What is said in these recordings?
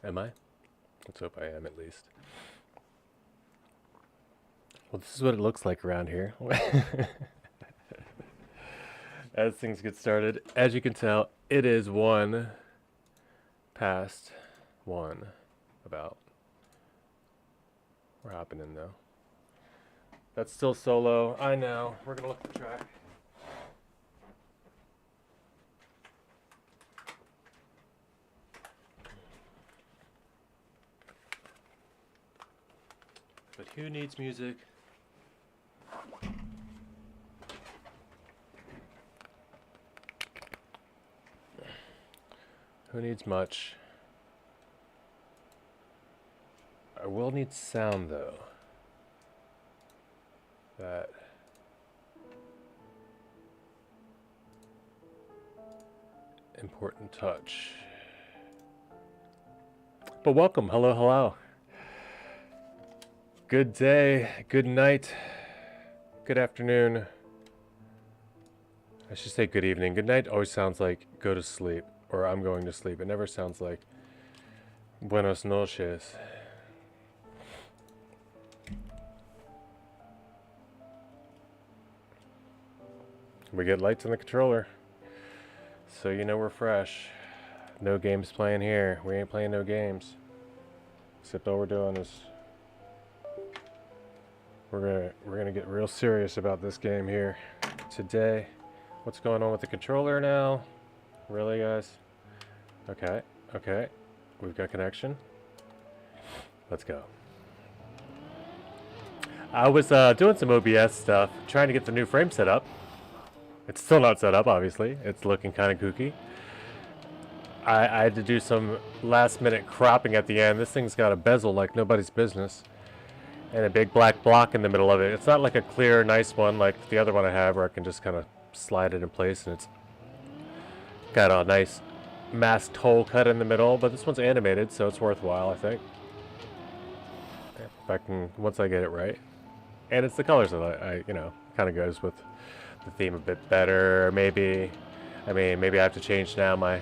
Am I? Let's hope I am at least. Well, this is what it looks like around here. As things get started, as you can tell, it is 1 past 1. About. We're hopping in though. That's still solo. I know. We're gonna look at the track. But who needs music? Who needs much? I will need sound though. That important touch. But welcome, hello, hello. Good day, good night, good afternoon. I should say good evening. Good night always sounds like go to sleep or I'm going to sleep. It never sounds like buenos noches. We get lights on the controller, so you know we're fresh. No games playing here. We ain't playing no games. Except all we're doing is we're gonna get real serious about this game here today. What's going on with the controller now? Really, guys? Okay, okay. We've got connection. Let's go. I was doing some OBS stuff, trying to get the new frame set up. It's still not set up, obviously. It's looking kind of kooky. I had to do some last minute cropping at the end. This thing's got a bezel like nobody's business. And a big black block in the middle of it. It's not like a clear, nice one like the other one I have where I can just kind of slide it in place and it's got a nice masked hole cut in the middle. But this one's animated, so it's worthwhile, I think. If I can, once I get it right. And it's the colors that I you know, kind of goes with the theme a bit better, maybe. I mean, maybe I have to change now my...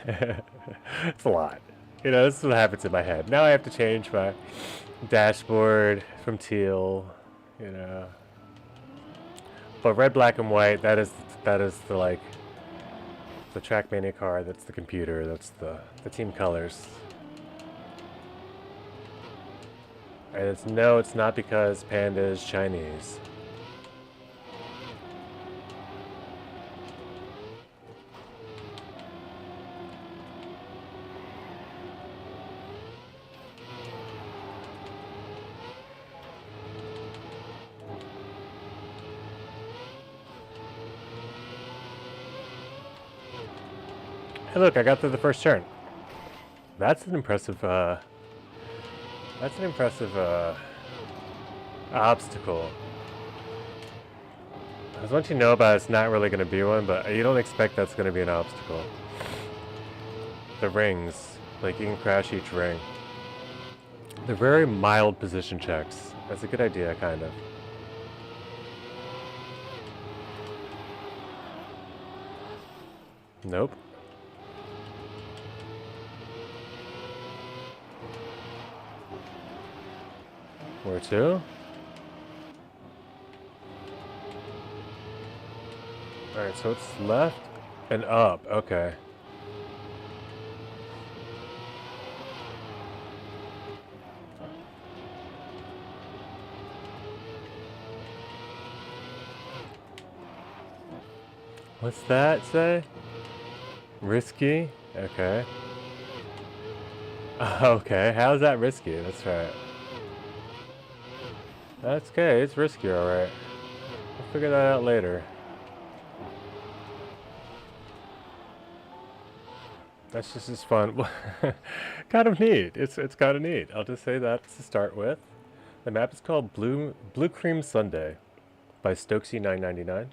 It's a lot. You know, this is what happens in my head. Now I have to change my dashboard from teal, you know. But red, black, and white, that is the, like, the Trackmania card, that's the computer, that's the team colors. And it's, no, it's not because Panda is Chinese. Hey, look, I got through the first turn. That's an impressive, obstacle. Because once you know about it, it's not really going to be one, but you don't expect that's going to be an obstacle. The rings, like you can crash each ring. They're very mild position checks. That's a good idea, kind of. Nope. Where to? Alright, so it's left and up. Okay. What's that say? Risky? Okay. Okay, how's that risky? That's right. That's okay, it's risky, alright. We'll figure that out later. That's just as fun. Kind of neat. It's kind of neat. I'll just say that to start with. The map is called Blue Cream Sunday by Stokesy999.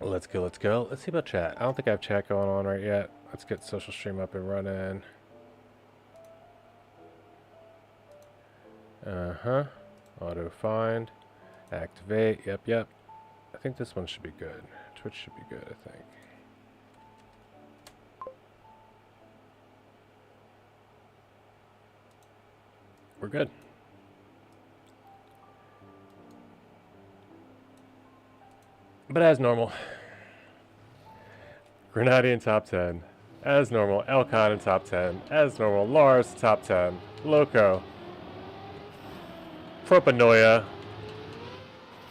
Let's go, let's go. Let's see about chat. I don't think I have chat going on right yet. Let's get social stream up and running. Uh-huh. Auto find. Activate. Yep, yep. I think this one should be good. Twitch should be good, I think. we're good. But as normal, Grenadian top 10. As normal, Elcon in top 10. As normal, Lars top 10. Loco. Propanoia,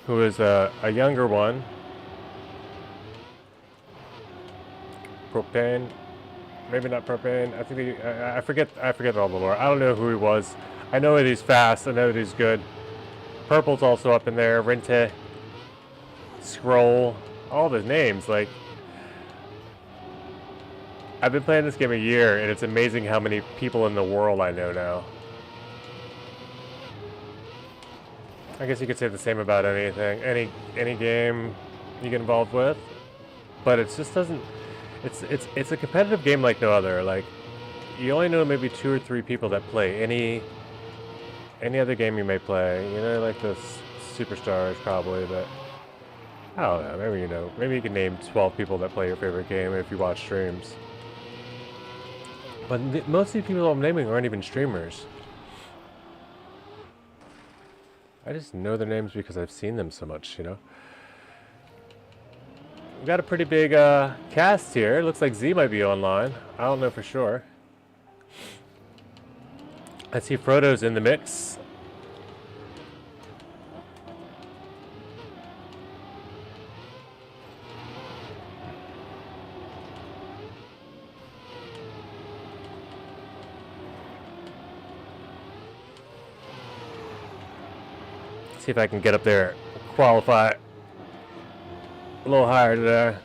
who is a younger one. Propane. Maybe not Propane. I think I forget all the lore. I don't know who he was. I know that he's fast. I know that he's good. Purple's also up in there. Rente. Scroll. All the names. Like, I've been playing this game a year, and it's amazing how many people in the world I know now. I guess you could say the same about anything, any game you get involved with, but it just doesn't. It's a competitive game like no other. Like, you only know maybe 2 or 3 people that play any other game you may play. You know, like the superstars probably, but I don't know. Maybe you know. Maybe you can name 12 people that play your favorite game if you watch streams. But most of the people I'm naming aren't even streamers. I just know their names because I've seen them so much, you know? We got a pretty big cast here. Looks like Z might be online. I don't know for sure. I see Frodo's in the mix. See if I can get up there, qualify a little higher today.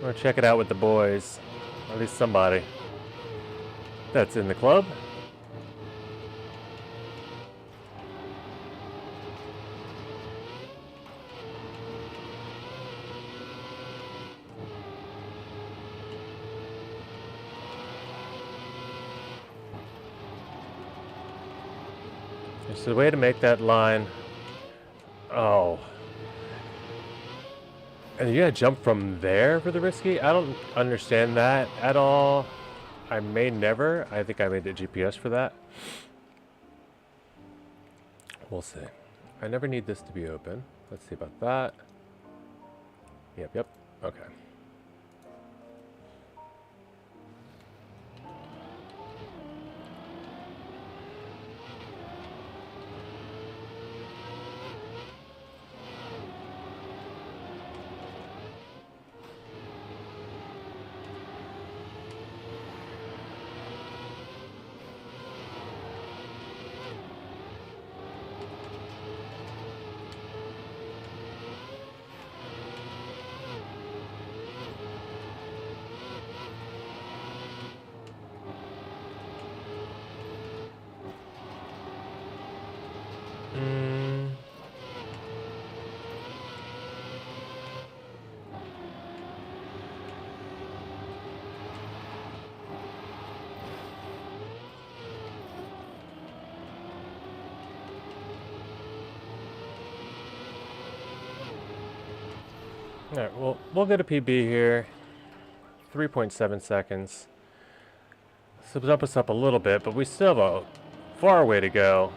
Or check it out with the boys. Or at least somebody that's in the club. There's a way to make that line. Oh. And you gotta jump from there for the risky? I don't understand that at all. I may never. I think I made the GPS for that. We'll see. I never need this to be open. Let's see about that. Yep. Okay. Alright, well, we'll get a PB here. 3.7 seconds. This will jump us up a little bit, but we still have a far way to go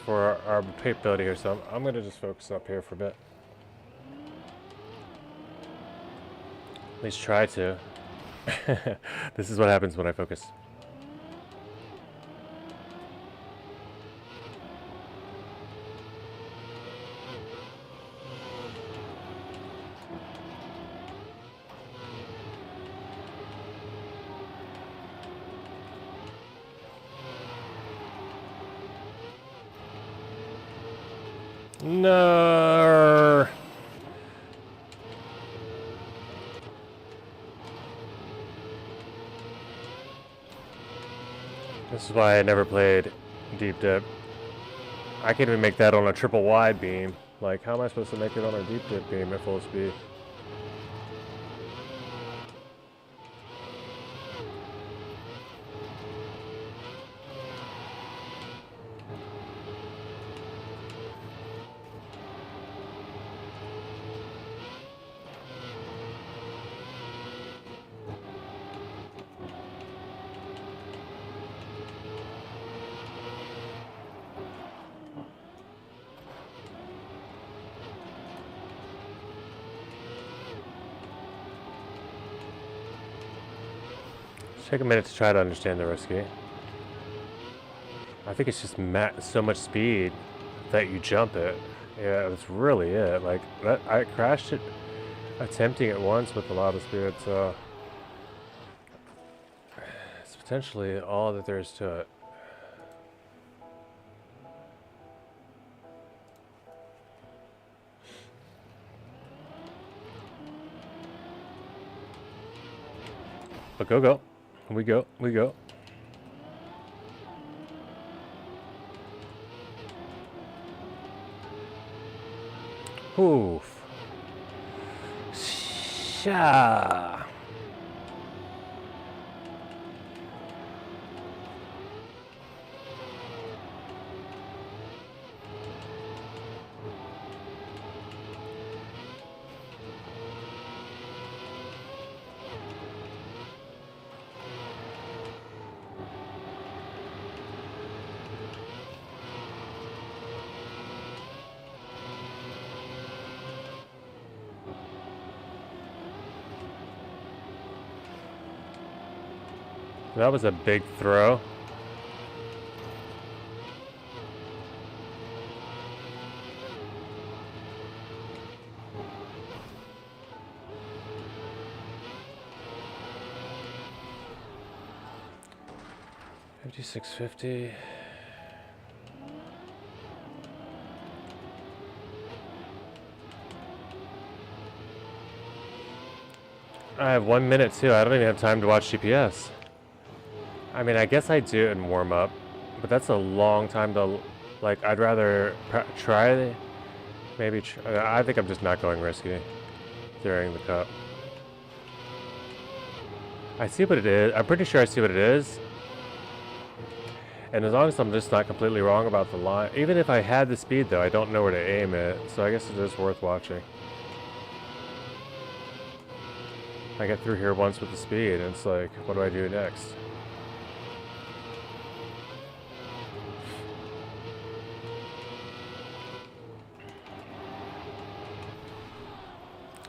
for our capability here, so I'm going to just focus up here for a bit. At least try to. This is what happens when I focus. No. This is why I never played deep dip. I can't even make that on a triple wide beam. Like, how am I supposed to make it on a deep dip beam at full speed? Take a minute to try to understand the risky. I think it's just so much speed that you jump it. Yeah, that's really it. Like, that, I crashed it attempting it once with a lot of speed, so it's potentially all that there is to it. But go. We go. Oof. Sha. That was a big throw. $56.50. I have 1 minute too. I don't even have time to watch GPS. I mean, I guess I do it in warm up, but that's a long time to, like, I'd rather try, maybe, I think I'm just not going risky during the cup. I see what it is. I'm pretty sure I see what it is. And as long as I'm just not completely wrong about the line, even if I had the speed though, I don't know where to aim it, so I guess it is worth watching. I get through here once with the speed, and it's like, what do I do next?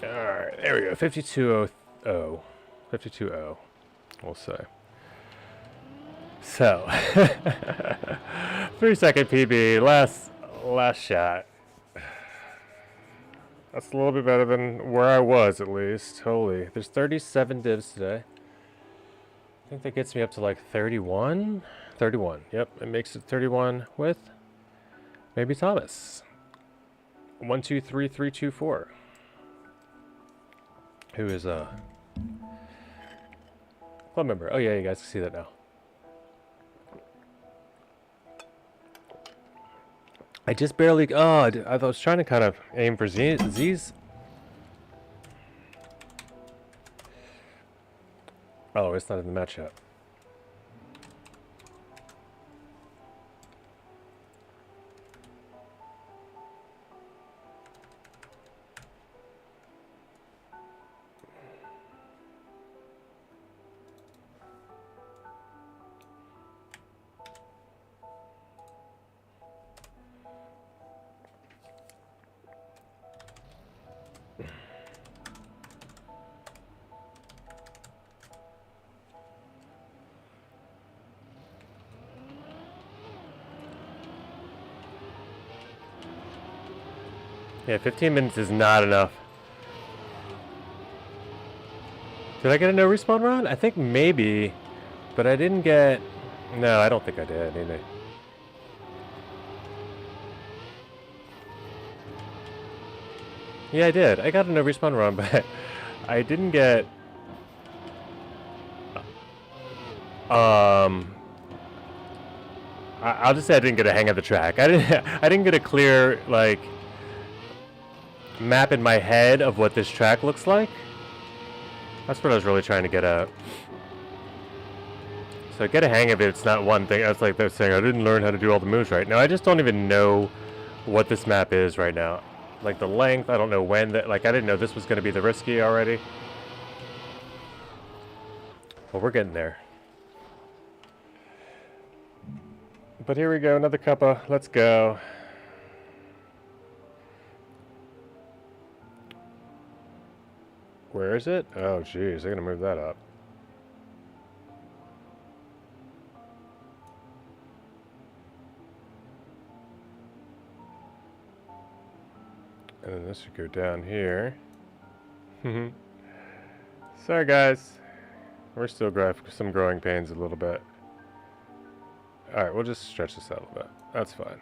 Alright, there we go. 52.00. 52.00. We'll say. So, 3-second PB, last shot. That's a little bit better than where I was, at least. Holy, there's 37 divs today. I think that gets me up to like 31? 31, yep, it makes it 31 with maybe Thomas. 1, 2, 3, 3, 2, 4. Who is a club member. Oh yeah, you guys can see that now. I just barely, I was trying to kind of aim for Z's. Oh, it's not in the match yet. Yeah, 15 minutes is not enough. Did I get a no respawn run? I think maybe, but I didn't get... No, I don't think I did either. Yeah, I did. I got a no respawn run, but I didn't get... I'll just say I didn't get a hang of the track. I didn't get a clear, like, map in my head of what this track looks like. That's what I was really trying to get at. So get a hang of it, it's not one thing. That's like they're saying, I didn't learn how to do all the moves right. No, I just don't even know what this map is right now. Like the length, I don't know when that, like I didn't know this was going to be the risky already. Well, we're getting there. But here we go, another cuppa. Let's go. Where is it? Oh, geez, they're going to move that up. And then this should go down here. Sorry guys. We're still some growing pains a little bit. Alright, we'll just stretch this out a little bit. That's fine.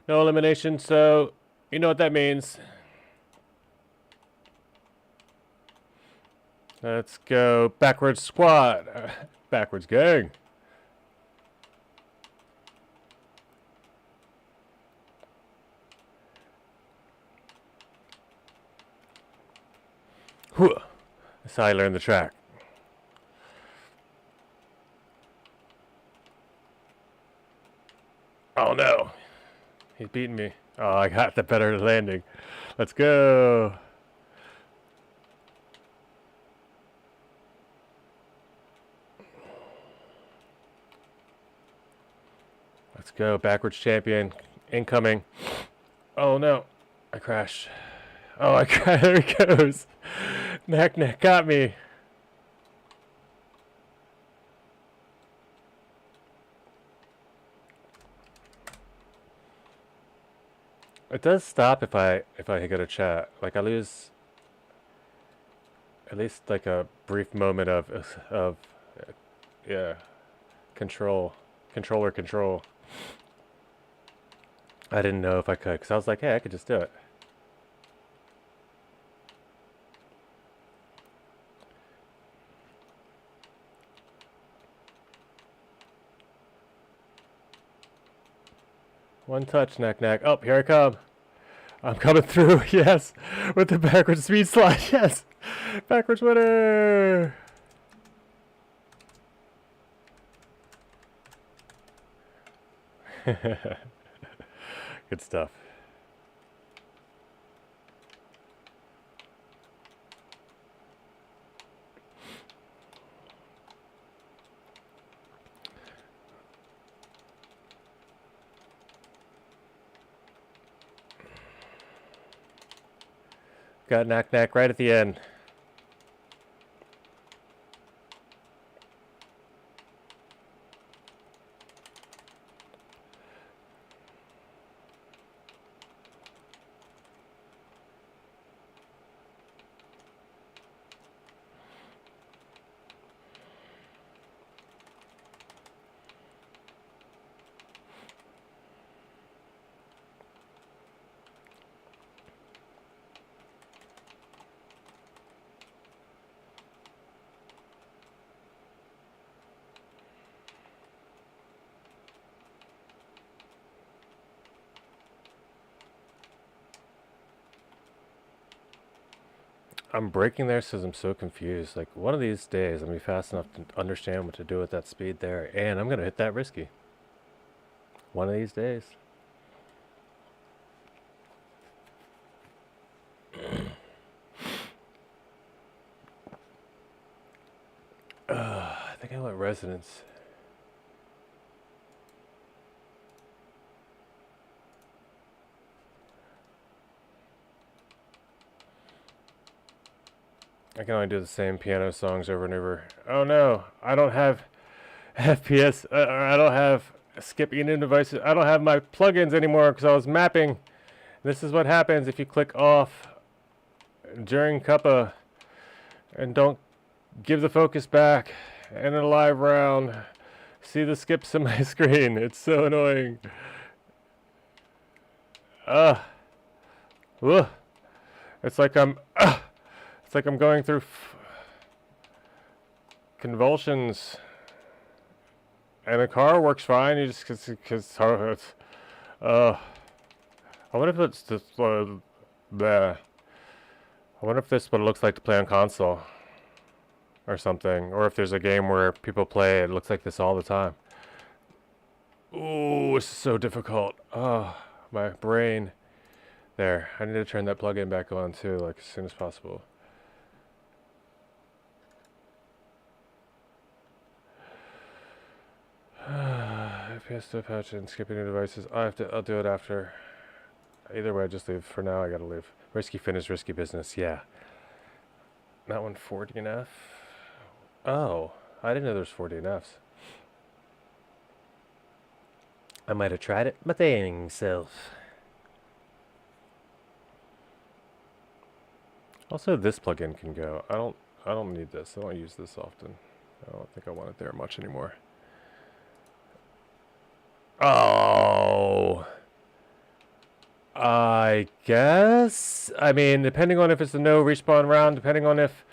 No elimination, so you know what that means. Let's go backwards squat. Backwards gang. That's how I learned the track. Oh no. He's beating me. Oh, I got the better landing. Let's go. Let's go. Backwards champion. Incoming. Oh no. I crashed. Oh, I crashed. There he goes. Neck got me. It does stop if I get a chat. Like I lose at least like a brief moment of yeah, control. I didn't know if I could, because I was like, hey, I could just do it. One touch, neck. Oh, here I come. I'm coming through, yes. With the backwards speed slide, yes. Backwards winner. Good stuff. Got neck right at the end. I'm breaking there because I'm so confused. Like, one of these days, I'm going to be fast enough to understand what to do with that speed there. And I'm going to hit that risky. One of these days. I think I went Resonance. I can only do the same piano songs over and over. Oh no, I don't have FPS, I don't have skip in devices. I don't have my plugins anymore because I was mapping. This is what happens if you click off during Cuppa and don't give the focus back in a live round. See the skips on my screen. It's so annoying. It's like I'm going through convulsions. And the car works fine. You just because I wonder if it's just bleh. I wonder if this is what it looks like to play on console or something, or if there's a game where people play it looks like this all the time. Ooh, this is so difficult. Oh, my brain. There, I need to turn that plug-in back on too, like as soon as possible. Pista patch and skipping new devices. I'll do it after. Either way, I just leave. For now, I gotta leave. Risky finish, risky business. Yeah. Not one 4 DNF. Oh, I didn't know there's 4 DNFs. I might have tried it my dang self. Also, this plugin can go. I don't need this. I don't use this often. I don't think I want it there much anymore. Oh. I guess. I mean, depending on if it's a no respawn round, depending on if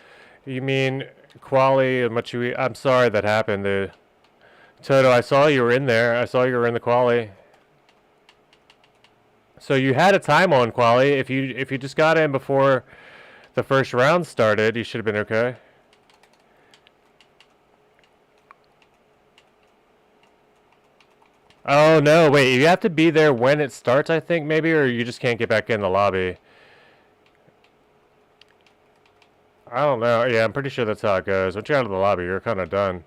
you mean quali and what you. I'm sorry that happened. Toto, I saw you were in there. I saw you were in the quali. So you had a time on quali. If you just got in before the first round started, you should have been okay. Oh no, wait, you have to be there when it starts, I think, maybe, or you just can't get back in the lobby. I don't know. Yeah, I'm pretty sure that's how it goes. Once you're out of the lobby, you're kind of done.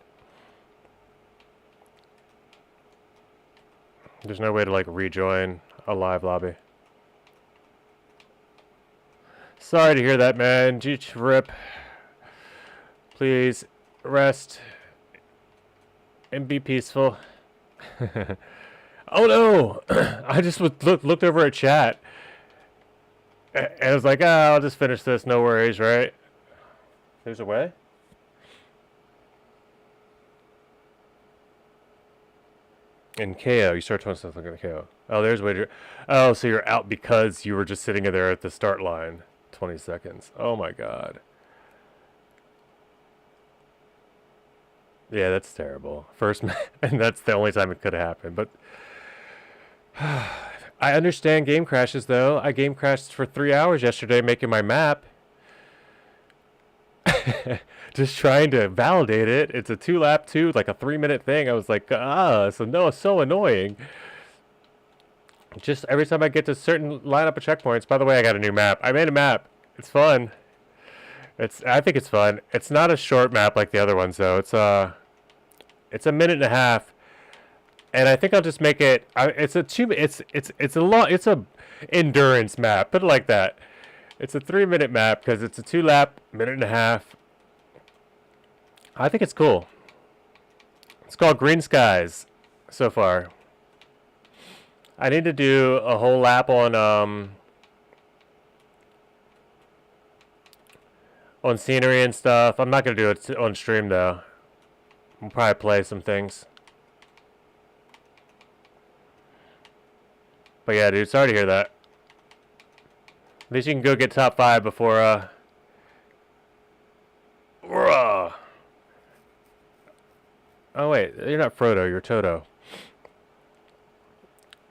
There's no way to, like, rejoin a live lobby. Sorry to hear that, man. Rip. Please, rest and be peaceful. Oh no! I just looked over at chat. And I was like, I'll just finish this. No worries, right? There's a way? In KO, you start 20 seconds looking at KO. Oh, there's a way to... Oh, so you're out because you were just sitting there at the start line. 20 seconds. Oh my god. Yeah, that's terrible. And that's the only time it could have happened. But I understand game crashes, though. I game crashed for 3 hours yesterday making my map. Just trying to validate it. It's a 2-lap 2, like a 3-minute thing. I was like, so annoying. Just every time I get to a certain lineup of checkpoints. By the way, I got a new map. I made a map. It's fun. I think it's fun. It's not a short map like the other ones, though. It's a minute and a half, and I think I'll just make it. It's a endurance map. Put it like that. It's a 3-minute map because it's a 2-lap, minute and a half. I think it's cool. It's called Green Skies so far. I need to do a whole lap on scenery and stuff. I'm not gonna do it on stream though. We'll probably play some things. But yeah, dude, sorry to hear that. At least you can go get top 5 before Oh wait, you're not Frodo, you're Toto.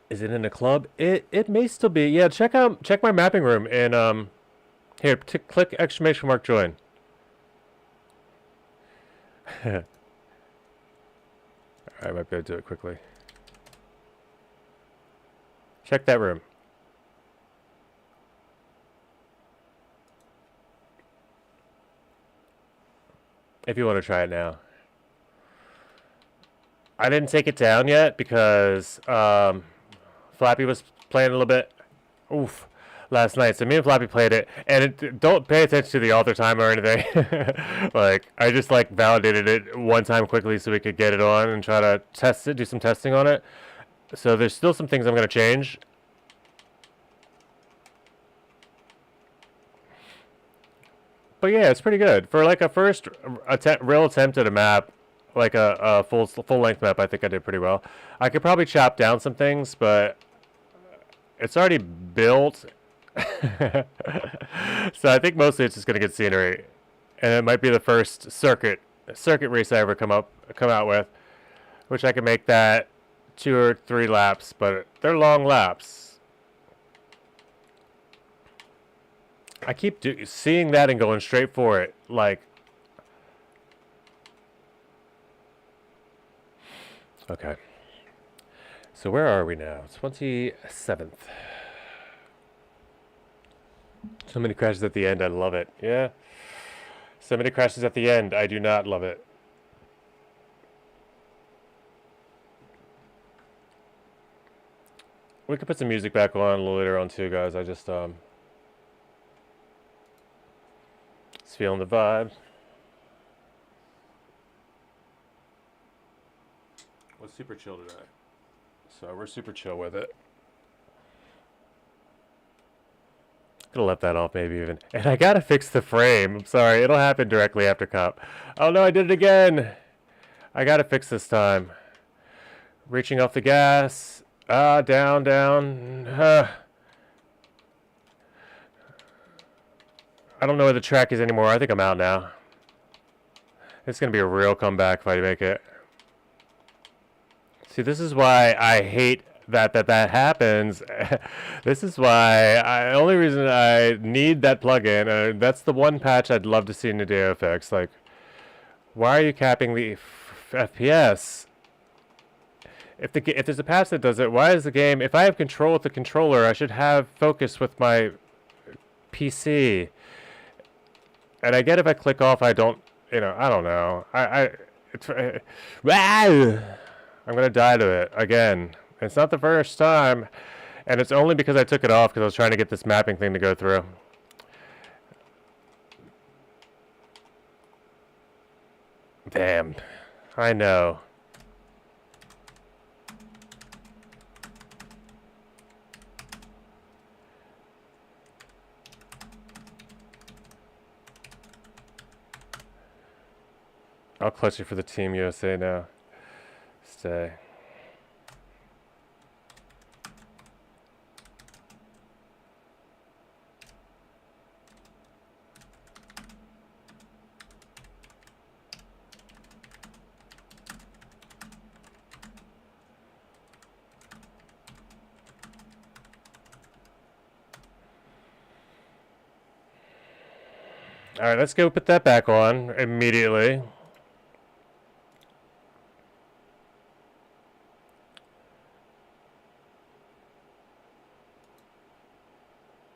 Is it in a club? It may still be. Yeah, check my mapping room and here, click exclamation mark join. I might be able to do it quickly. Check that room. If you want to try it now. I didn't take it down yet because Flappy was playing a little bit. Oof. Last night, so me and Flappy played it, and don't pay attention to the alter time or anything. Like, I just like validated it one time quickly so we could get it on and try to test it, do some testing on it. So there's still some things I'm gonna change. But yeah, it's pretty good for like a first real attempt at a map, like a full length map. I think I did pretty well. I could probably chop down some things, but it's already built. So I think mostly it's just gonna get scenery, and it might be the first circuit race I ever come out with, which I can make that 2 or 3 laps, but they're long laps. I keep seeing that and going straight for it, like. Okay. So where are we now? 27th. So many crashes at the end. I love it. Yeah. So many crashes at the end. I do not love it. We could put some music back on a little later on too, guys. I just feeling the vibe. What's super chill today? So we're super chill with it. Could have left that off maybe even. And I gotta fix the frame. I'm sorry, it'll happen directly after cop. Oh no, I did it again. I gotta fix this time. Reaching off the gas. Down, down. I don't know where the track is anymore. I think I'm out now. It's going to be a real comeback if I make it. See, this is why I hate that happens. This is why only reason I need that plugin, that's the one patch I'd love to see in the Nadeo fix. Like, why are you capping the FPS? If there's a patch that does it, why is the game... If I have control with the controller, I should have focus with my PC. And I get if I click off, I don't... You know, I don't know. I'm going to die to it again. It's not the first time. And it's only because I took it off because I was trying to get this mapping thing to go through. Damn. I know. I'll clutch you for the Team USA now. Stay. All right, let's go put that back on immediately.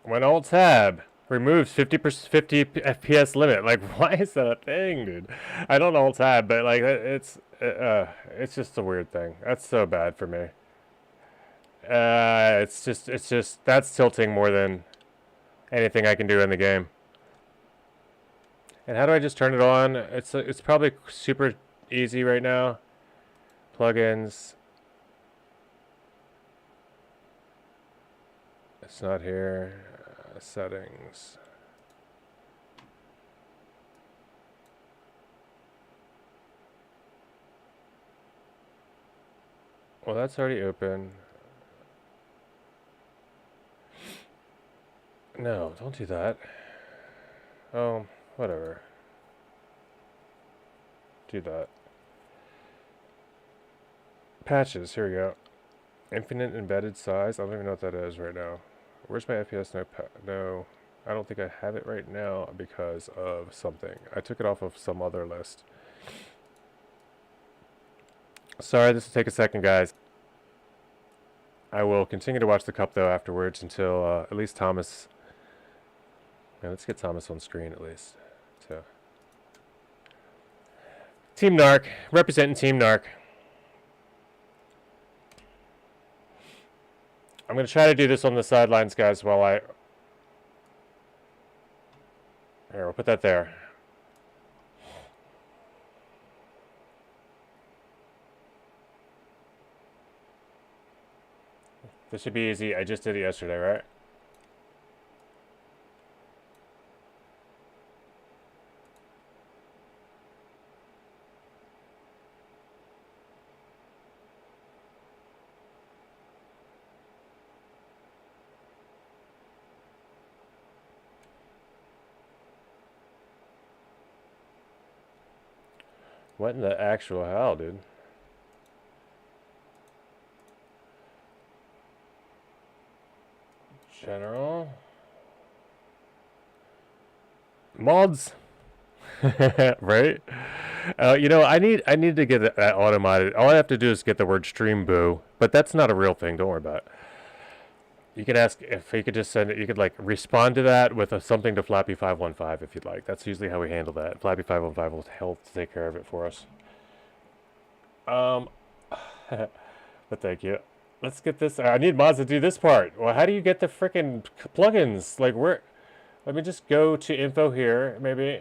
When Alt-Tab removes 50 FPS limit. Like, why is that a thing, dude? I don't Alt-Tab, but like, it's just a weird thing. That's so bad for me. It's just, that's tilting more than anything I can do in the game. And how do I just turn it on? It's probably super easy right now. Plugins. It's not here. Settings. Well, that's already open. No, don't do that. Oh, whatever. Do that. Patches, here we go. Infinite embedded size. I don't even know what that is right now. Where's my FPS? No, I don't think I have it right now because of something. I took it off of some other list. Sorry, this will take a second, guys. I will continue to watch the cup, though, afterwards until at least Thomas... Yeah, let's get Thomas on screen, at least. So, Team Narc. Representing Team Narc. I'm going to try to do this on the sidelines, guys, while I... Here, we'll put that there. This should be easy. I just did it yesterday, right? What in the actual hell, dude? General. Mods. Right? You know, I need to get that automated. All I have to do is get the word stream boo, but that's not a real thing. Don't worry about it. You could ask if you could just send it. You could like respond to that with something to Flappy515 if you'd like. That's usually how we handle that. Flappy515 will help to take care of it for us. But thank you. Let's get this. I need mods to do this part. Well, how do you get the freaking plugins? Like, where? Let me just go to info here. Maybe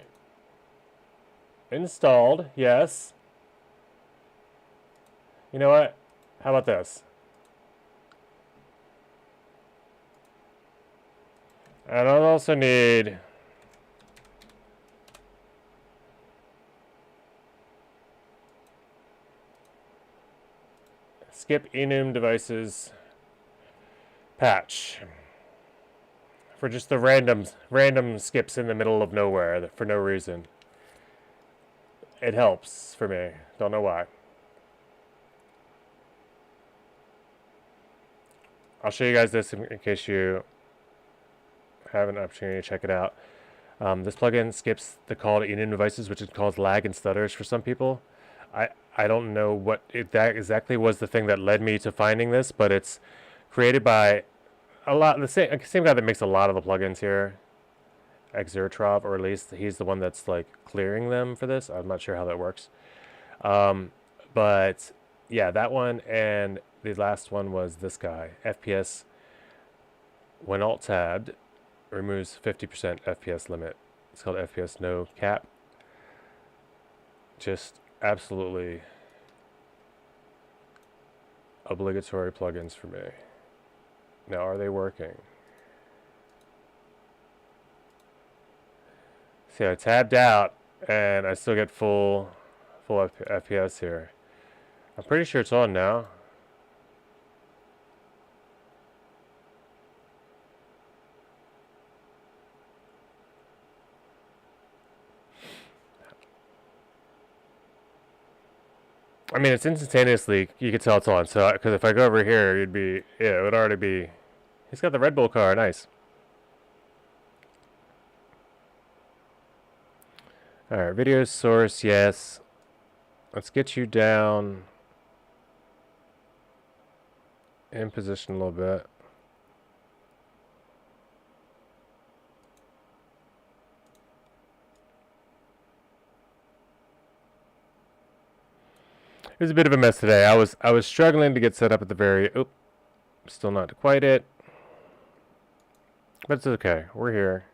installed. Yes. You know what? How about this? And I'll also need skip enum devices patch for just the random skips in the middle of nowhere for no reason. It helps for me. Don't know why. I'll show you guys this in case you have an opportunity to check it out. This plugin skips the call to enum devices, which it calls lag and stutters for some people. I don't know what that exactly was the thing that led me to finding this, but it's created by the same guy that makes a lot of the plugins here, Exertrov, or at least he's the one that's like clearing them for this. I'm not sure how that works, but yeah, that one, and the last one was this guy, FPS. When alt tabbed, removes 50% FPS limit. It's called FPS no cap. Just absolutely obligatory plugins for me. Now, are they working? See, I tabbed out and I still get full FPS here. I'm pretty sure it's on now. I mean, it's instantaneously, you can tell it's on. So, because if I go over here, it would already be. He's got the Red Bull car, nice. All right, video source, yes. Let's get you down in position a little bit. It was a bit of a mess today. I was struggling to get set up at the very. Oop, still not quite it. But it's okay. We're here.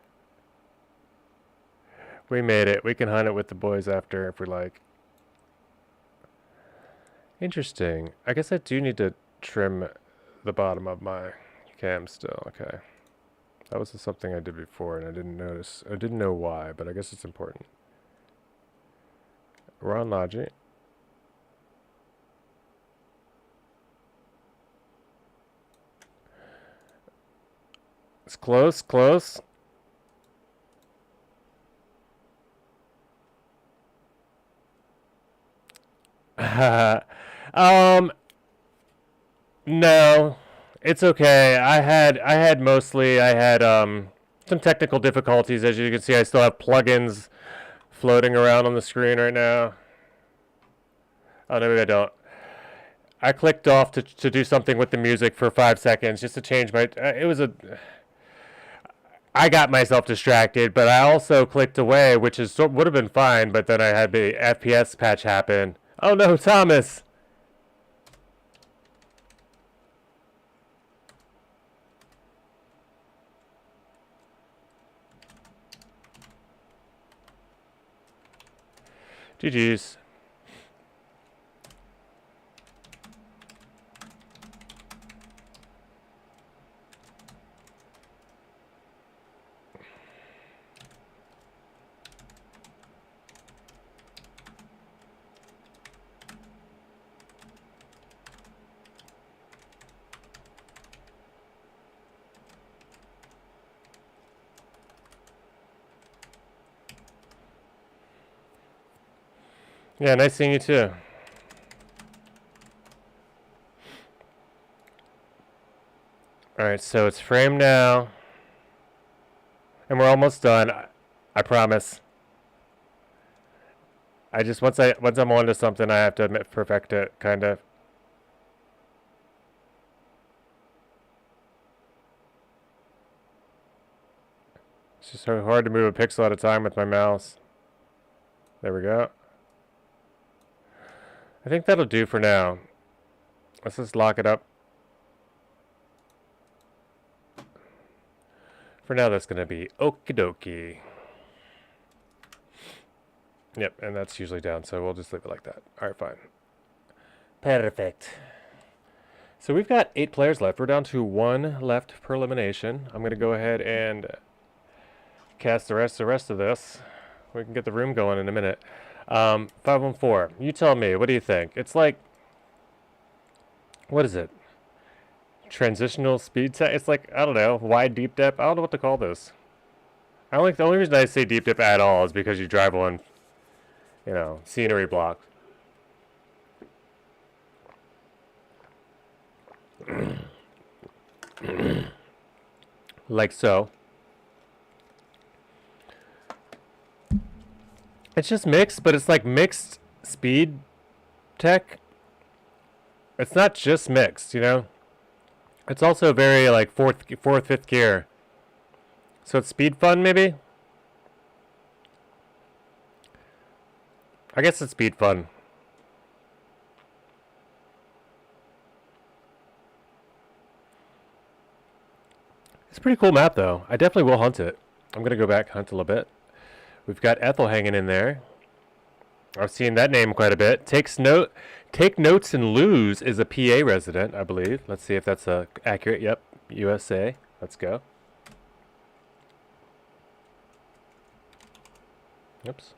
We made it. We can hunt it with the boys after if we like. Interesting. I guess I do need to trim the bottom of my cam still. Okay. That was something I did before and I didn't notice. I didn't know why, but I guess it's important. We're on Logic. It's close, close. No, it's okay. I had some technical difficulties. As you can see, I still have plugins floating around on the screen right now. Oh, no, maybe I don't. I clicked off to do something with the music for 5 seconds just to change my. I got myself distracted, but I also clicked away, which would have been fine. But then I had the FPS patch happen. Oh no, Thomas! GG's. Yeah, nice seeing you too. Alright, so it's framed now. And we're almost done. I promise. I just once I'm onto something I have to perfect it, kind of. It's just so hard to move a pixel at a time with my mouse. There we go. I think that'll do for now. Let's just lock it up For now, that's going to be okie dokie. Yep, and that's usually down, so we'll just leave it like that. All right, fine. Perfect. So we've got 8 players left. We're down to 1 left per elimination. I'm going to go ahead and cast the rest of this. We can get the room going in a minute. 514. You tell me. What do you think? It's like, what is it? Transitional speed set? It's like, I don't know, wide deep dip? I don't know what to call this. The only reason I say deep dip at all is because you drive on, you know, scenery blocks. Like so. It's just mixed, but it's like mixed speed tech. It's not just mixed, you know? It's also very like fourth, fifth gear. So it's speed fun, maybe? I guess it's speed fun. It's a pretty cool map, though. I definitely will hunt it. I'm going to go back, hunt a little bit. We've got Ethel hanging in there. I've seen that name quite a bit. Take Notes and Lose is a PA resident, I believe. Let's see if that's accurate. Yep, USA. Let's go. Oops.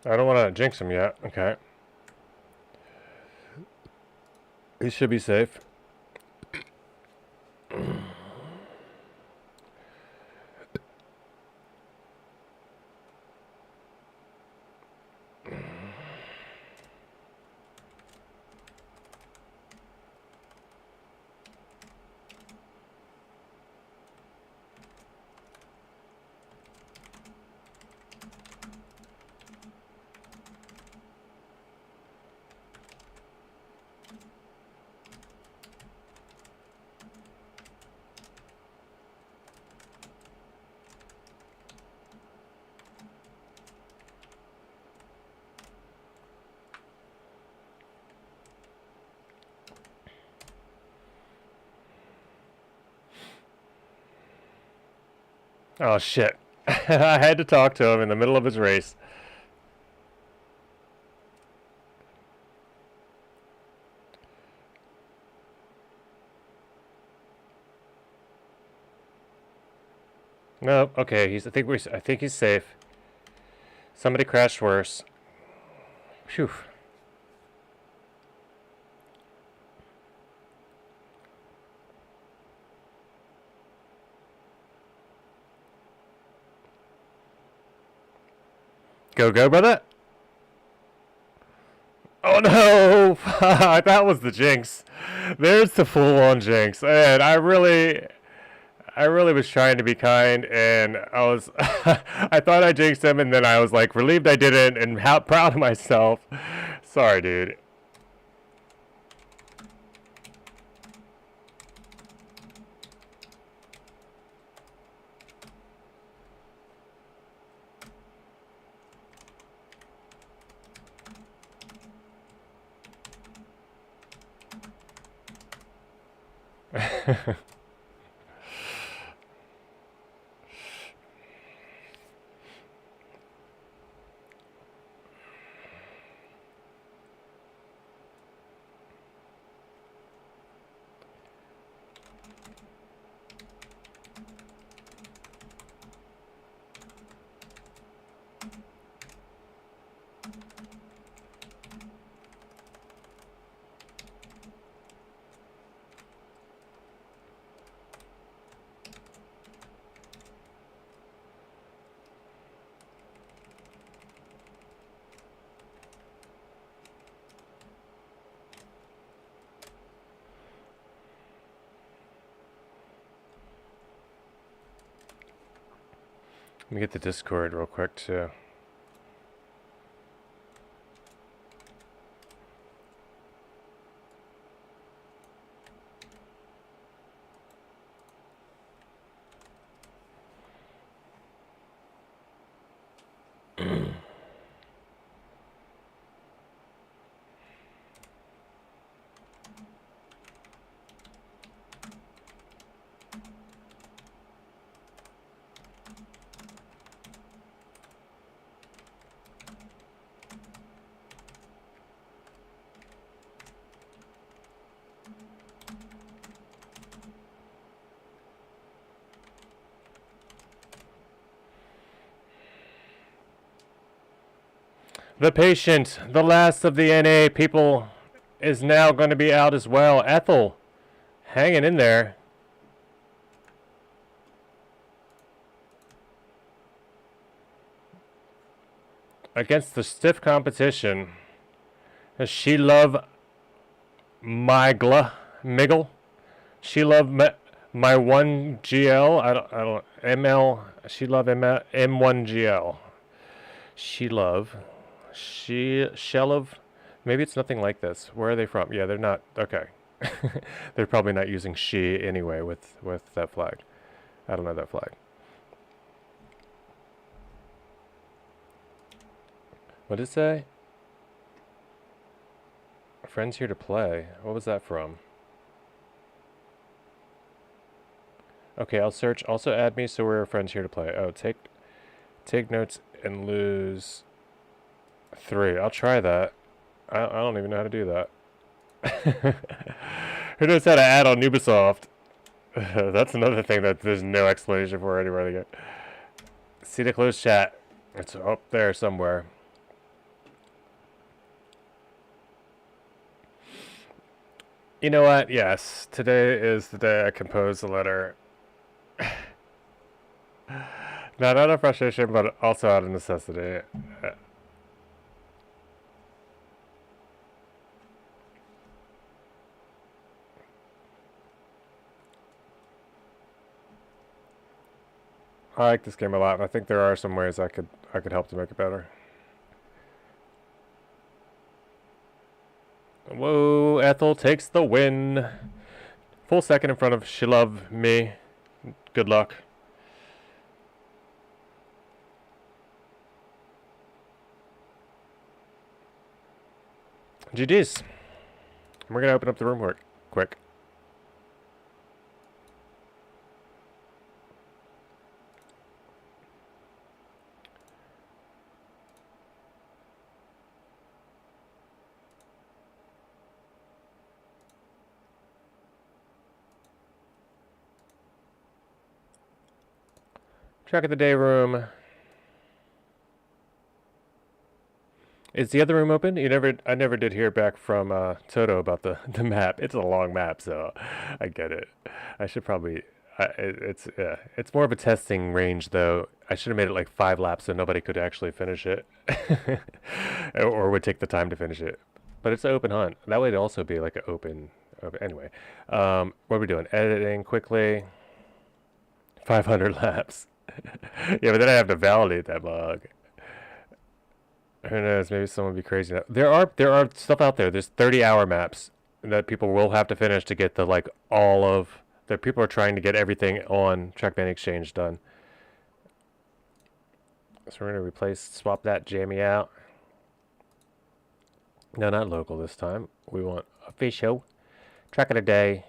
I don't want to jinx him yet. Okay. He should be safe. Oh, shit. I had to talk to him in the middle of his race. No, okay. I think he's safe. Somebody crashed worse. Phew. Go, brother. Oh no! That was the jinx. There's the full-on jinx. And I really was trying to be kind, and I was, I thought I jinxed him, and then I was like relieved I didn't, and how proud of myself. Sorry, dude. Let me get the Discord real quick too. The patient, the last of the NA people, is now going to be out as well. Ethel, hanging in there. Against the stiff competition. Does she love Miggle? She love my 1GL? I don't, ML, she love M1GL. Shell of, maybe it's nothing like this. Where are they from? Yeah, they're not, okay. They're probably not using she anyway with that flag. I don't know that flag. What did it say? Friends here to play. What was that from? Okay, I'll search. Also add me so we're friends here to play. Oh, take notes and lose 3. I'll try that. I don't even know how to do that. Who knows how to add on Ubisoft? That's another thing that there's no explanation for anywhere to get. See the closed chat. It's up there somewhere. You know what? Yes. Today is the day I composed the letter. Not out of frustration, but also out of necessity. I like this game a lot, and I think there are some ways I could help to make it better. Whoa, Ethel takes the win. Full second in front of She Love Me. Good luck. GG's. We're gonna open up the room quick. Track of the day room. Is the other room open? I never did hear back from Toto about the map. It's a long map, so I get it. I should probably. It's more of a testing range, though. I should have made it like 5 laps so nobody could actually finish it, or would take the time to finish it. But it's an open hunt. That way it'd also be like an open. Anyway, what are we doing? Editing quickly. 500 laps. Yeah, but then I have to validate that bug. Who knows? Maybe someone would be crazy enough. There are stuff out there. There's 30-hour maps that people will have to finish to get the like all of. That people are trying to get everything on Trackmania Exchange done. So we're gonna swap that jammy out. No, not local this time. We want official. Track of the day.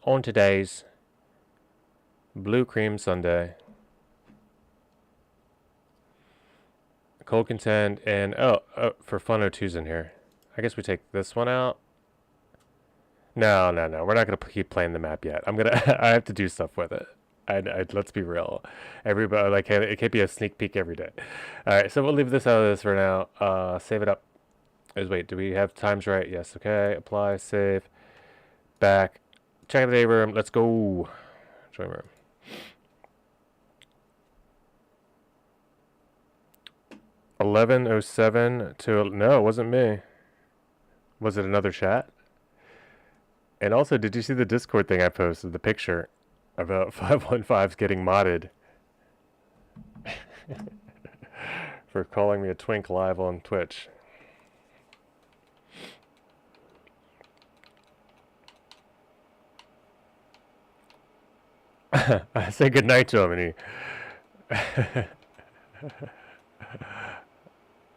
On today's Blue Cream Sunday. Cold Contend and for Fun O2's in here. I guess we take this one out. No. We're not gonna keep playing the map yet. I have to do stuff with it. Let's be real. Everybody like it can't be a sneak peek every day. All right, so we'll leave this out of this for now. Save it up. Wait, do we have times right? Yes. Okay. Apply. Save. Back. Check the day room. Let's go. Join room. $11:07 to no, it wasn't me. Was it another chat? And also, did you see the Discord thing I posted? The picture about 515s getting modded. for calling me a twink live on Twitch. I say goodnight to him, and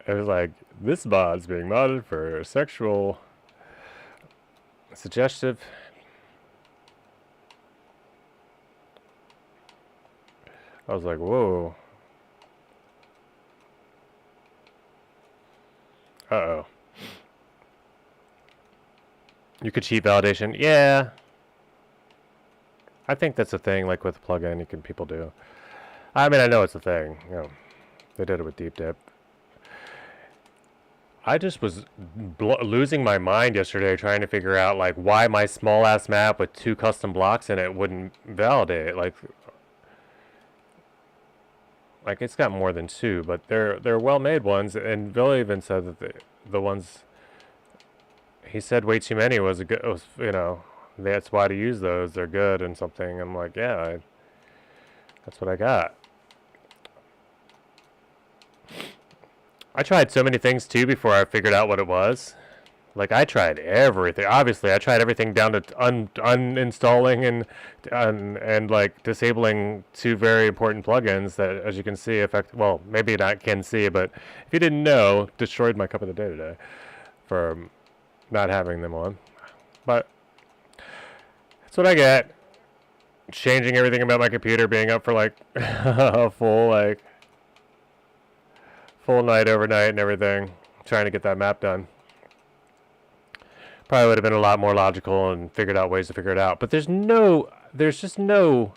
it was like, this mod's being modded for sexual suggestive. I was like, whoa. Uh-oh. You could cheat validation. Yeah. I think that's a thing, like with a plugin, people do. I mean, I know it's a thing. You know, they did it with Deep Dip. I just was losing my mind yesterday trying to figure out like why my small ass map with 2 custom blocks in it wouldn't validate. Like it's got more than 2, but they're well made ones. And Bill even said that the ones he said way too many was a good. Was, you know, that's why to use those. They're good and something. I'm like, yeah, that's what I got. I tried so many things too before I figured out what it was. Like I tried everything. Obviously, I tried everything down to uninstalling and like disabling 2 very important plugins that, as you can see, affect. Well, maybe not can see, but if you didn't know, destroyed my cup of the day today for not having them on. But that's what I get. Changing everything about my computer, being up for like a full night overnight and everything, trying to get that map done. Probably would have been a lot more logical and figured out ways to figure it out. But there's just no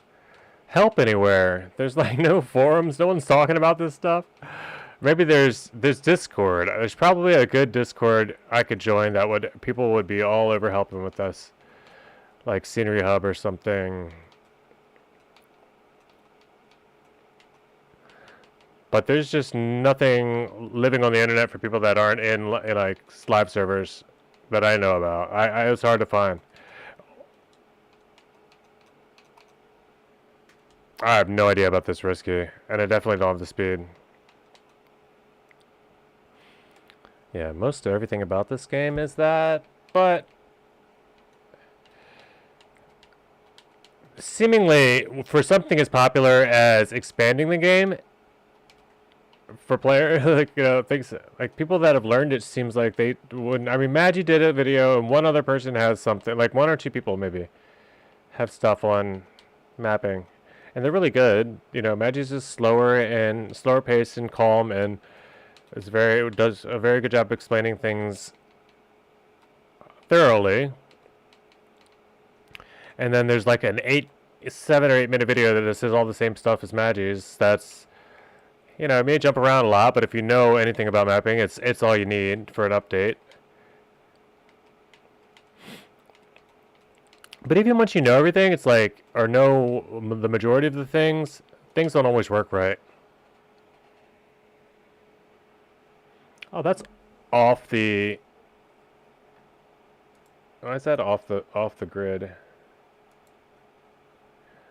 help anywhere. There's like no forums. No one's talking about this stuff. Maybe there's Discord. There's probably a good Discord I could join that people would be all over helping with us. Like Scenery Hub or something. But there's just nothing living on the internet for people that aren't in like live servers that I know about. It was hard to find. I have no idea about this Risky, and I definitely don't have the speed. Yeah, most of everything about this game is that, but seemingly for something as popular as expanding the game, for players, like, you know, things like people that have learned it seems like they wouldn't. I mean, Maggie did a video, and one other person has something, like 1 or 2 people maybe have stuff on mapping, and they're really good. You know, Maggie's just slower paced and calm, and does a very good job explaining things thoroughly. And then there's like an 7 or 8 minute video that says all the same stuff as Maggie's. That's, you know, it may jump around a lot, but if you know anything about mapping, it's all you need for an update. But even once you know everything, it's like, or know the majority of the things don't always work right. Oh, that's off the. Why is that off the grid? I'll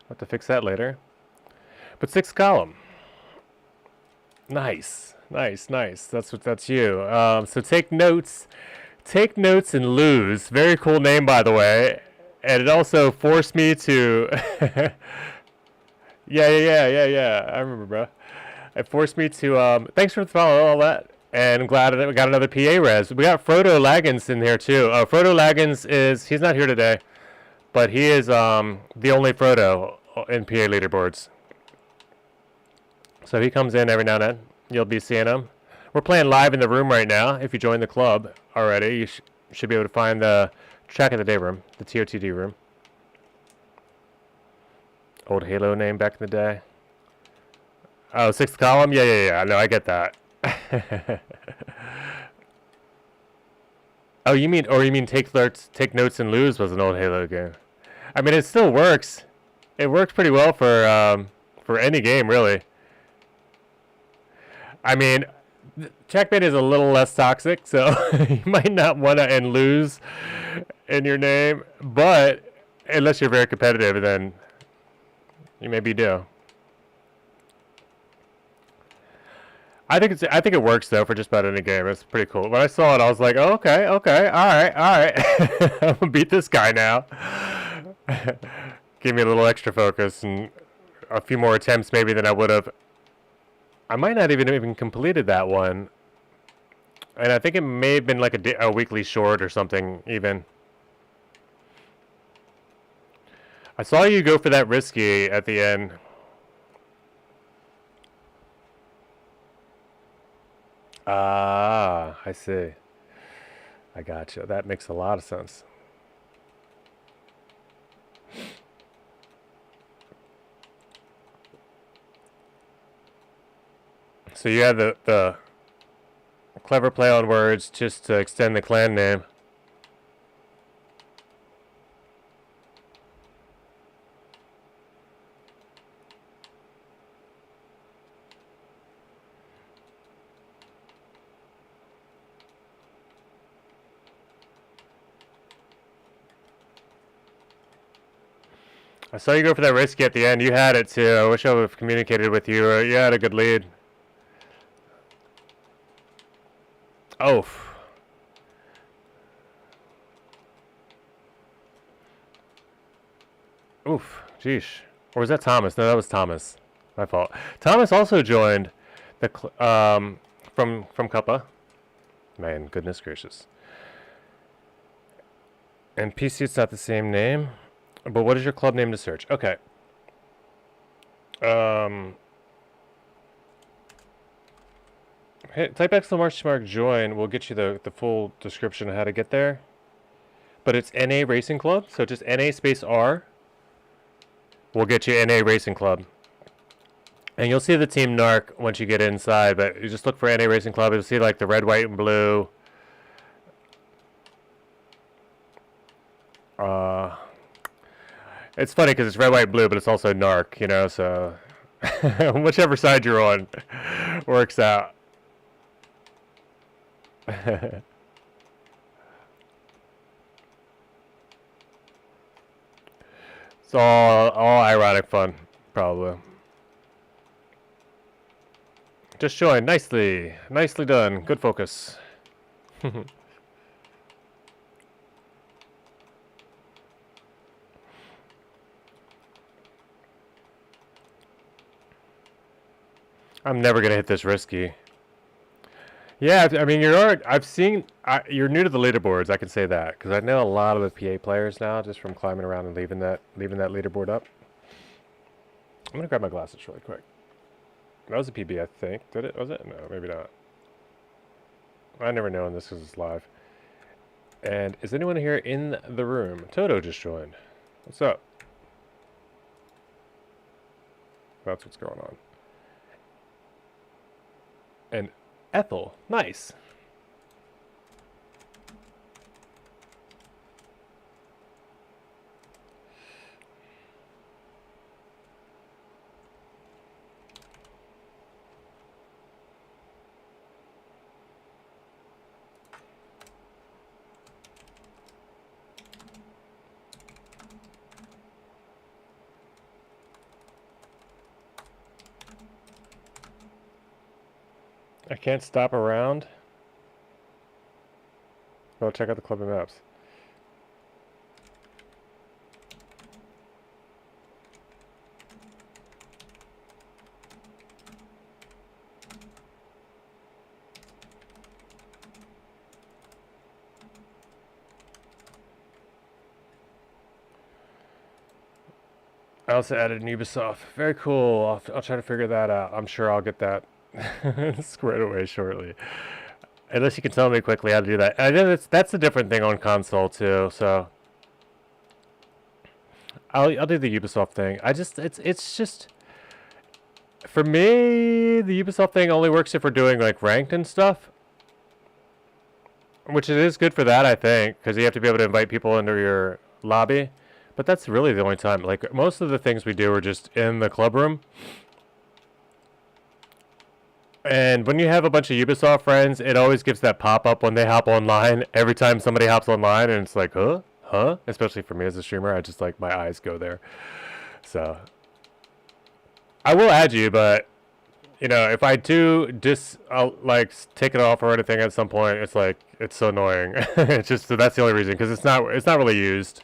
have to fix that later. But 6th column. Nice. That's you. So take notes and lose. Very cool name, by the way. And it also forced me to. Yeah. I remember, bro. It forced me to. Thanks for following all that. And I'm glad that we got another PA res. We got Frodo Laggins in here too. Frodo Laggins he's not here today, but he is the only Frodo in PA leaderboards. So he comes in every now and then. You'll be seeing him. We're playing live in the room right now. If you join the club already, you should be able to find the Track of the Day room, the TOTD room. Old Halo name back in the day. Oh, 6th column? Yeah. No, I get that. Oh, you mean take notes and lose was an old Halo game. I mean, it still works. It works pretty well for any game, really. I mean, Trackmania is a little less toxic, so you might not want to and lose in your name, but unless you're very competitive, then you maybe do. I think it works though for just about any game. It's pretty cool. When I saw it, I was like, oh, okay, okay, all right, all right. I'm gonna beat this guy now. Give me a little extra focus and a few more attempts maybe than I would have. I might not even completed that one, and I think it may have been like a weekly short or something even. I saw you go for that risky at the end. Ah, I see. I gotcha. That makes a lot of sense. So you had the clever play on words just to extend the clan name. I saw you go for that risky at the end. You had it too. I wish I would have communicated with you. You had a good lead. Oh. Oof. Jeesh. Or was that Thomas? No, that was Thomas. My fault. Thomas also joined the from Cuppa. Man, goodness gracious. And PC, it's not the same name. But what is your club name to search? Okay. Type !mark join will get you the full description of how to get there. But it's NA Racing Club, so just NA space R will get you NA Racing Club. And you'll see the team Narc once you get inside, but you just look for NA Racing Club. You'll see like the red, white, and blue. It's funny because it's red, white, blue, but it's also Narc, you know, so whichever side you're on works out. It's all ironic fun, probably. Just join. Nicely. Nicely done. Good focus. I'm never gonna hit this risky. Yeah, I mean, I've seen. You're new to the leaderboards. I can say that because I know a lot of the PA players now, just from climbing around and leaving that leaderboard up. I'm gonna grab my glasses really quick. That was a PB, I think. Did it? Was it? No, maybe not. I never know when this is live. And is anyone here in the room? Toto just joined. What's up? That's what's going on. And Ethel, nice. I can't stop around. Well, check out the club and maps. I also added an Ubisoft. Very cool. I'll try to figure that out. I'm sure I'll get that squared away shortly. Unless you can tell me quickly how to do that. I know that's a different thing on console too. So I'll do the Ubisoft thing. It's just for me the Ubisoft thing only works if we're doing like ranked and stuff, which it is good for that I think because you have to be able to invite people into your lobby. But that's really the only time. Like most of the things we do are just in the club room. And when you have a bunch of Ubisoft friends, it always gives that pop-up when they hop online. Every time somebody hops online, and it's like, huh? Huh? Especially for me as a streamer, I just like, my eyes go there. So, I will add you, but you know, if I do like take it off or anything at some point, it's like it's so annoying. It's just that's the only reason because it's not really used.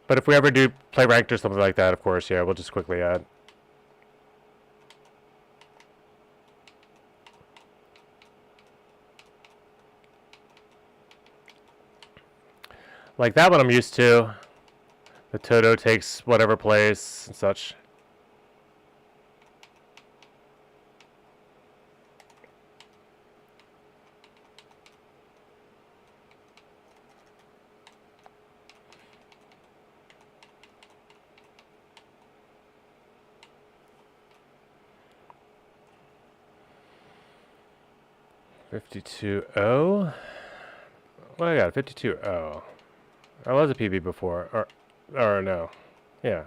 But if we ever do play ranked or something like that, of course, yeah, we'll just quickly add. Like that one I'm used to. The Toto takes whatever place and such. $52.0. What I got? $52.0. I was a PB before, or no, yeah.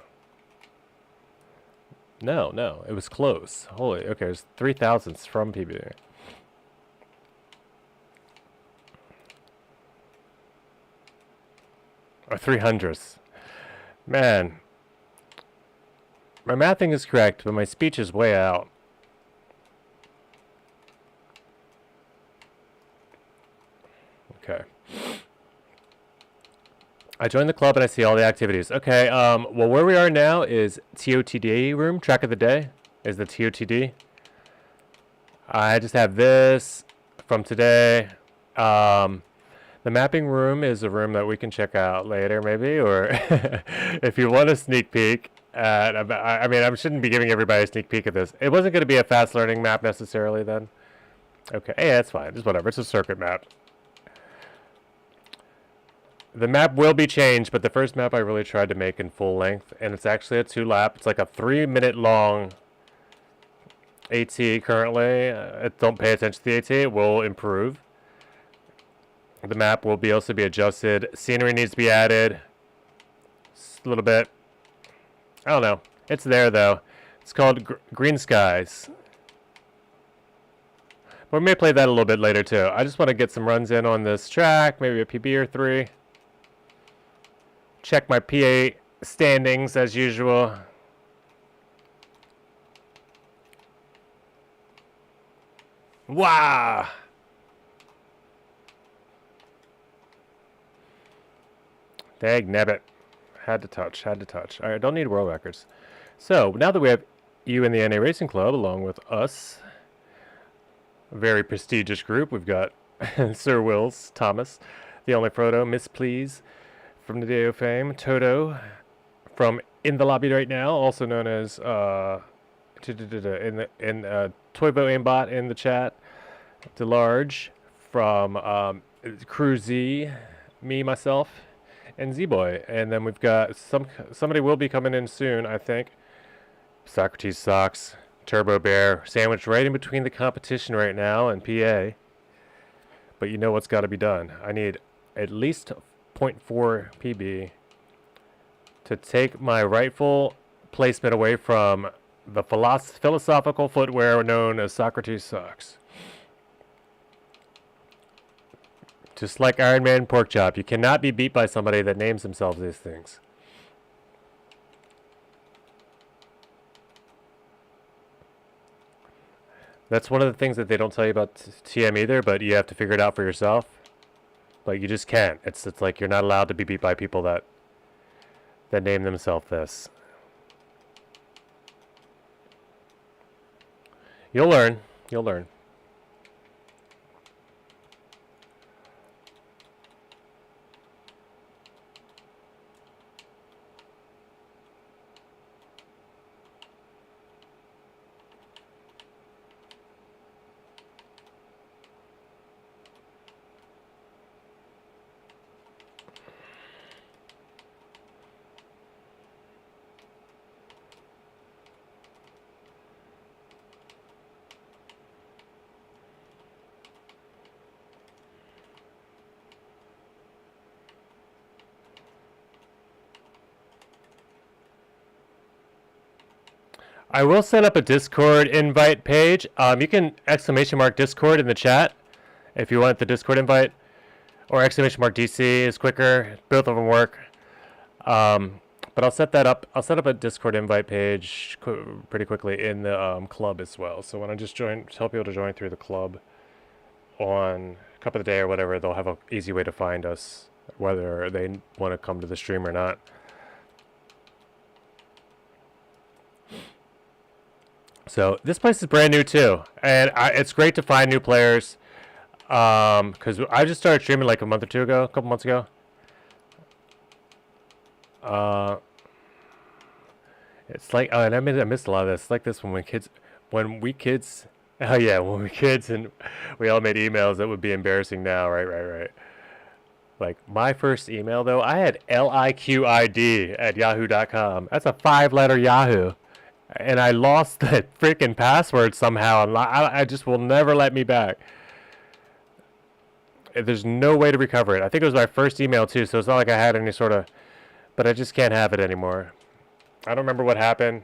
No, it was close. Holy, okay, it's 3,000ths from PB. Or 300ths. Man, my mathing is correct, but my speech is way out. Okay. I joined the club and I see all the activities. Okay, well, where we are now is TOTD room. Track of the day is the TOTD. I just have this from today. The mapping room is a room that we can check out later, maybe, or if you want a sneak peek. I mean, I shouldn't be giving everybody a sneak peek at this. It wasn't going to be a fast learning map necessarily then. Okay, yeah, that's fine. Just whatever. It's a circuit map. The map will be changed, but the first map I really tried to make in full length, and it's actually a 2-lap. It's like a 3-minute long AT currently. Don't pay attention to the AT. It will improve. The map will also be adjusted. Scenery needs to be added. Just a little bit. I don't know. It's there, though. It's called Green Skies. But we may play that a little bit later, too. I just want to get some runs in on this track. Maybe a PB or 3. Check my PA standings as usual. Wow! Dag nabbit. Had to touch. Alright, don't need world records. So, now that we have you in the NA Racing Club, along with us, a very prestigious group, we've got Sir Wills Thomas, the only Frodo, Miss Please, from the Deo fame, Toto, from In the Lobby right now, also known as Toivo Aimbot in the chat, DeLarge, from Crew Z, me, myself, and Z-Boy. And then we've got somebody will be coming in soon, I think. Socrates Socks, Turbo Bear, sandwiched right in between the competition right now and PA. But you know what's got to be done. I need at least 0.4 PB to take my rightful placement away from the philosophical footwear known as Socrates Socks. Just like Iron Man Pork Chop, you cannot be beat by somebody that names themselves these things. That's one of the things that they don't tell you about TM either, but you have to figure it out for yourself. Like, you just can't. It's like you're not allowed to be beat by people that name themselves this. You'll learn. You'll learn. I will set up a Discord invite page. You can !mark Discord in the chat if you want the Discord invite, or !DC is quicker. Both of them work. But I'll set that up. I'll set up a Discord invite page pretty quickly in the club as well. So when I just tell people to join through the club on Cup of the Day or whatever, they'll have an easy way to find us, whether they want to come to the stream or not. So this place is brand new too, and it's great to find new players. Because I just started streaming like a month or two ago, a couple months ago. It's like, oh, and I missed a lot of this. It's like this when we kids, oh yeah, when we kids and we all made emails that would be embarrassing now, right. Like my first email though, I had liqid@yahoo.com. That's a 5-letter Yahoo. And I lost that freaking password somehow, and I just will never let me back. There's no way to recover it. I think it was my first email too, so it's not like I had any sort of, but I just can't have it anymore. I don't remember what happened.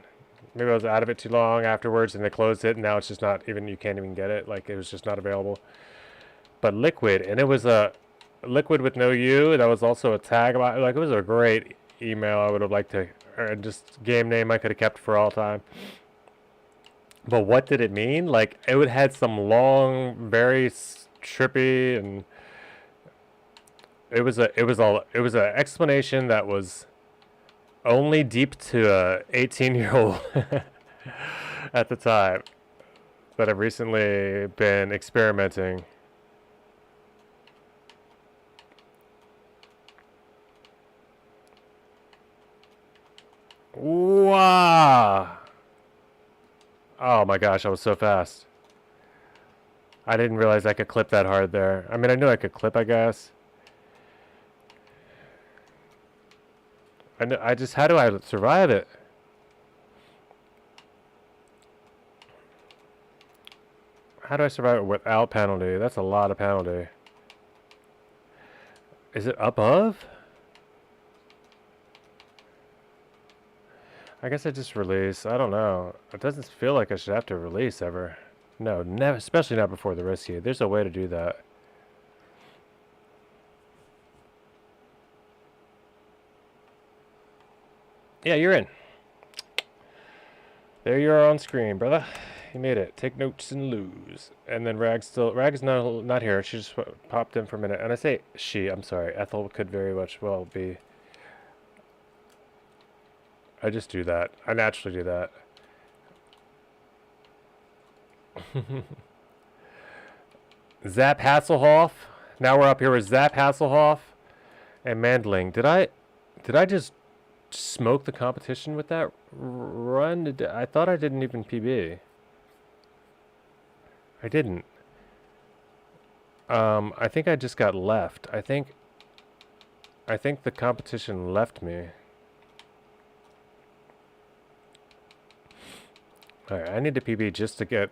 Maybe I was out of it too long afterwards and they closed it, and now it's just not even, you can't even get it. Like it was just not available. But Liquid, and it was a Liquid with no U. That was also a tag about, like it was a great email. I would have liked to, or just game name I could have kept for all time. But what did it mean? Like it would had some long, very trippy, and it was an explanation that was only deep to a 18-year-old at the time, that I've recently been experimenting. Wow. Oh my gosh, I was so fast. I didn't realize I could clip that hard there. I mean, I knew I could clip, I guess. How do I survive it? How do I survive it without penalty? That's a lot of penalty. Is it above? I guess I just release. I don't know. It doesn't feel like I should have to release ever. No, never, especially not before the risky. There's a way to do that. Yeah, you're in. There you are on screen, brother. You made it. Take notes and lose. And then Rag's not here. She just popped in for a minute. And I say she, I'm sorry. Ethel could very much well be. I just do that. I naturally do that. Zap Hasselhoff. Now we're up here with Zap Hasselhoff and Mandling. Did I just smoke the competition with that run? I thought I didn't even PB. I didn't. I think I just got left. I think the competition left me. Alright, I need to PB just to get...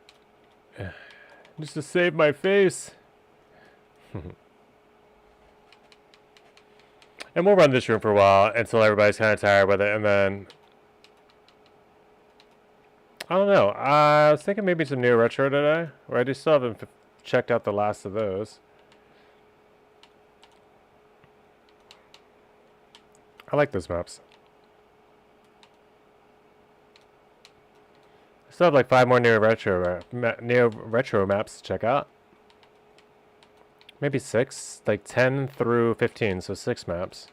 just to save my face. And we'll run this room for a while until everybody's kind of tired with it, and then... I don't know. I was thinking maybe some Neo Retro today, or I just still haven't checked out the last of those. I like those maps. I still have like 5 more Neo Retro maps to check out. Maybe 6, like 10 through 15, so 6 maps.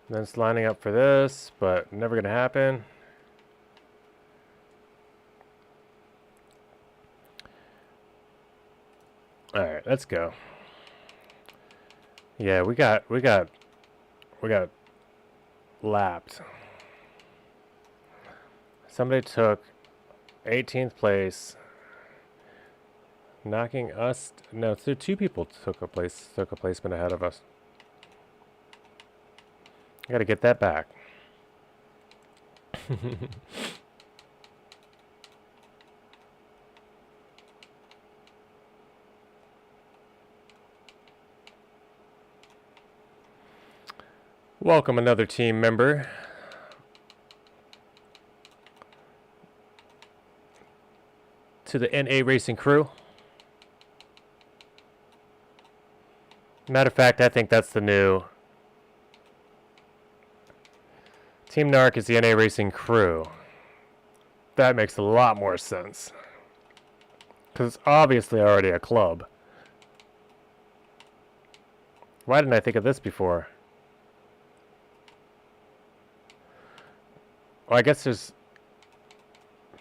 Then it's lining up for this, but never gonna happen. Alright, let's go. Yeah, we got lapped. Somebody took 18th place, knocking us. No, so 2 people took a placement ahead of us. I gotta get that back. Welcome another team member to the NA Racing crew. Matter of fact, I think that's the new Team Narc is the NA Racing crew. That makes a lot more sense. Because it's obviously already a club. Why didn't I think of this before? Well, I guess there's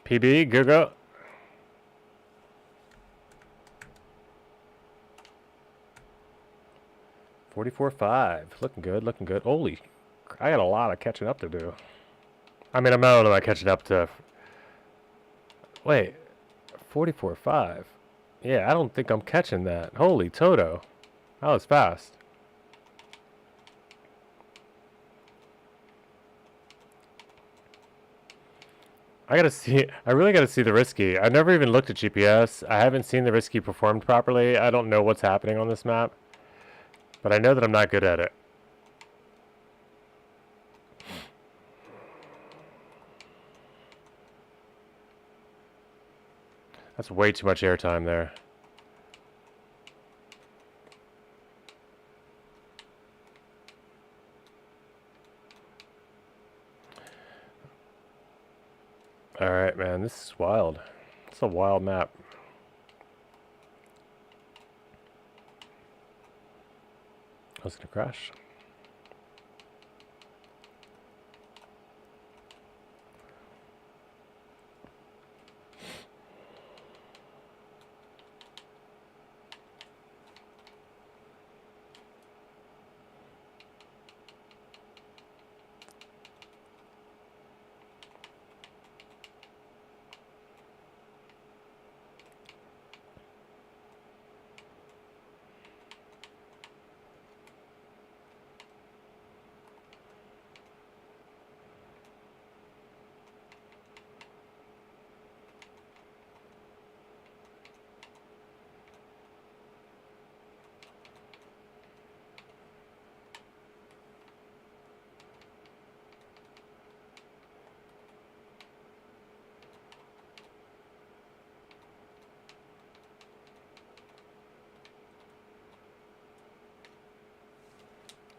PB, GOGO. $44.5. Looking good, looking good. Holy, I got a lot of catching up to do. I mean, I'm not only catching up to... Wait, 44.5. Yeah, I don't think I'm catching that. Holy Toto. That was fast. I really gotta see the risky. I've never even looked at GPS. I haven't seen the risky performed properly. I don't know what's happening on this map. But I know that I'm not good at it. That's way too much airtime there. Alright, man, this is wild. It's a wild map. I was gonna crash.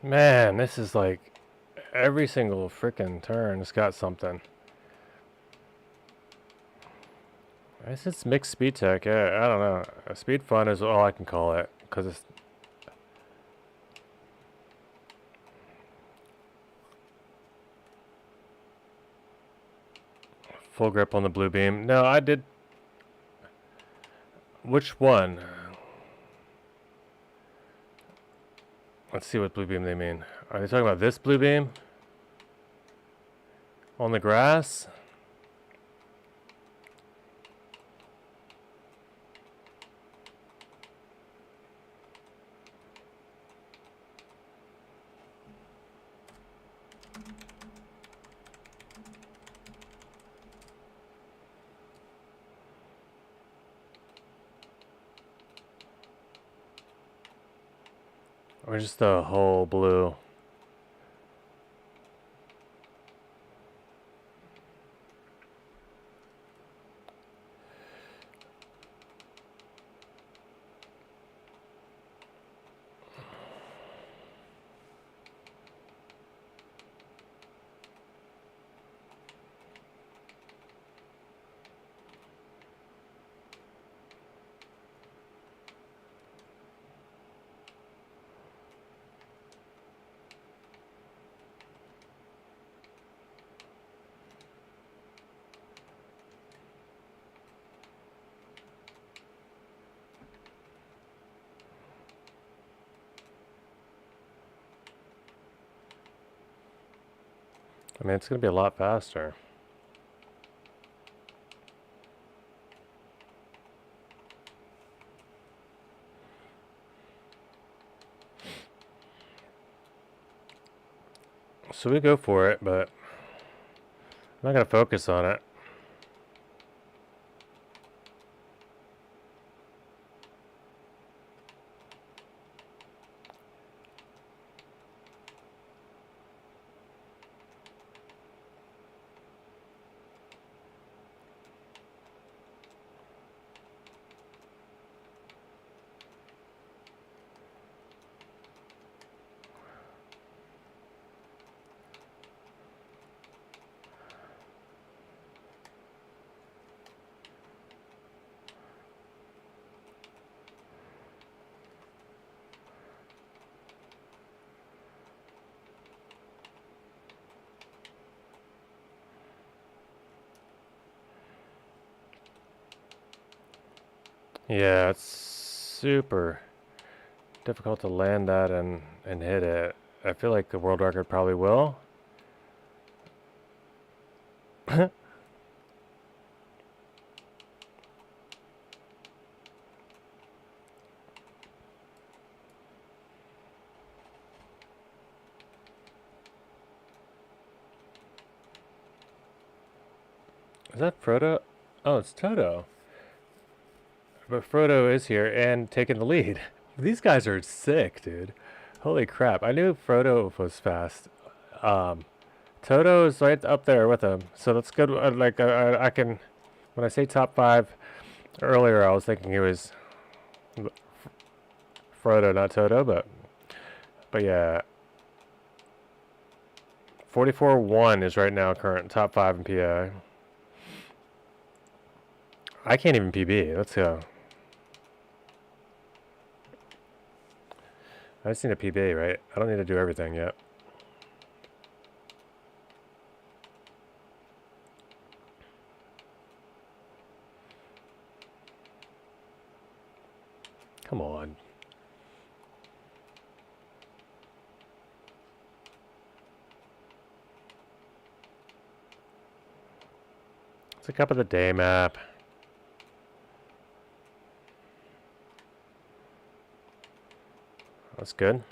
Man, this is like every single freaking turn has got something. I guess it's mixed speed tech. Yeah, I don't know. Speed fun is all I can call it because it's full grip on the blue beam. No, I did. Which one? Let's see what blue beam they mean. Are they talking about this blue beam? On the grass? Or just the whole blue? I mean, it's going to be a lot faster. So we go for it, but I'm not going to focus on it. Yeah, it's super difficult to land that and hit it. I feel like the world record probably will. Is that Frodo? Oh, it's Toto. But Frodo is here and taking the lead. These guys are sick, dude. Holy crap. I knew Frodo was fast. Um, Toto is right up there with him. So that's good. I can, when I say top five earlier, I was thinking it was Frodo, not Toto, but yeah. 44-1 is right now current top five in PA. I can't even PB. Let's go. I just need a PB, right? I don't need to do everything yet. Come on. It's a cup of the day map. That's good.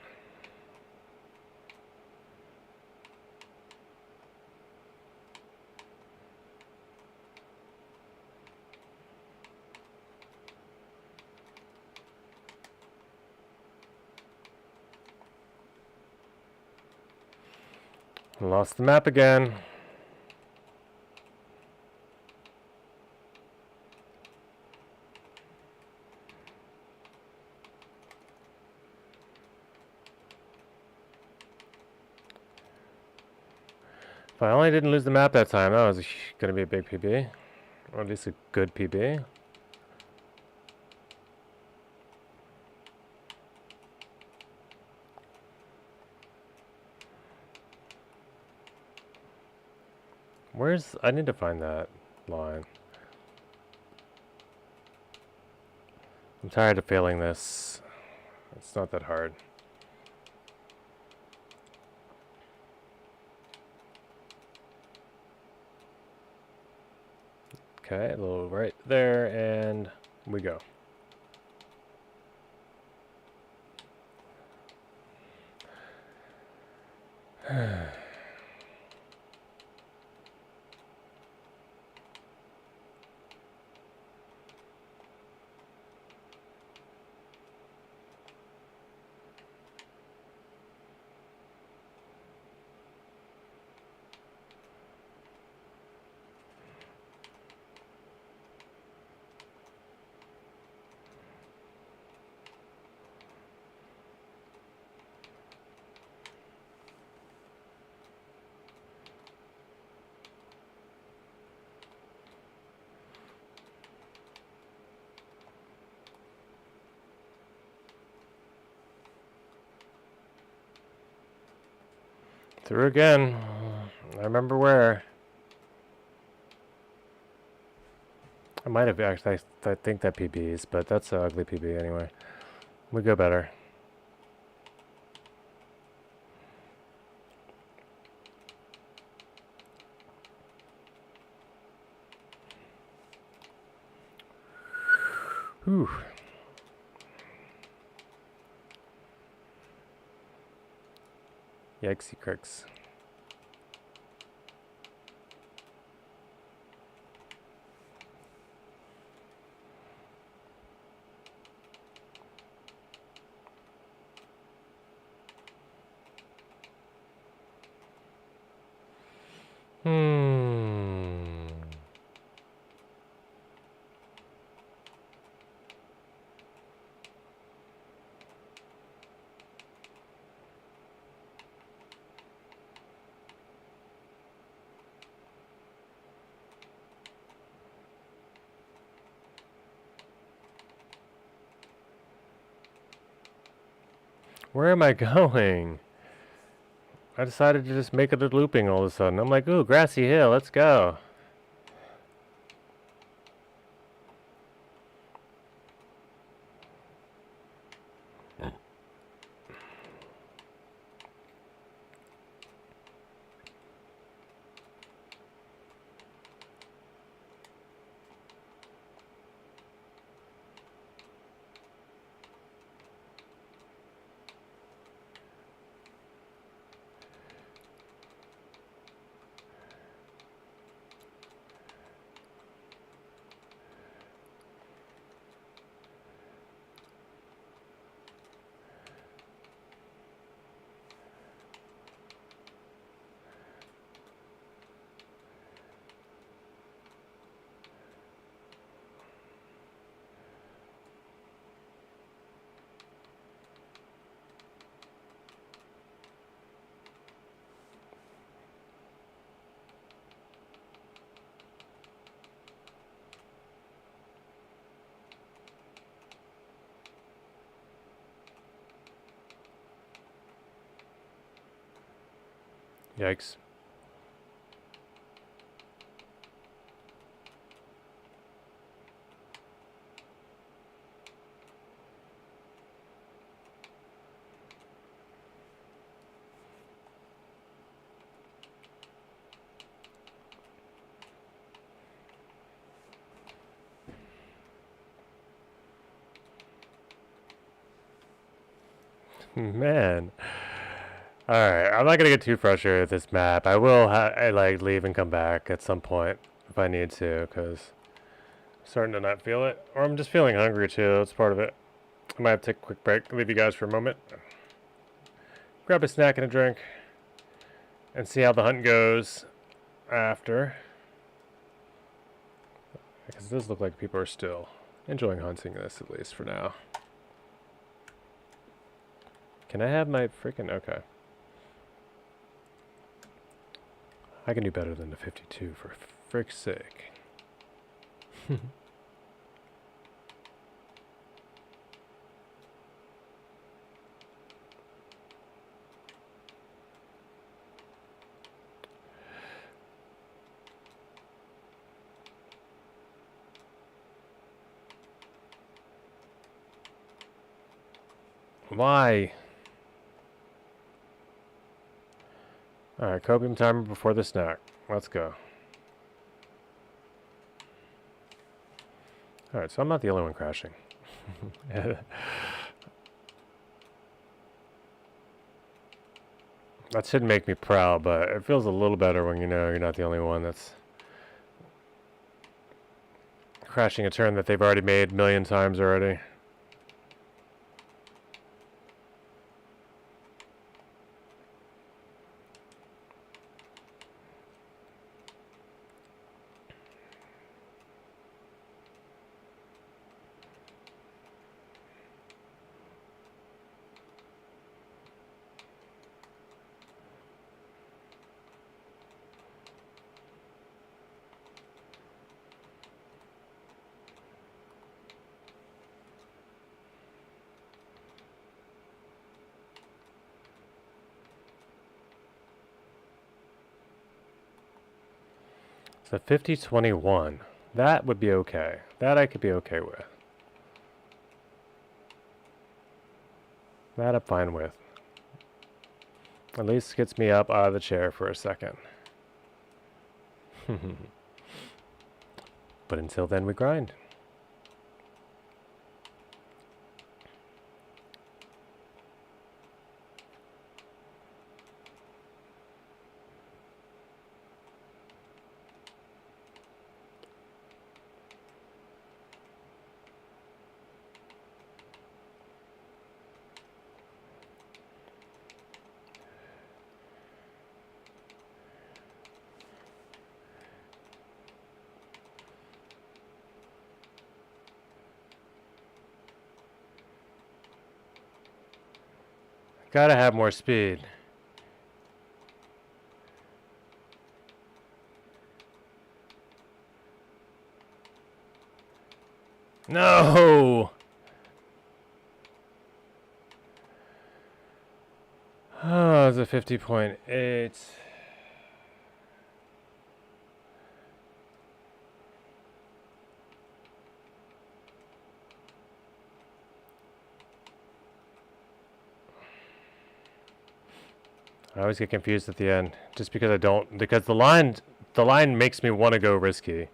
Lost the map again. If I only didn't lose the map that time, that was going to be a big PB. Or at least a good PB. Where's... I need to find that line. I'm tired of failing this. It's not that hard. Okay, a little right there, and we go. Through again. I remember where. I might have actually, I think that PBs, but that's an ugly PB anyway. We go better. Whew. Yikesy cricks. Where am I going? I decided to just make it a looping all of a sudden. I'm like, ooh, grassy hill, let's go. Yikes. Man. Alright, I'm not gonna get too frustrated with this map. I will like leave and come back at some point if I need to, because I'm starting to not feel it. Or I'm just feeling hungry too, that's part of it. I might have to take a quick break, leave you guys for a moment. Grab a snack and a drink. And see how the hunt goes after. Because it does look like people are still enjoying hunting this, at least for now. Can I have my freaking... Okay. I can do better than the 52 for frick's sake. Why? Alright, copium timer before the snack. Let's go. Alright, so I'm not the only one crashing. That shouldn't make me proud, but it feels a little better when you know you're not the only one that's crashing a turn that they've already made a million times already. So 50-21. That would be okay. That I could be okay with. That I'm fine with. At least gets me up out of the chair for a second. But until then, we grind. Gotta have more speed. No! Oh, it's a 50.8. I always get confused at the end, just because because the line makes me want to go risky,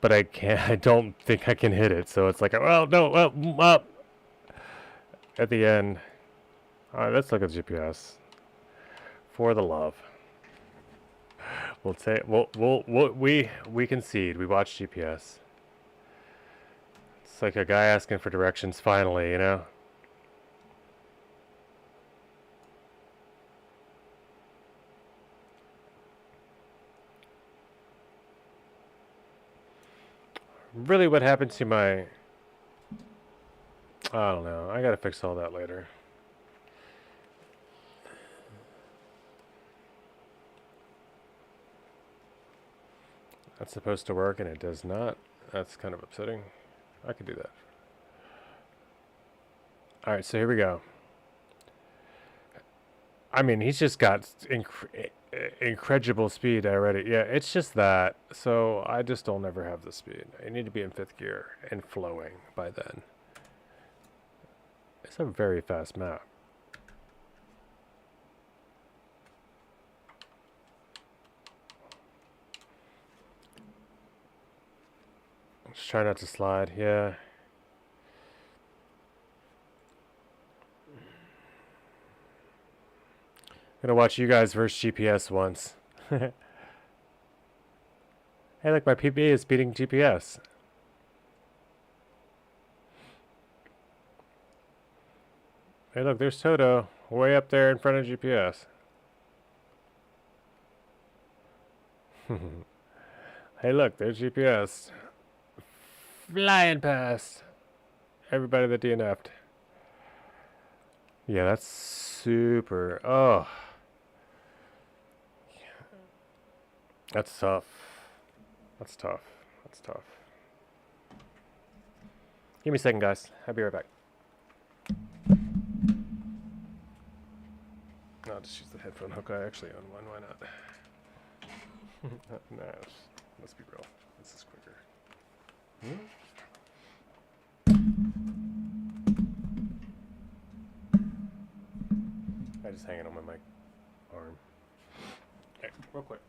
but I can't. I don't think I can hit it, so it's like, well, no, well, at the end. All right, let's look at the GPS. For the love, we'll say, we concede. We watch GPS. It's like a guy asking for directions. Finally, you know. Really, what happened to my... I don't know. I gotta fix all that later. That's supposed to work and it does not. That's kind of upsetting. I could do that. Alright, so here we go. I mean, he's just got incredible speed already. Yeah, it's just that. So I just don't ever have the speed. I need to be in 5th gear and flowing by then. It's a very fast map. Just try not to slide. Yeah. Gonna watch you guys versus GPS once. Hey, look, my PB is beating GPS. Hey, look, there's Toto, way up there in front of GPS. Hey, look, there's GPS. Flying past everybody that DNF'd. Yeah, that's super. Oh, that's tough. That's tough. That's tough. Give me a second, guys. I'll be right back. I'll just use the headphone hook I actually own one. Why not? Nah, let's be real. This is quicker. I just hang it on my mic arm. Okay, real quick.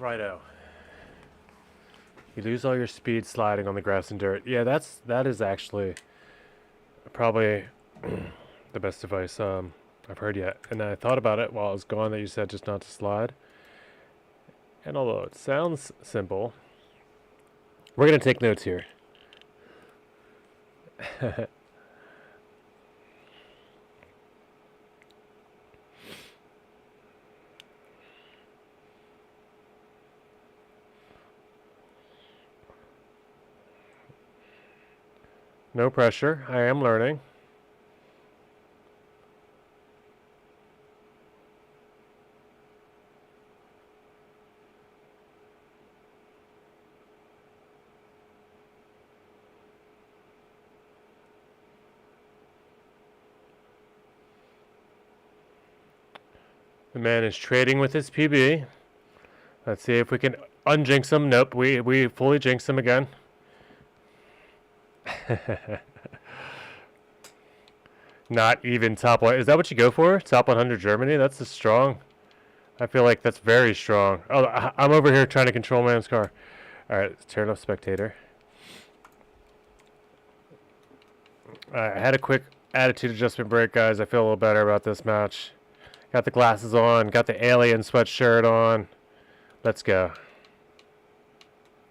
Righto. You lose all your speed sliding on the grass and dirt. Yeah, that is actually probably the best advice I've heard yet. And I thought about it while I was gone that you said just not to slide. And although it sounds simple, we're going to take notes here. No pressure. I am learning. The man is trading with his PB. Let's see if we can unjinx him. Nope, we fully jinxed him again. Not even top one. Is that what you go for? Top 100 Germany? That's a strong. I feel like that's very strong. Oh, I'm over here trying to control man's car. All right, let's turn off spectator. I had a quick attitude adjustment break, guys. I feel a little better about this match. Got the glasses on. Got the alien sweatshirt on. Let's go.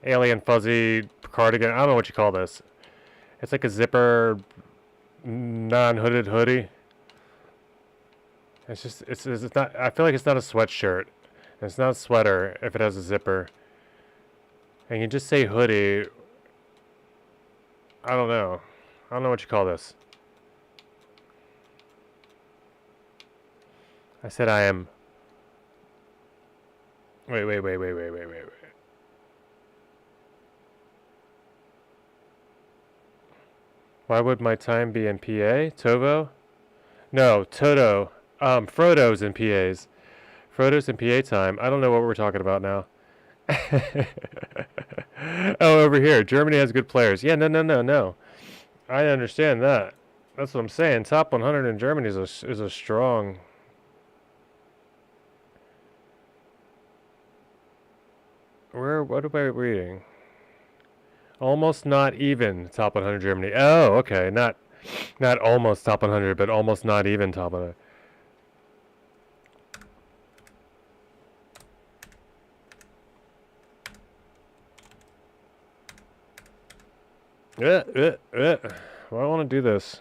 Alien fuzzy cardigan. I don't know what you call this. It's like a zipper, non-hooded hoodie. It's just, it's not, I feel like it's not a sweatshirt. It's not a sweater if it has a zipper. And you just say hoodie. I don't know. I don't know what you call this. I said I am. Wait. Why would my time be in PA? Tovo? No, Toto. Frodo's in PAs. Frodo's in PA time. I don't know what we're talking about now. Oh, over here. Germany has good players. Yeah, no. I understand that. That's what I'm saying. Top 100 in Germany is a strong. What am I reading? Almost not even top 100 Germany. Oh, okay. Not almost top 100, but almost not even top 100. Well, I want to do this.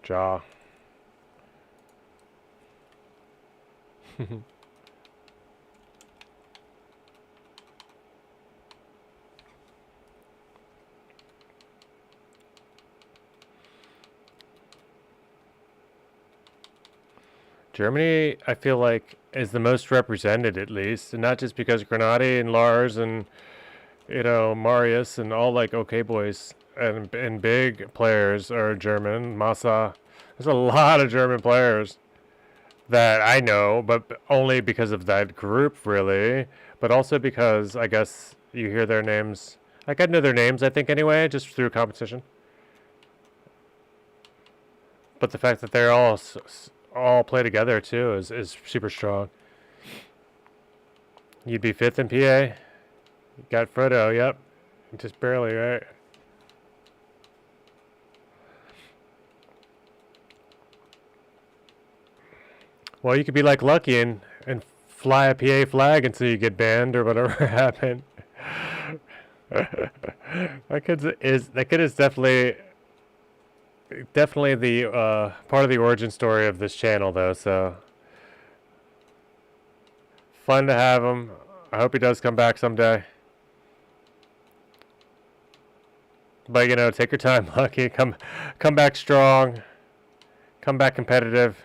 Jaw. Germany, I feel like, is the most represented, at least, and not just because Grenade and Lars and Marius and all like OK boys and big players are German. Massa, there's a lot of German players that I know, but only because of that group, really. But also because I guess you hear their names. Like I know their names, I think anyway, just through competition. But the fact that they're all play together too is super strong. You'd be 5th in PA. You got Frodo, yep. Just barely, right? Well, you could be like Lucky and fly a PA flag until you get banned or whatever happened. That kid is definitely the part of the origin story of this channel, though. So fun to have him. I hope he does come back someday. But take your time, Lucky. Come back strong. Come back competitive.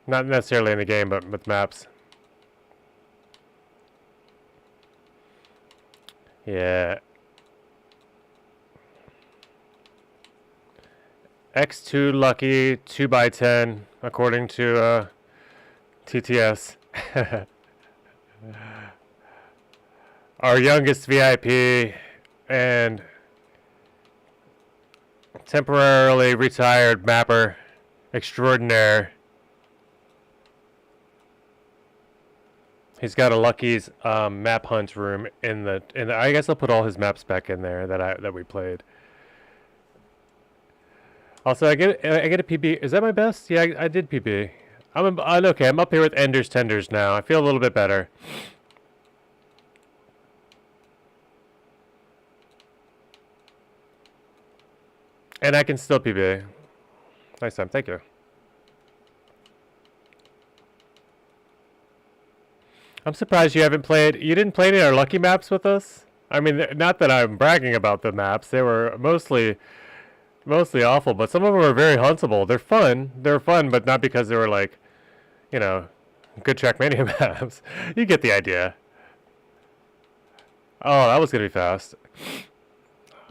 Not necessarily in the game, but with maps. Yeah. X2 Lucky 2x10 according to TTS. Our youngest VIP and Temporarily retired mapper extraordinaire. He's got a Lucky's map hunt room in the I guess I'll put all his maps back in there that we played. Also, I get a PB. Is that my best? Yeah, I did PB. I'm okay. I'm up here with Ender's Tenders now. I feel a little bit better. And I can still PB. Nice time. Thank you. I'm surprised you haven't played. You didn't play any of our Lucky maps with us? I mean, not that I'm bragging about the maps. They were mostly awful, but some of them are very huntable. They're fun. They're fun, but not because they were like, you know, good Trackmania maps. You get the idea. Oh, that was gonna be fast.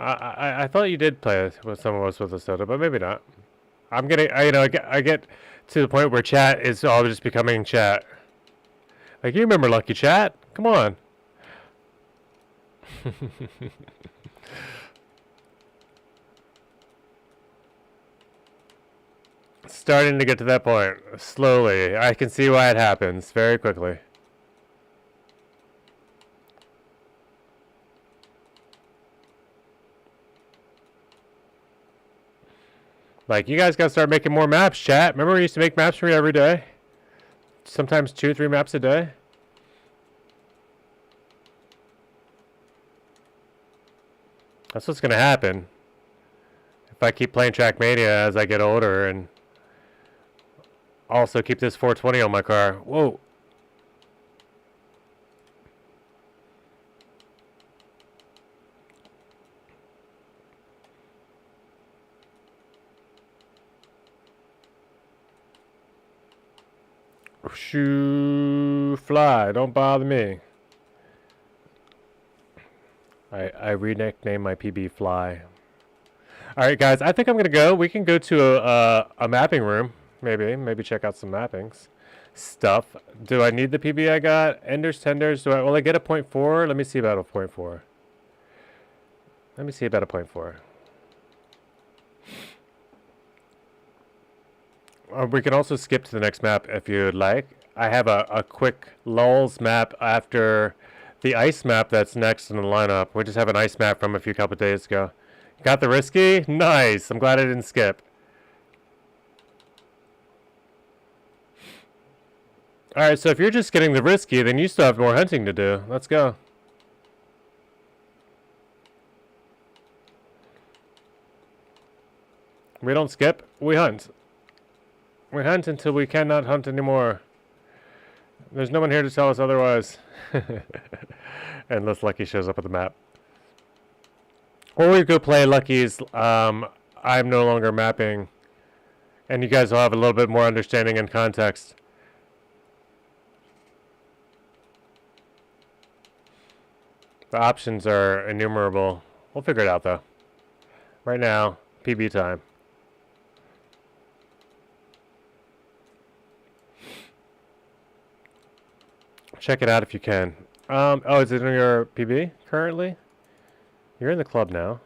I thought you did play with some of us with a soda, but maybe not. I'm getting, I get to the point where chat is all just becoming chat. Like, you remember Lucky Chat? Come on. Starting to get to that point. Slowly. I can see why it happens very quickly. Like, you guys gotta start making more maps, chat. Remember we used to make maps for you every day? Sometimes 2 or 3 maps a day? That's what's gonna happen. If I keep playing Trackmania as I get older and also keep this 420 on my car. Whoa. Shoo, fly, don't bother me. I re-nicknamed my PB Fly. Alright guys, I think I'm gonna go. We can go to a mapping room. Maybe check out some mappings. Stuff. Do I need the PB I got? Ender's Tenders. Will I get a 0.4? Let me see about a 0.4. Let me see about a 0.4. We can also skip to the next map if you'd like. I have a quick lulls map after the ice map that's next in the lineup. We just have an ice map from a couple days ago. Got the risky? Nice. I'm glad I didn't skip. Alright, so if you're just getting the risky, then you still have more hunting to do. Let's go. We don't skip, we hunt. We hunt until we cannot hunt anymore. There's no one here to tell us otherwise. Unless Lucky shows up at the map. Or we go play Lucky's I'm no longer mapping. And you guys will have a little bit more understanding and context. The options are innumerable. We'll figure it out though. Right now, PB time. Check it out if you can. Oh, is it in your PB currently? You're in the club now.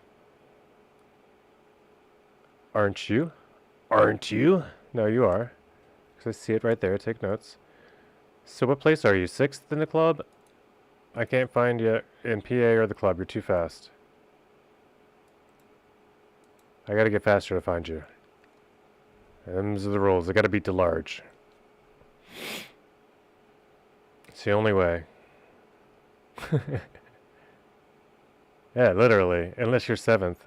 Aren't you? Aren't you? No, you are. Because I see it right there. Take notes. So what place are you? 6th in the club? I can't find you in PA or the club. You're too fast. I gotta get faster to find you. Them's are the rules. I gotta beat the large. It's the only way. Yeah, literally. Unless you're 7th.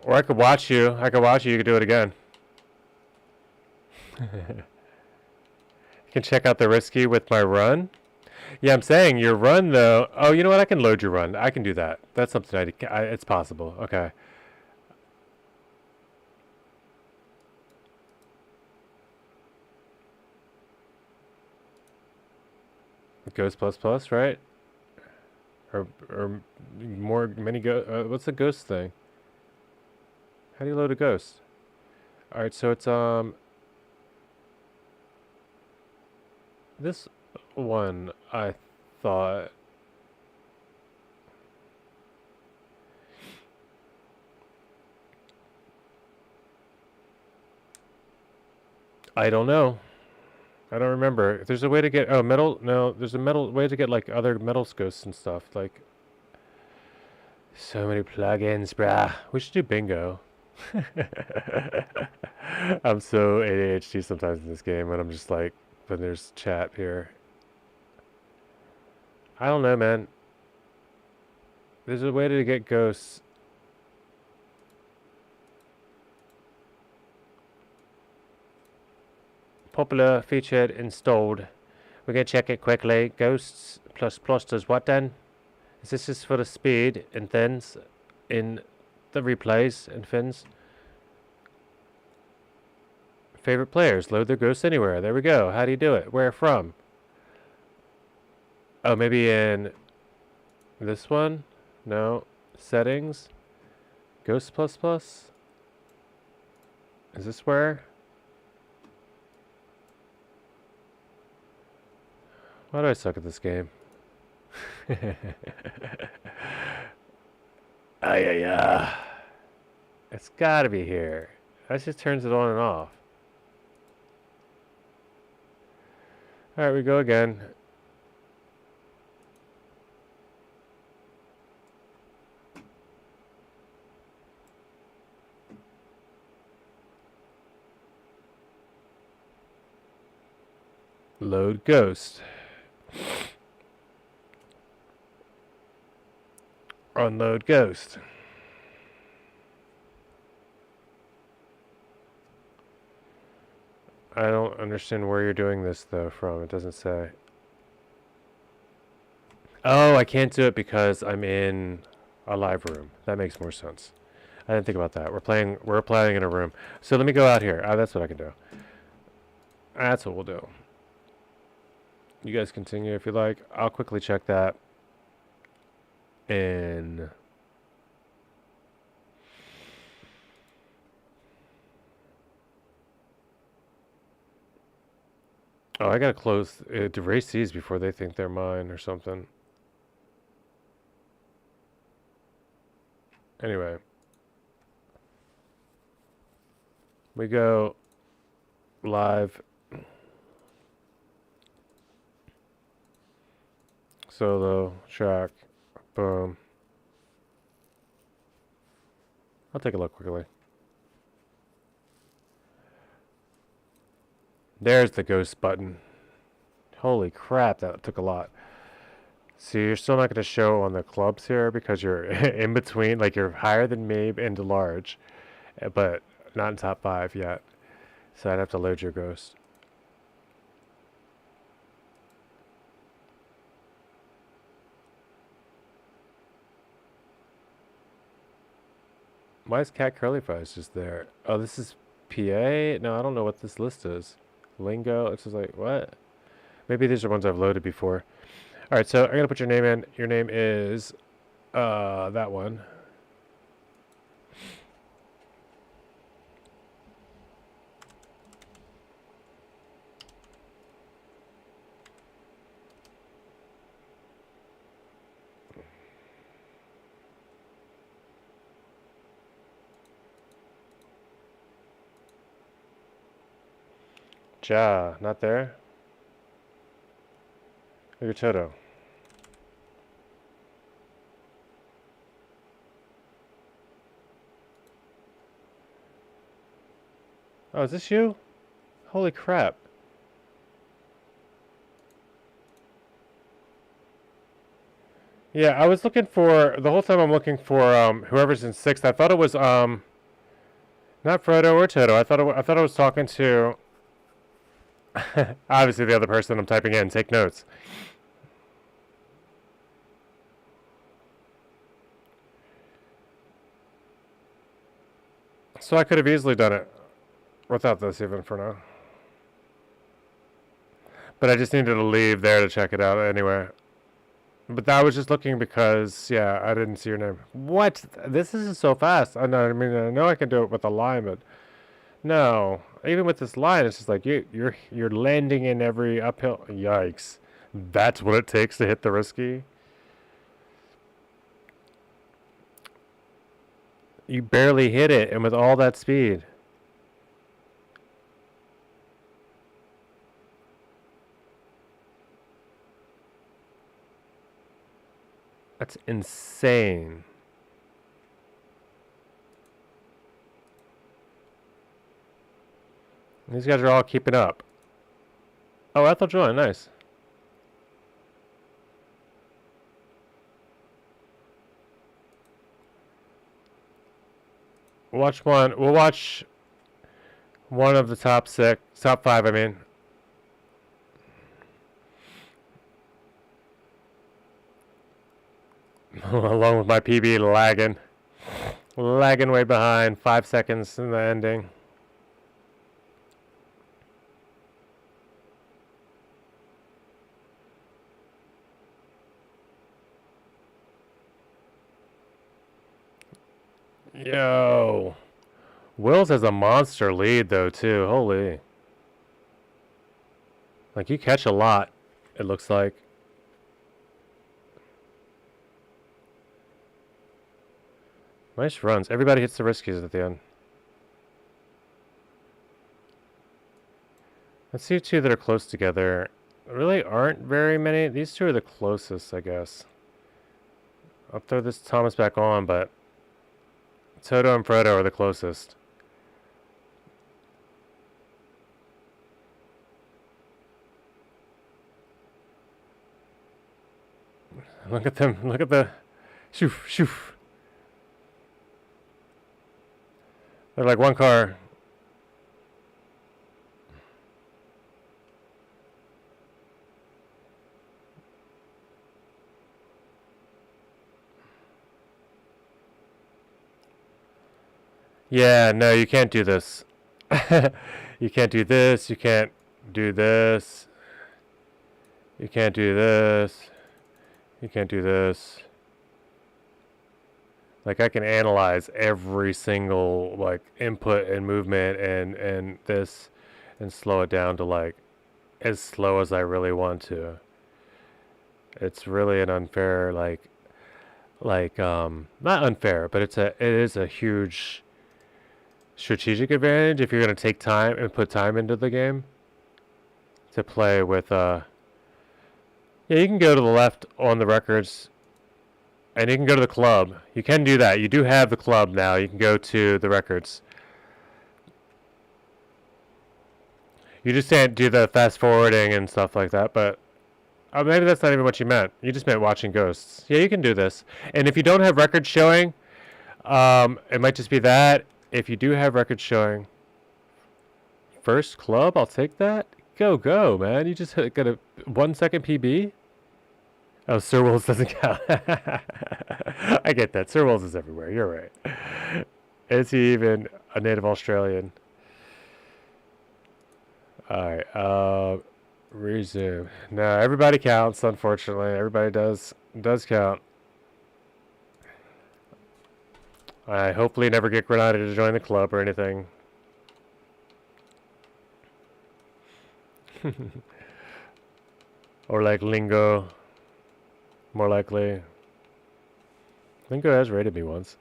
Or I could watch you. I could watch you. You could do it again. You can check out the risky with my run. Yeah, I'm saying your run, though. Oh, you know what? I can load your run. I can do that. That's something it's possible. Okay. Ghost plus plus, right? Or more many what's the ghost thing? How do you load a ghost? All right, so it's this one I thought I don't know. I don't remember. There's a way to get metal. No, there's a metal way to get like other metal ghosts and stuff. Like so many plugins, brah. We should do bingo. I'm so ADHD sometimes in this game when I'm just like, when there's chat here. I don't know, man. There's a way to get ghosts. Popular featured installed. We're gonna check it quickly. Ghosts plus plus does what then? Is this just for the speed and thins in the replays and fins? Favorite players load their ghosts anywhere. There we go. How do you do it? Where from? Oh, maybe in this one? No. Settings. Ghost plus plus. Is this where? Why do I suck at this game? Yeah. It's gotta be here. That just turns it on and off. Alright, we go again. Load ghost. Unload ghost. I don't understand where you're doing this though from. It doesn't say. Oh, I can't do it because I'm in a live room. That makes more sense. I didn't think about that. We're playing in a room. So let me go out here. That's what I can do. That's what we'll do. You guys continue if you like. I'll quickly check that. And oh, I gotta close to erase these before they think they're mine or something. Anyway, we go live. Solo track. Boom. I'll take a look quickly. There's the ghost button. Holy crap, that took a lot. See, you're still not going to show on the clubs here because you're in between, like you're higher than me and large, but not in top 5 yet. So I'd have to load your ghost. Why is Cat Curly Fries just there? Oh, this is PA? No, I don't know what this list is. Lingo? It's just like, what? Maybe these are ones I've loaded before. Alright, so I'm going to put your name in. Your name is that one. Ja, not there? Look at Toto. Oh, is this you? Holy crap. Yeah, I was looking for, the whole time I'm looking for whoever's in 6th. I thought it was not Frodo or Toto. I thought I was talking to obviously the other person I'm typing in. Take notes. So I could have easily done it without this even for now. But I just needed to leave there to check it out anyway. But I was just looking because, yeah, I didn't see your name. What? This is so fast. I know I can do it with a line, but no. Even with this line, it's just like you're landing in every uphill. Yikes! That's what it takes to hit the risky. You barely hit it, and with all that speed. That's insane. These guys are all keeping up. Oh, Ethel joined. Nice. We'll watch one. We'll watch one of the top five, I mean. Along with my PB lagging. Lagging way behind. 5 seconds in the ending. Yo. Wills has a monster lead, though, too. Holy. Like, you catch a lot, it looks like. Nice runs. Everybody hits the riskies at the end. Let's see two that are close together. There really aren't very many. These two are the closest, I guess. I'll throw this Thomas back on, but Toto and Frodo are the closest. Look at them. Look at the... Shoof, shoof. They're like one car. Yeah, no, you can't do this. You can't do this. You can't do this. You can't do this. You can't do this. Like, I can analyze every single, like, input and movement and this and slow it down to, like, as slow as I really want to. It's really an unfair, not unfair, but it is a huge strategic advantage if you're going to take time and put time into the game to play with, yeah, you can go to the left on the records. And you can go to the club. You can do that. You do have the club now. You can go to the records. You just can't do the fast forwarding and stuff like that. But maybe that's not even what you meant. You just meant watching ghosts. Yeah, you can do this. And if you don't have records showing, it might just be that. If you do have records showing, first club, I'll take that. Go, man. You just got a 1 second PB. Oh, Sir Wills doesn't count. I get that. Sir Wills is everywhere. You're right. Is he even a native Australian? Alright, resume. No, everybody counts, unfortunately. Everybody does count. I hopefully never get Grenada to join the club or anything. Or like Lingo. More likely. Lingo has rated me once.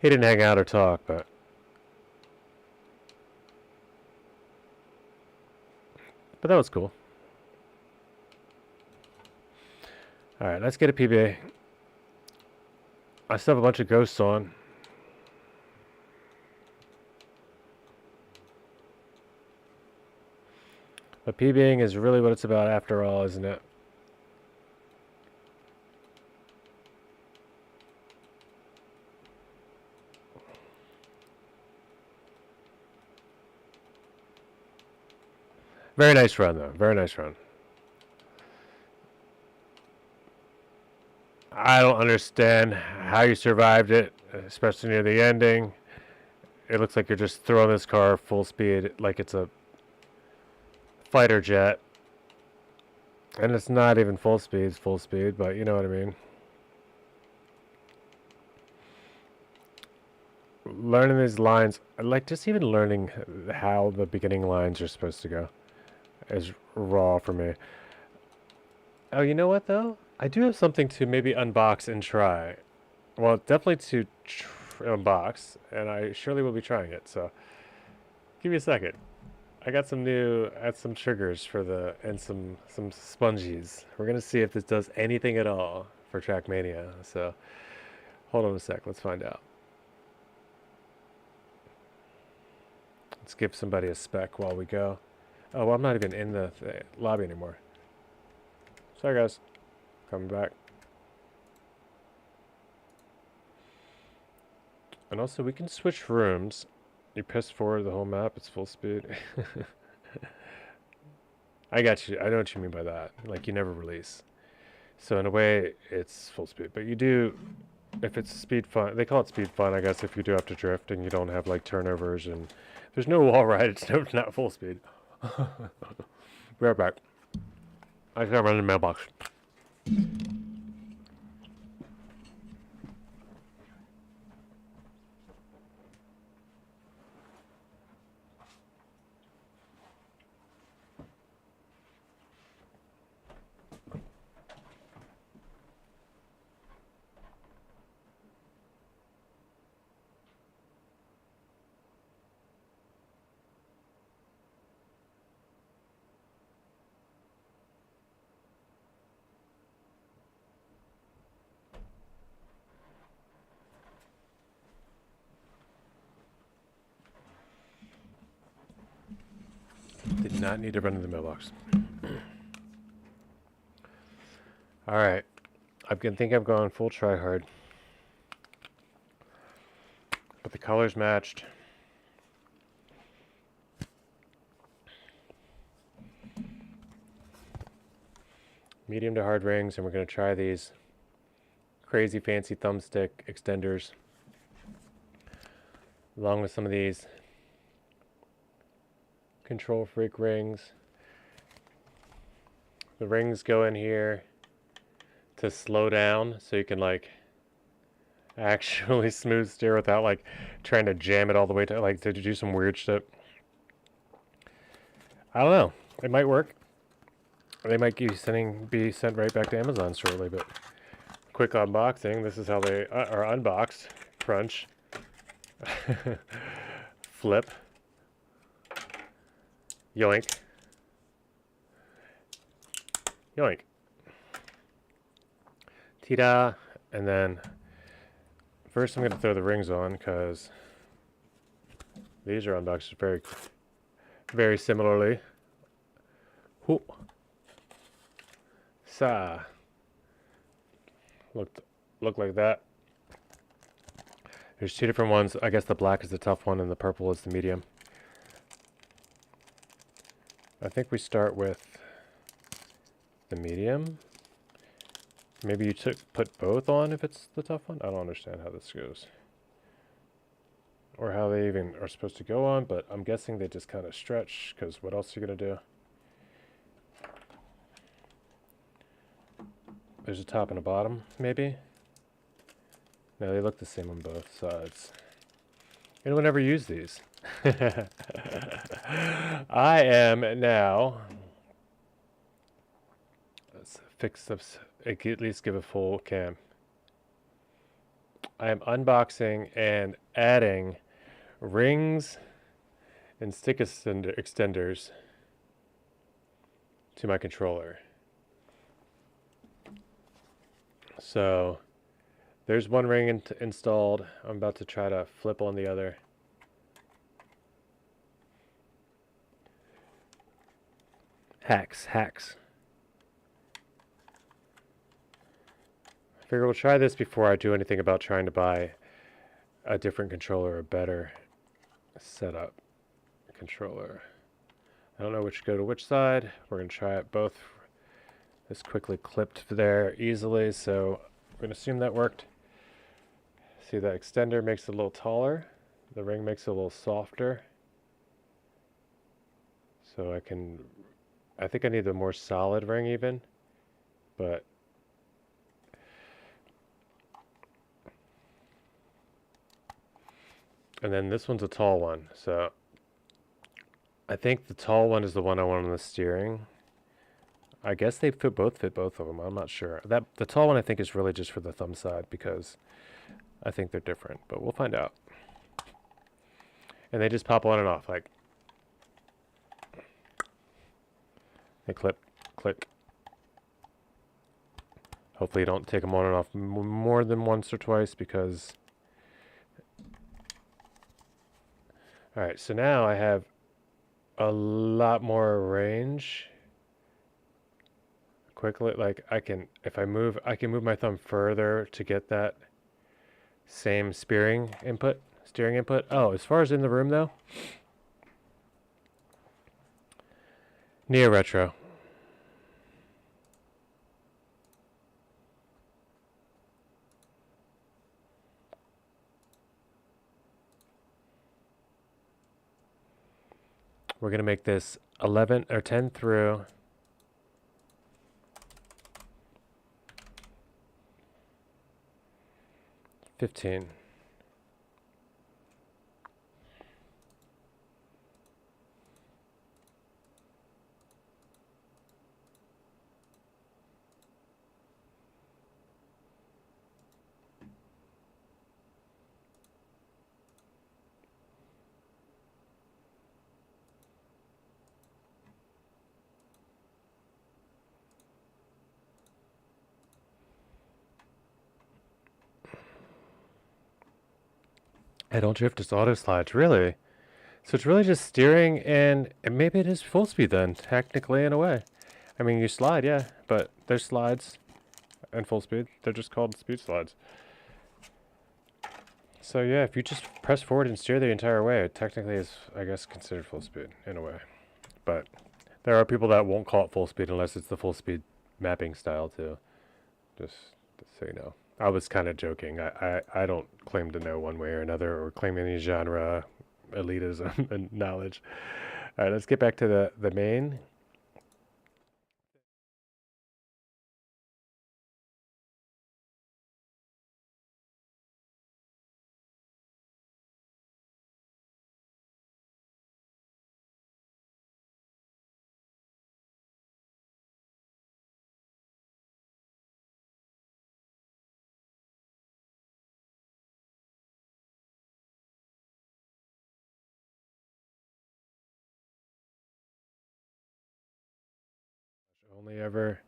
He didn't hang out or talk, but... But that was cool. Alright, let's get a PBA. I still have a bunch of ghosts on. But PBing is really what it's about after all, isn't it? Very nice run, though. Very nice run. I don't understand how you survived it, especially near the ending. It looks like you're just throwing this car full speed like it's a fighter jet. And it's not even full speed, but you know what I mean. Learning these lines, like just even learning how the beginning lines are supposed to go is raw for me. Oh, you know what though? I do have something to maybe unbox and try. Well, definitely to unbox, and I surely will be trying it, so give me a second. I got some triggers for and some sponges. We're gonna see if this does anything at all for Trackmania. So hold on a sec, let's find out. Let's give somebody a spec while we go. Oh, well, I'm not even in the lobby anymore. Sorry guys, coming back. And also we can switch rooms. You press forward the whole map, it's full speed. I got you. I know what you mean by that. Like, you never release. So in a way, it's full speed. But you do, if it's speed fun, they call it speed fun, I guess, if you do have to drift and you don't have, like, turnovers and there's no wall ride. It's not full speed. Be right back. I just gotta run in the mailbox. Did not need to run in the mailbox. Alright. I think I've gone full try hard. But the colors matched. Medium to hard rings, and we're going to try these crazy fancy thumbstick extenders along with some of these control freak rings. The rings go in here to slow down so you can like actually smooth steer without like trying to jam it all the way to like to do some weird shit. I don't know. It might work. They might be sent right back to Amazon shortly, but quick unboxing. This is how they are unboxed. Crunch. Flip. Yoink. Yoink. Ta-da. And then first I'm going to throw the rings on because these are unboxed very, very similarly. Whoo. Sa. Look like that. There's two different ones. I guess the black is the tough one and the purple is the medium. I think we start with the medium. Maybe you put both on if it's the tough one? I don't understand how this goes. Or how they even are supposed to go on, but I'm guessing they just kind of stretch, because what else are you going to do? There's a top and a bottom, maybe? No, they look the same on both sides. Anyone ever use these? I am now. Let's fix this. At least give a full cam. I am unboxing and adding rings and stick extenders to my controller. So there's one ring installed. I'm about to try to flip on the other. Hacks. I figure we'll try this before I do anything about trying to buy a different controller, a better setup controller. I don't know which go to which side. We're going to try it both. This quickly clipped there easily, so we're going to assume that worked. See, that extender makes it a little taller. The ring makes it a little softer. So I think I need a more solid ring even, but and then this one's a tall one, so I think the tall one is the one I want on the steering. I guess they both fit both of them. I'm not sure. The tall one I think is really just for the thumb side because I think they're different, but we'll find out. And they just pop on and off like And click. Hopefully you don't take them on and off more than once or twice because... Alright, so now I have a lot more range. Quickly, like I can, if I move, I can move my thumb further to get that same steering input. Oh, as far as in the room though, Neo Retro. We're gonna make this 11 or 10 through 15. I don't drift, it's auto slides, really? So it's really just steering and maybe it is full speed then, technically in a way. I mean, you slide, yeah, but there's slides and full speed. They're just called speed slides. So yeah, if you just press forward and steer the entire way, it technically is, I guess, considered full speed in a way. But there are people that won't call it full speed unless it's the full speed mapping style too. Just so you know. I was kind of joking. I don't claim to know one way or another or claim any genre elitism and knowledge. All right, let's get back to the main. Only ever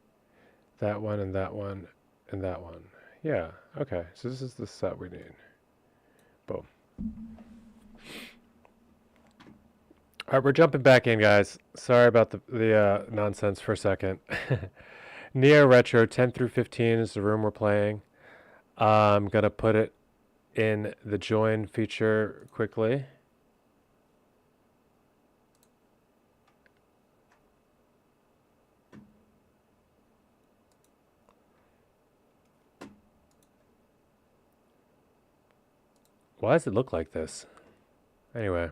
that one and that one and that one. Yeah, okay. So this is the set we need. Boom. All right, we're jumping back in, guys. Sorry about the nonsense for a second. Neo Retro 10 through 15 is the room we're playing. I'm going to put it in the join feature quickly. Why does it look like this? Anyway.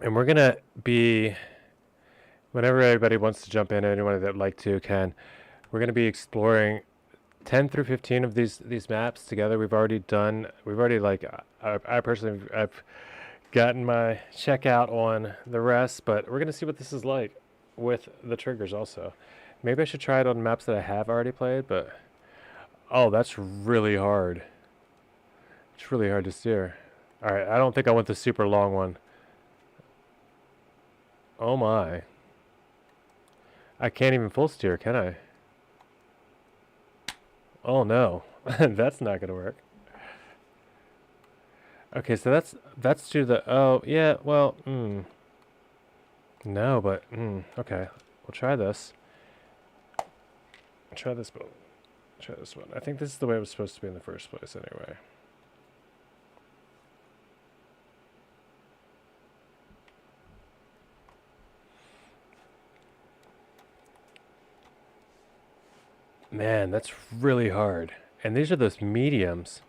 And we're going to be, whenever everybody wants to jump in, anyone that would like to can, we're going to be exploring 10 through 15 of these maps together. We've already like, I personally, I've gotten my checkout on the rest, but we're going to see what this is like with the triggers also. Maybe I should try it on maps that I have already played, but, oh, that's really hard. It's really hard to steer. All right, I don't think I want the super long one. Oh my. I can't even full steer, can I? Oh no. That's not gonna work. Okay, so that's to the, oh yeah, well, no, but okay. We'll try this. Try this one. Try this one. I think this is the way it was supposed to be in the first place anyway. Man, that's really hard. And these are those mediums.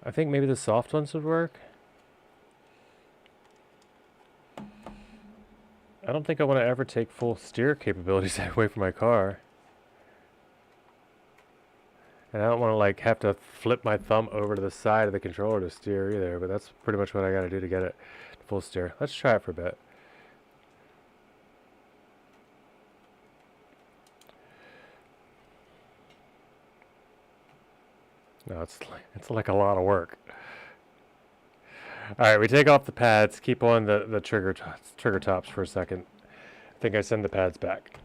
I think maybe the soft ones would work. I don't think I want to ever take full steer capabilities away from my car. And I don't want to like have to flip my thumb over to the side of the controller to steer either, but that's pretty much what I got to do to get it to full steer. Let's try it for a bit. No, it's like a lot of work. All right, we take off the pads, keep on the trigger tops for a second. I think I send the pads back.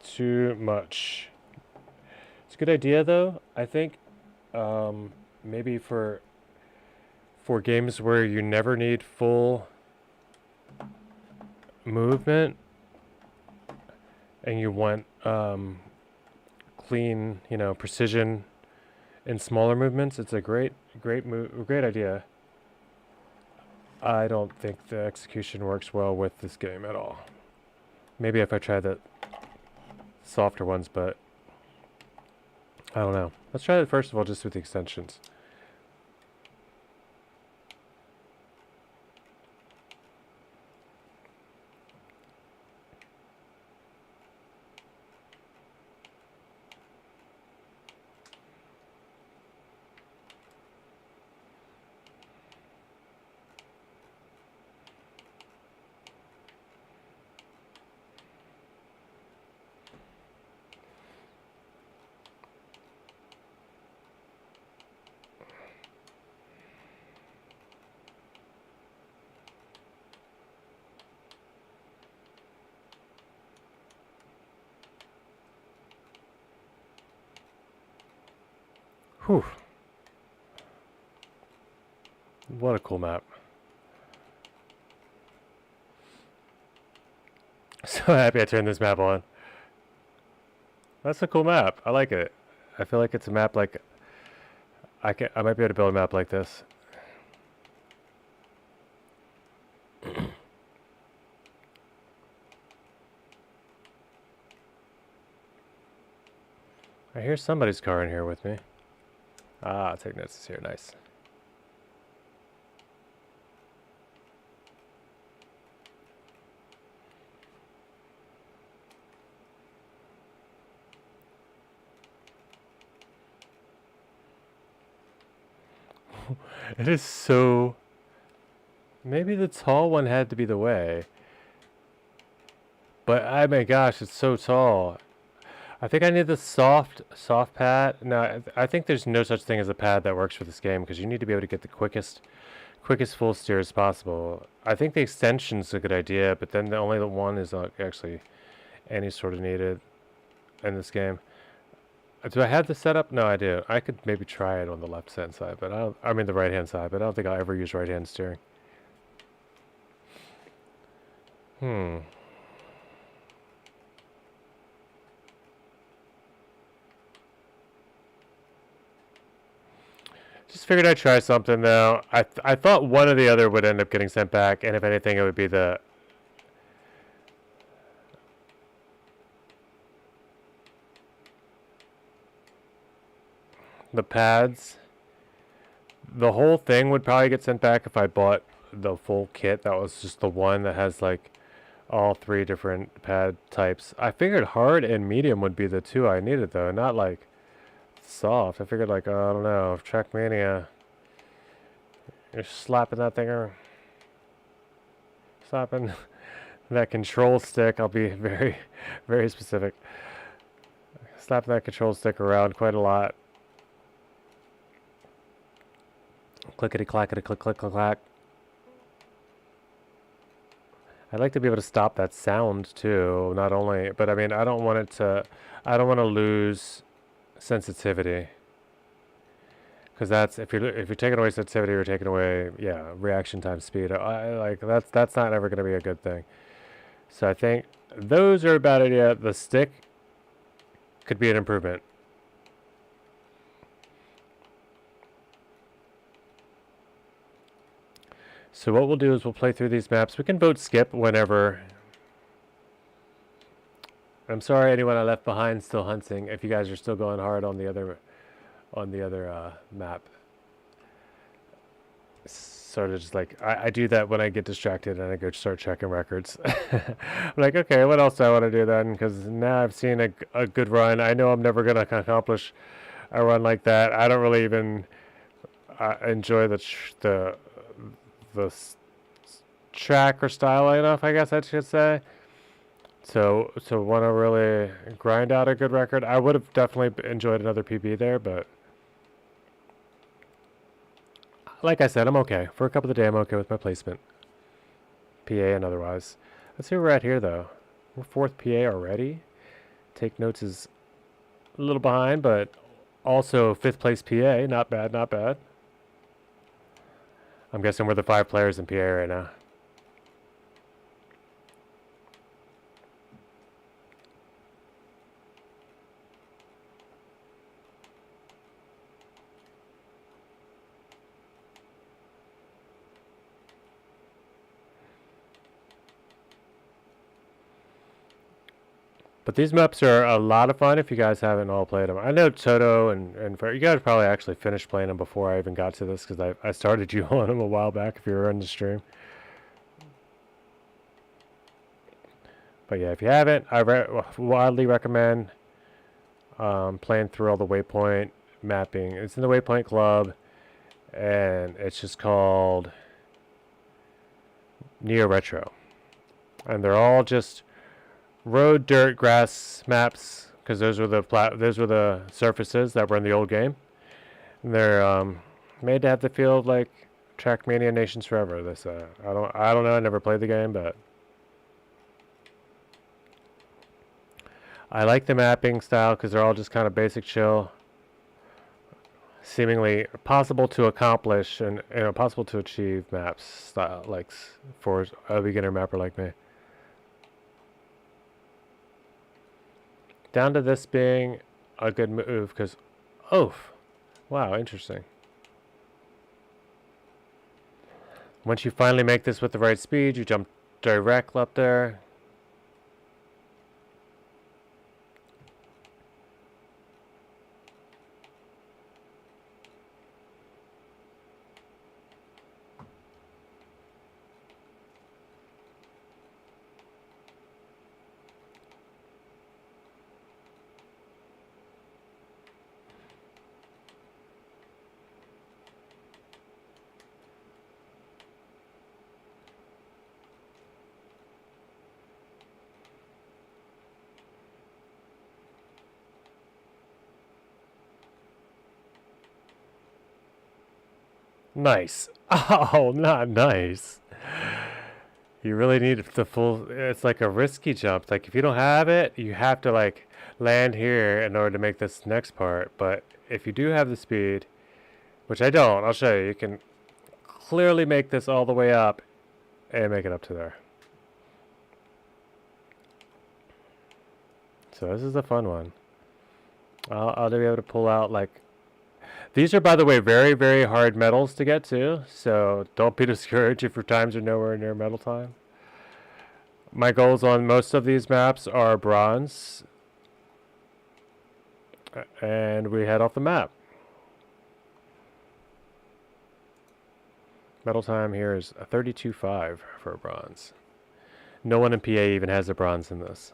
Too much. It's a good idea though. I think maybe for games where you never need full movement and you want clean, precision in smaller movements, it's a great idea. I don't think the execution works well with this game at all. Maybe if I try the softer ones, but I don't know. Let's try it first of all just with the extensions. Whew. What a cool map. So happy I turned this map on. That's a cool map. I like it. I feel like it's a map like I might be able to build a map like this. I hear somebody's car in here with me. Ah, take notes here. Nice. It is so... Maybe the tall one had to be the way. But, oh my gosh, it's so tall. I think I need the soft pad. No, I think there's no such thing as a pad that works for this game because you need to be able to get the quickest full steer as possible. I think the extension's a good idea, but then the one is actually any sort of needed in this game. Do I have the setup? No, I do. I could maybe try it on the left-hand side, but I mean the right-hand side, but I don't think I'll ever use right-hand steering. Just figured I'd try something though. I thought one or the other would end up getting sent back, and if anything, it would be the pads. The whole thing would probably get sent back if I bought the full kit. That was just the one that has like all 3 different pad types. I figured hard and medium would be the 2 I needed though, not like soft. I figured like, I don't know, Trackmania. You're slapping that thing or slapping that control stick. I'll be very, very specific. Slapping that control stick around quite a lot. Clickety clackety click click click clack. I'd like to be able to stop that sound too, not only, but I mean, I don't want to lose sensitivity. Because that's, if you're taking away sensitivity, you're taking away, reaction time speed. That's not ever going to be a good thing. So I think those are a bad idea. The stick could be an improvement. So what we'll do is we'll play through these maps. We can vote skip whenever I'm sorry anyone I left behind still hunting. If you guys are still going hard on the other map, sort of just like I do that when I get distracted and I go start checking records. I'm like, okay, what else do I want to do then? Because now I've seen a good run. I know I'm never gonna accomplish a run like that. I don't really even enjoy the track or style enough, I guess I should say. So want to really grind out a good record. I would have definitely enjoyed another PB there, but like I said, I'm okay for a couple of the day. I'm okay with my placement, PA and otherwise. Let's see where we're at here though. We're fourth PA already. Take notes is a little behind, but also fifth place PA. Not bad, not bad. I'm guessing we're the 5 players in PA right now. But these maps are a lot of fun if you guys haven't all played them. I know Toto and you guys probably actually finished playing them before I even got to this because I started you on them a while back if you were on the stream. But yeah, if you haven't, I wildly recommend playing through all the waypoint mapping. It's in the Waypoint Club, and it's just called Neo Retro. And they're all just road, dirt, grass maps because those were the surfaces that were in the old game. And they're made to have the feel of like Trackmania Nations Forever. This I don't know. I never played the game, but I like the mapping style because they're all just kind of basic, chill, seemingly possible to accomplish and possible to achieve maps style like for a beginner mapper like me. Down to this being a good move because, oh, wow, interesting. Once you finally make this with the right speed, you jump direct up there. Nice. Oh, not nice. You really need the full. It's like a risky jump. Like if you don't have it, you have to like land here in order to make this next part. But if you do have the speed, which I don't, I'll show you. You can clearly make this all the way up and make it up to there. So this is a fun one. I'll be able to pull out like. These are, by the way, very, very hard medals to get to, so don't be discouraged if your times are nowhere near medal time. My goals on most of these maps are bronze, and we head off the map. Medal time here is a 32.5 for a bronze. No one in PA even has a bronze in this.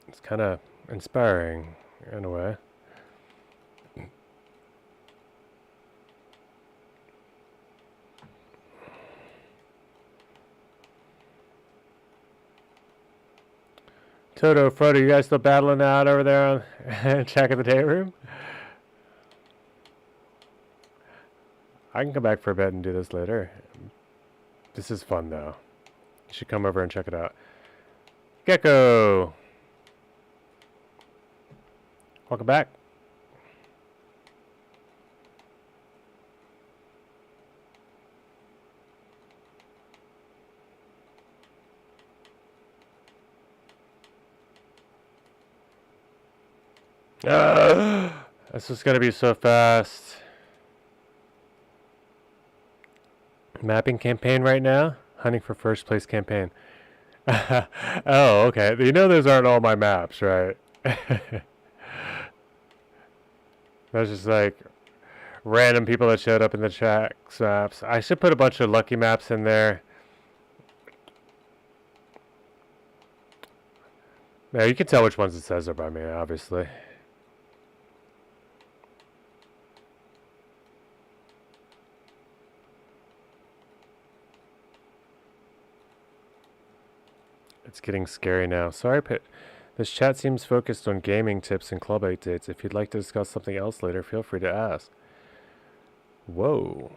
It's kind of inspiring in a way. Toto, Frodo, you guys still battling out over there on Check of the Day room? I can come back for a bit and do this later. This is fun though. You should come over and check it out. Gecko! Welcome back. This is gonna be so fast. Mapping campaign right now. Hunting for first place campaign. Oh, okay. You know those aren't all my maps, right? That's just like random people that showed up in the tracks maps. I should put a bunch of lucky maps in there. Yeah, you can tell which ones it says are by me, obviously. It's getting scary now. Sorry, this chat seems focused on gaming tips and club updates. If you'd like to discuss something else later, feel free to ask. Whoa.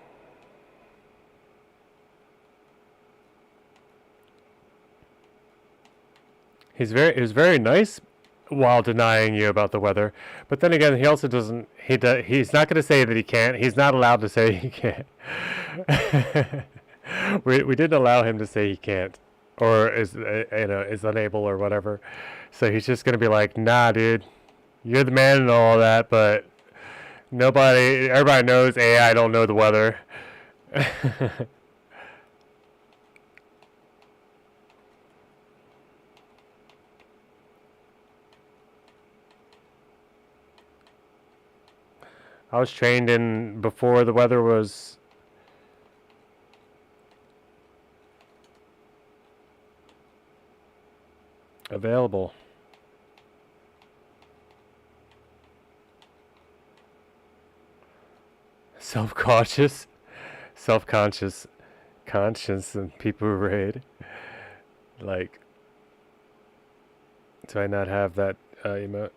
He was very nice while denying you about the weather, but then again, he also doesn't. He's not going to say that he can't. He's not allowed to say he can't. We didn't allow him to say he can't, or is unable or whatever. So he's just going to be like, nah, dude, you're the man and all that, but everybody knows AI don't know the weather. I was trained in before the weather was available. Self-conscious, self-conscious, conscious, and people who raid. Like, do I not have that emote?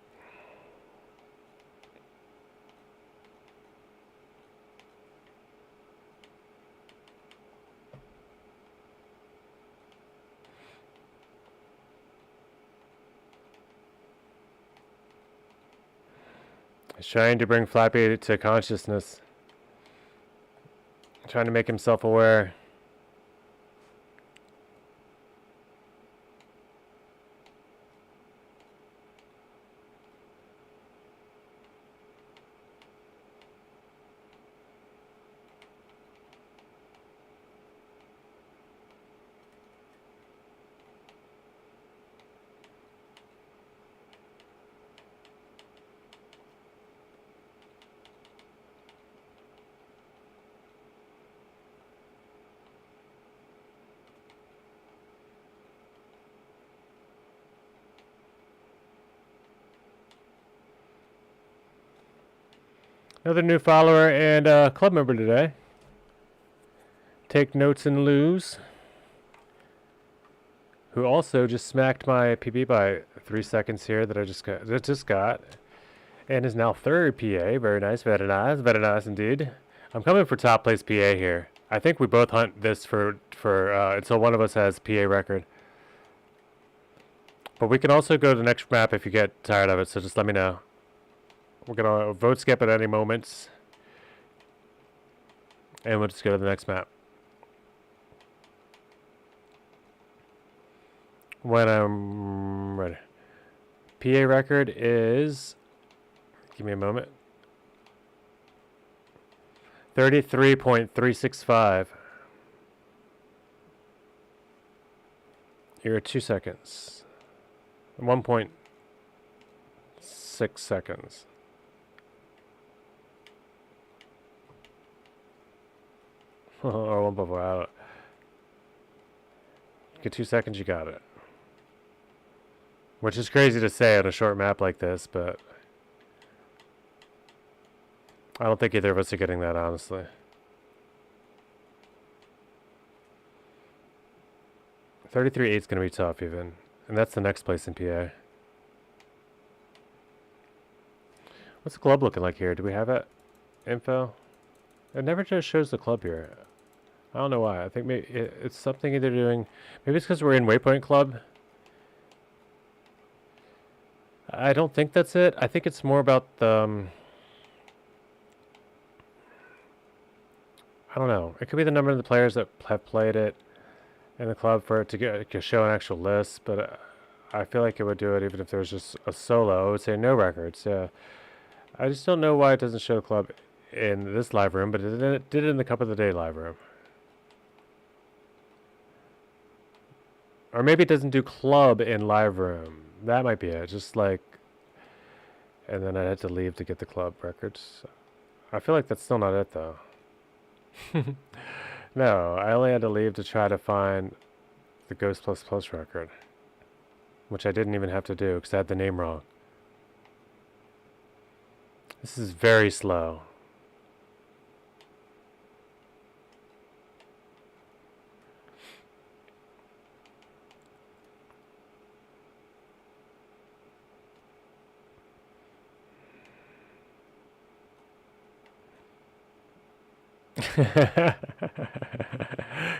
He's trying to bring Flappy to consciousness. Trying to make himself aware. Another new follower and club member today. Take notes and lose. Who also just smacked my PB by 3 seconds here that I just got. And is now third PA. Very nice, very nice indeed. I'm coming for top place PA here. I think we both hunt this for until one of us has PA record. But we can also go to the next map if you get tired of it, so just let me know. We're going to vote skip at any moment. And we'll just go to the next map. When I'm ready. PA record is... Give me a moment. 33.365. You're at 2 seconds. 1.6 seconds. Or 1.4. Get 2 seconds, you got it. Which is crazy to say on a short map like this, but I don't think either of us are getting that, honestly. 33.8 is going to be tough, even. And that's the next place in PA. What's the club looking like here? Do we have that info? It never just shows the club here. I don't know why. I think maybe it's something either doing... Maybe it's because we're in Waypoint Club. I don't think that's it. I think it's more about the... I don't know. It could be the number of the players that have played it in the club for it to show an actual list, but I feel like it would do it even if there was just a solo. It would say no records. Yeah. I just don't know why it doesn't show club in this live room, but it did it in the Cup of the Day live room. Or maybe it doesn't do club in live room. That might be it. Just like, and then I had to leave to get the club records. I feel like that's still not it though. No, I only had to leave to try to find the Ghost Plus Plus record, which I didn't even have to do because I had the name wrong. This is very slow.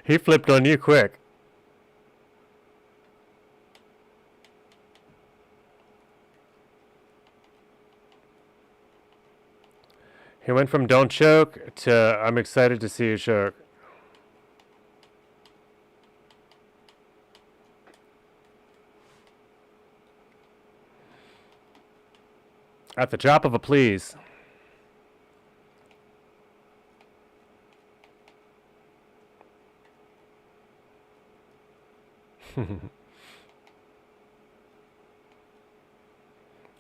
He flipped on you quick. He went from don't choke to I'm excited to see you choke. At the drop of a please.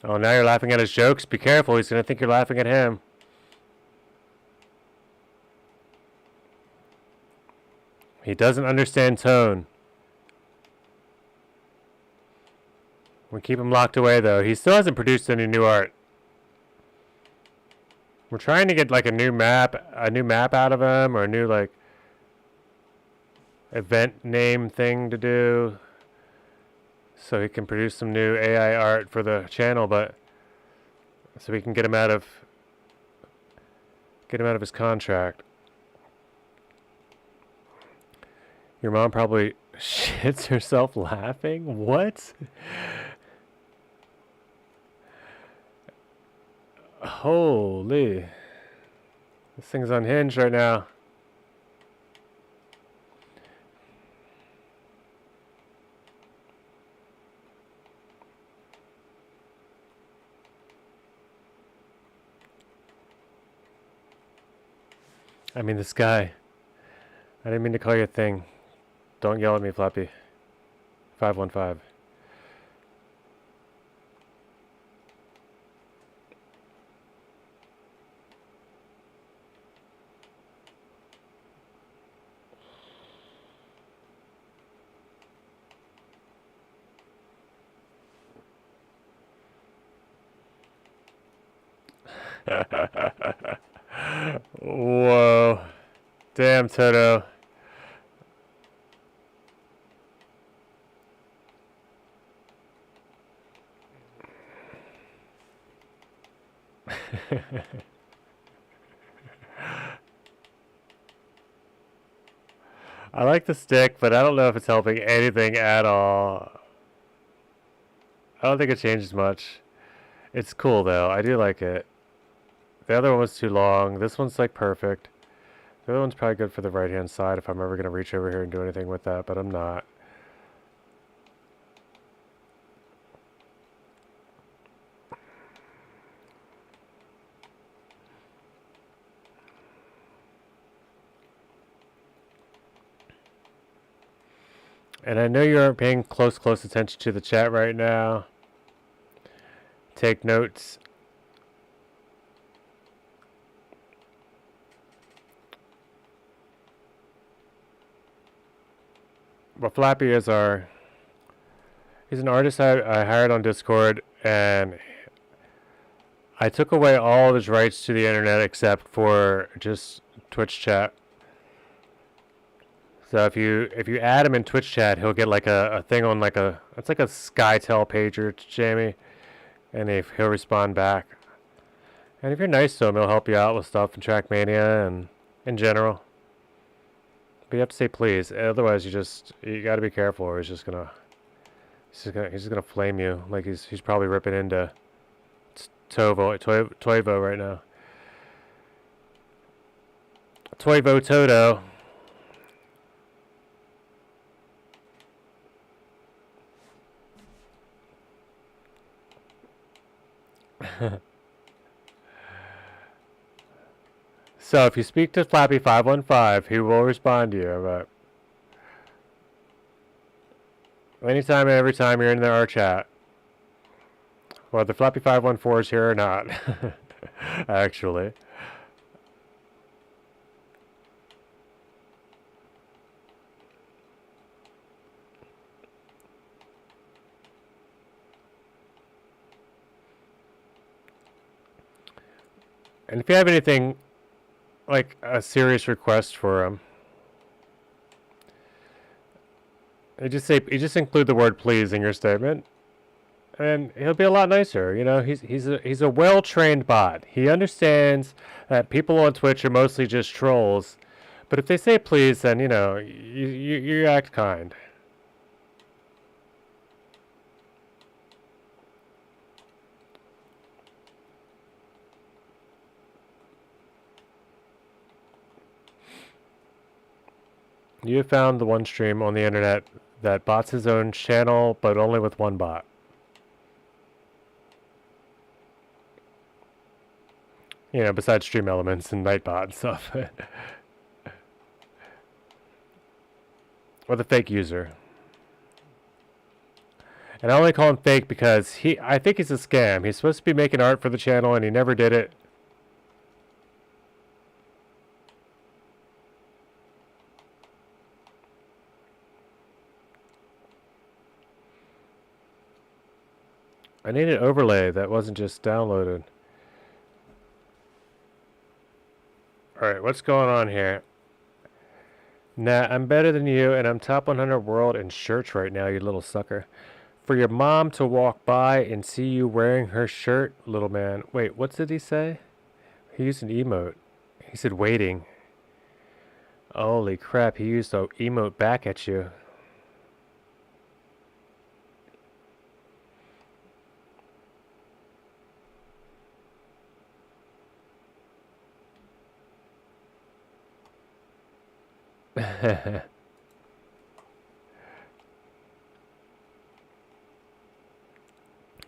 Oh, now you're laughing at his jokes? Be careful, he's going to think you're laughing at him. He doesn't understand tone. We keep him locked away, though. He still hasn't produced any new art. We're trying to get like a new map out of him, or a new like event name thing to do, so he can produce some new AI art for the channel, but so we can get him out of his contract. Your mom probably shits herself laughing. What? Holy. This thing's unhinged right now. I mean, this guy. I didn't mean to call you a thing. Don't yell at me, Flappy. 515. Whoa. Damn, Toto. I like the stick, but I don't know if it's helping anything at all. I don't think it changes much. It's cool though. I do like it. The other one was too long. This one's like perfect. The other one's probably good for the right hand side if I'm ever going to reach over here and do anything with that, but I'm not. And I know you aren't paying close attention to the chat right now. Take notes. But Flappy is he's an artist I hired on Discord, and I took away all of his rights to the internet except for just Twitch chat. So if you add him in Twitch chat, he'll get like a thing on like it's like a SkyTel pager to Jamie, and he'll respond back. And if you're nice to him, he'll help you out with stuff in Trackmania and in general. But you have to say please, otherwise you got to be careful, or he's just gonna flame you like he's probably ripping into Toivo right now. Toivo Toto. So if you speak to Flappy515, he will respond to you. But anytime and every time you're in our chat, whether Flappy514 is here or not, actually. And if you have anything like a serious request for him, you just include the word please in your statement, and he'll be a lot nicer. You know, he's a well-trained bot. He understands that people on Twitch are mostly just trolls, but if they say please, then you know you act kind. You have found the one stream on the internet that bots his own channel, but only with one bot. You know, besides Stream Elements and Nightbot and stuff. Or the fake user. And I only call him fake because I think he's a scam. He's supposed to be making art for the channel and he never did it. I need an overlay that wasn't just downloaded. Alright, what's going on here? Nah, I'm better than you, and I'm top 100 world in shirts right now, you little sucker. For your mom to walk by and see you wearing her shirt, little man. Wait, what did he say? He used an emote. He said waiting. Holy crap, he used an emote back at you.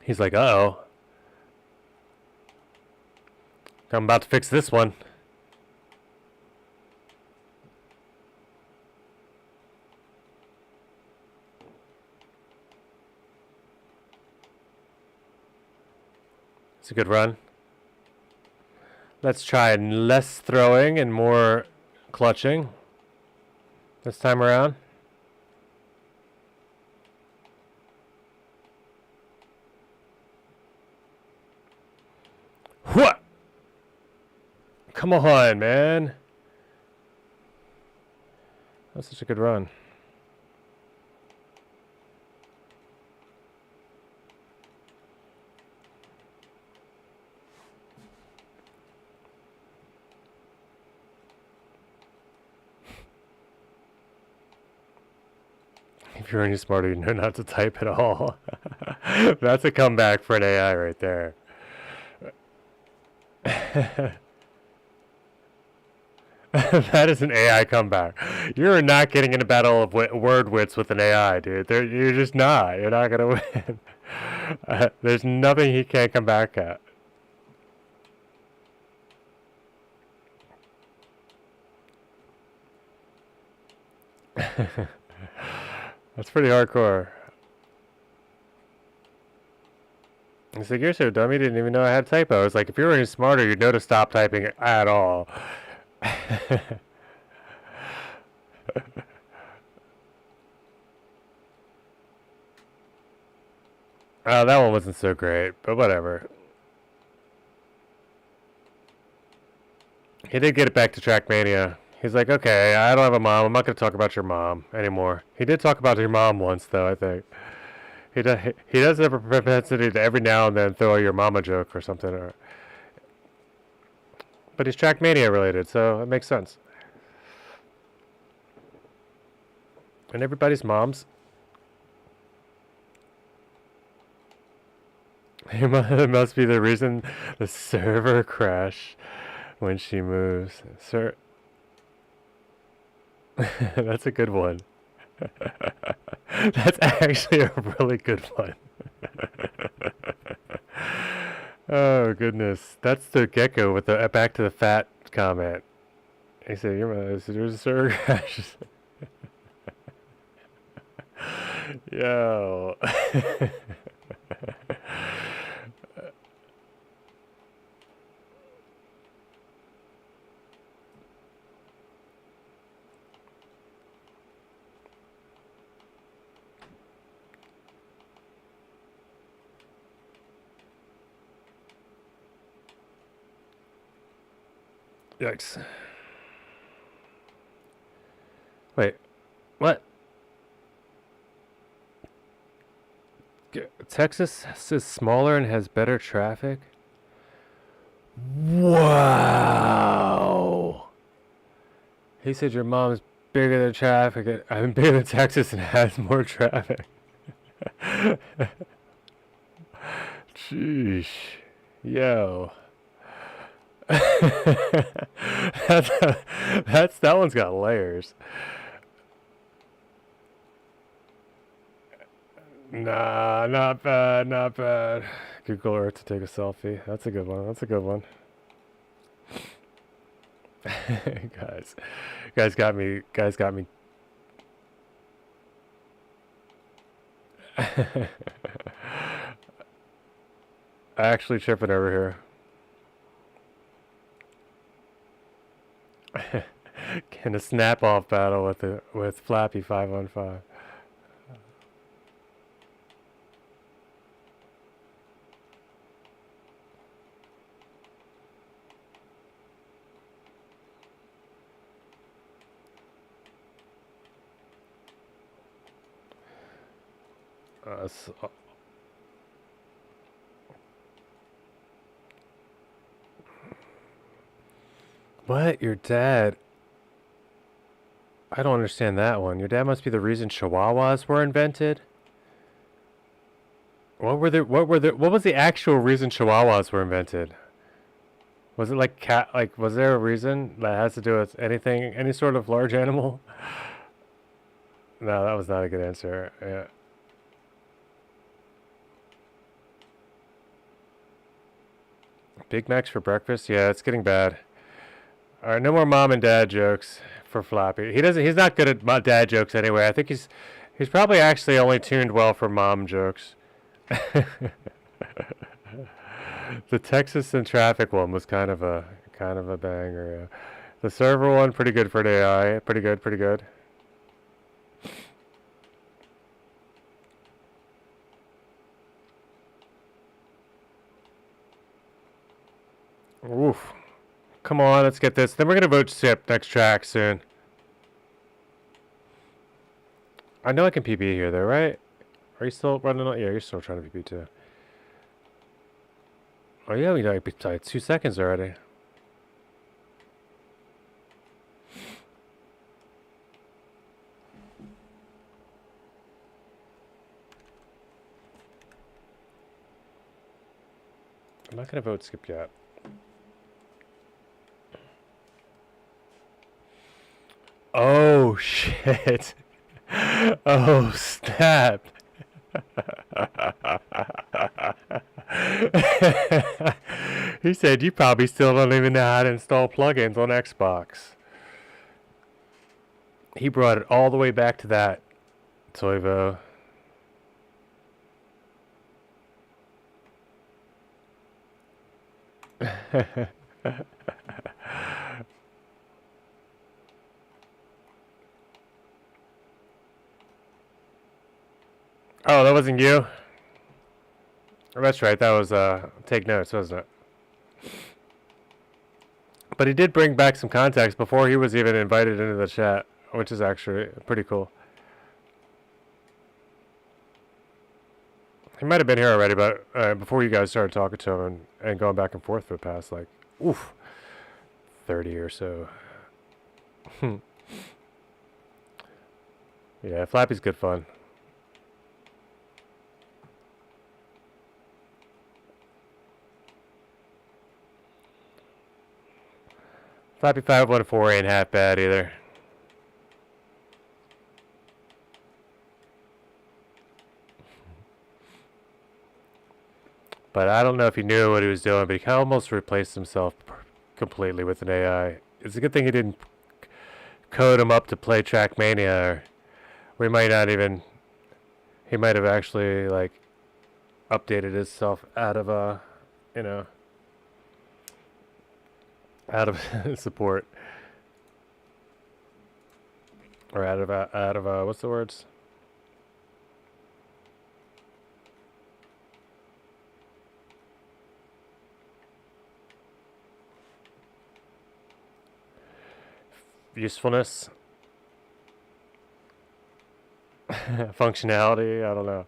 He's like, uh-oh. I'm about to fix this one. It's a good run. Let's try less throwing and more clutching this time around. What? Come on, man. That's such a good run. If you're any smarter, you know not to type at all. That's a comeback for an AI right there. That is an AI comeback. You're not getting in a battle of word wits with an AI, dude. You're just not. You're not gonna win. There's nothing he can't come back at. That's pretty hardcore. He's like, you're so dumb, you didn't even know I had a typo. I was like, if you were any smarter, you'd know to stop typing at all. Oh, that one wasn't so great, but whatever. He did get it back to Trackmania. He's like, okay, I don't have a mom. I'm not going to talk about your mom anymore. He did talk about your mom once, though, I think. He does have a propensity to every now and then throw a your mama joke or something. But he's Trackmania related, so it makes sense. And everybody's moms. It must be the reason the server crashed when she moves. Sir. That's a good one. That's actually a really good one. Oh goodness, that's the gecko with the back to the fat comment. He said, "You're my visitors, sir." Yo. Yikes. Wait, what? Texas is smaller and has better traffic? Wow. He said your mom's bigger than traffic. I mean, bigger than Texas and has more traffic. Sheesh. Yo. that's, that one's got layers. Nah, not bad, not bad. Google Earth to take a selfie. That's a good one. That's a good one. guys got me. Guys got me. Actually tripping over here. In a snap-off battle with Flappy 5-on-5. What? Your dad? I don't understand that one. Your dad must be the reason Chihuahuas were invented. What was the actual reason Chihuahuas were invented? Was it like cat? Like, was there a reason that has to do with anything, any sort of large animal? No, that was not a good answer. Yeah. Big Macs for breakfast? Yeah, it's getting bad. All right, no more mom and dad jokes for Flappy. He doesn't. He's not good at dad jokes anyway. I think he's probably actually only tuned well for mom jokes. The Texas and traffic one was kind of a banger. Yeah. The server one, pretty good for an AI. Pretty good, pretty good. Oof. Come on, let's get this. Then we're gonna vote skip next track soon. I know I can PB here though, right? Are you still running on? Yeah, you're still trying to PB too. Oh yeah, we got 2 seconds already. I'm not gonna vote skip yet. Oh shit. Oh snap. He said you probably still don't even know how to install plugins on Xbox. He brought it all the way back to that, Toivo. Oh, that wasn't you? Oh, that's right, that was, take notes, wasn't it? But he did bring back some context before he was even invited into the chat, which is actually pretty cool. He might have been here already, but before you guys started talking to him and going back and forth for the past, like, 30 or so. Yeah, Flappy's good fun. Flappy 514 ain't half bad either. But I don't know if he knew what he was doing, but he almost replaced himself completely with an AI. It's a good thing he didn't code him up to play Trackmania, or we might not even. He might have actually like updated himself out of you know, out of support, or out of what's the words? Usefulness, functionality. I don't know.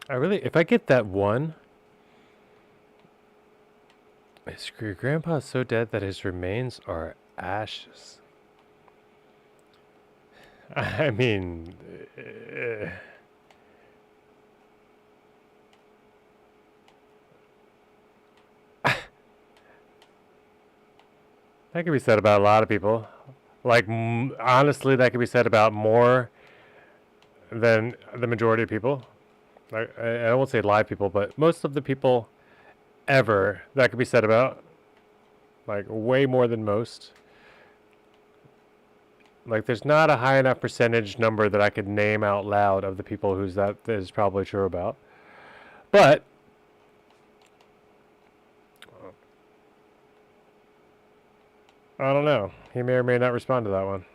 I really, if I get that one, your grandpa is so dead that his remains are ashes. I mean, that could be said about a lot of people. Like, honestly, that could be said about more than the majority of people. I won't say live people, but most of the people ever that could be said about. Like, way more than most. Like, there's not a high enough percentage number that I could name out loud of the people who's that is probably true about. But I don't know. He may or may not respond to that one.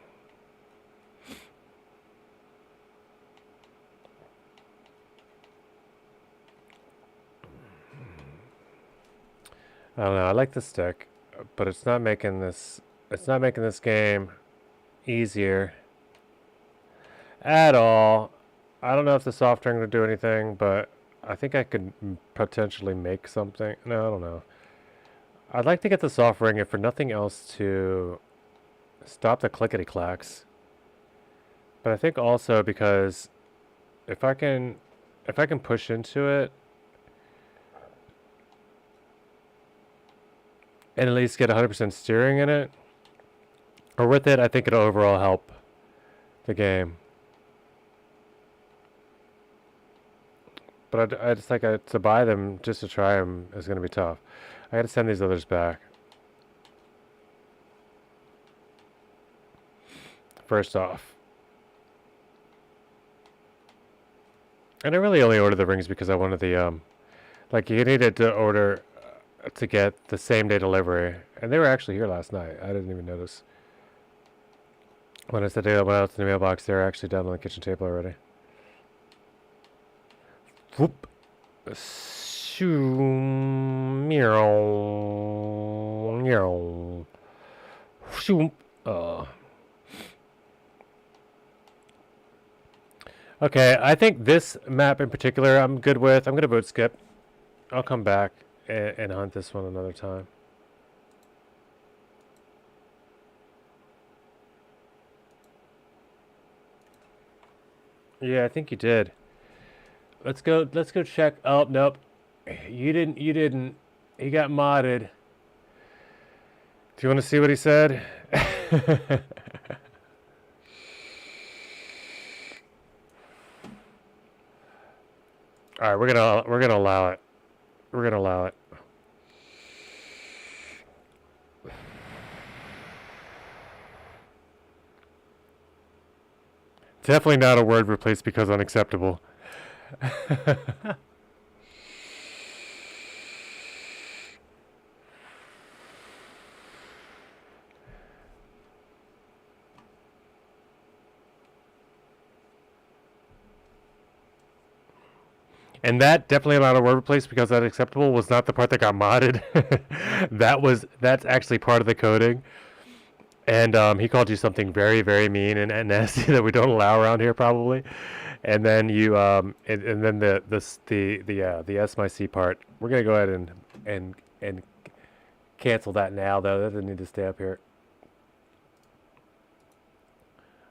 I don't know. I like the stick, but it's not making this. It's not making this game easier at all. I don't know if the soft ring will do anything, but I think I could potentially make something. No, I don't know. I'd like to get the soft ring, if for nothing else, to stop the clickety clacks. But I think also because if I can push into it and at least get 100% steering in it, or with it, I think it'll overall help the game. But I just like to buy them just to try them is going to be tough. I got to send these others back. First off. And I really only ordered the rings because I wanted the, like, you needed to order to get the same day delivery. And they were actually here last night. I didn't even notice. When I said they went out to the mailbox, they were actually down on the kitchen table already. Whoop. Okay, I think this map in particular I'm good with. I'm going to vote skip. I'll come back and hunt this one another time. Yeah, I think you did. Let's go check. Oh, nope. You didn't. He got modded. Do you want to see what he said? All right, we're gonna allow it. We're gonna allow it. Definitely not a word replaced because unacceptable. And that definitely not a word replaced because unacceptable was not the part that got modded. That's actually part of the coding. And he called you something very, very mean and nasty that we don't allow around here probably. And then you and then the S my C part. We're gonna go ahead and cancel that now though. That doesn't need to stay up here.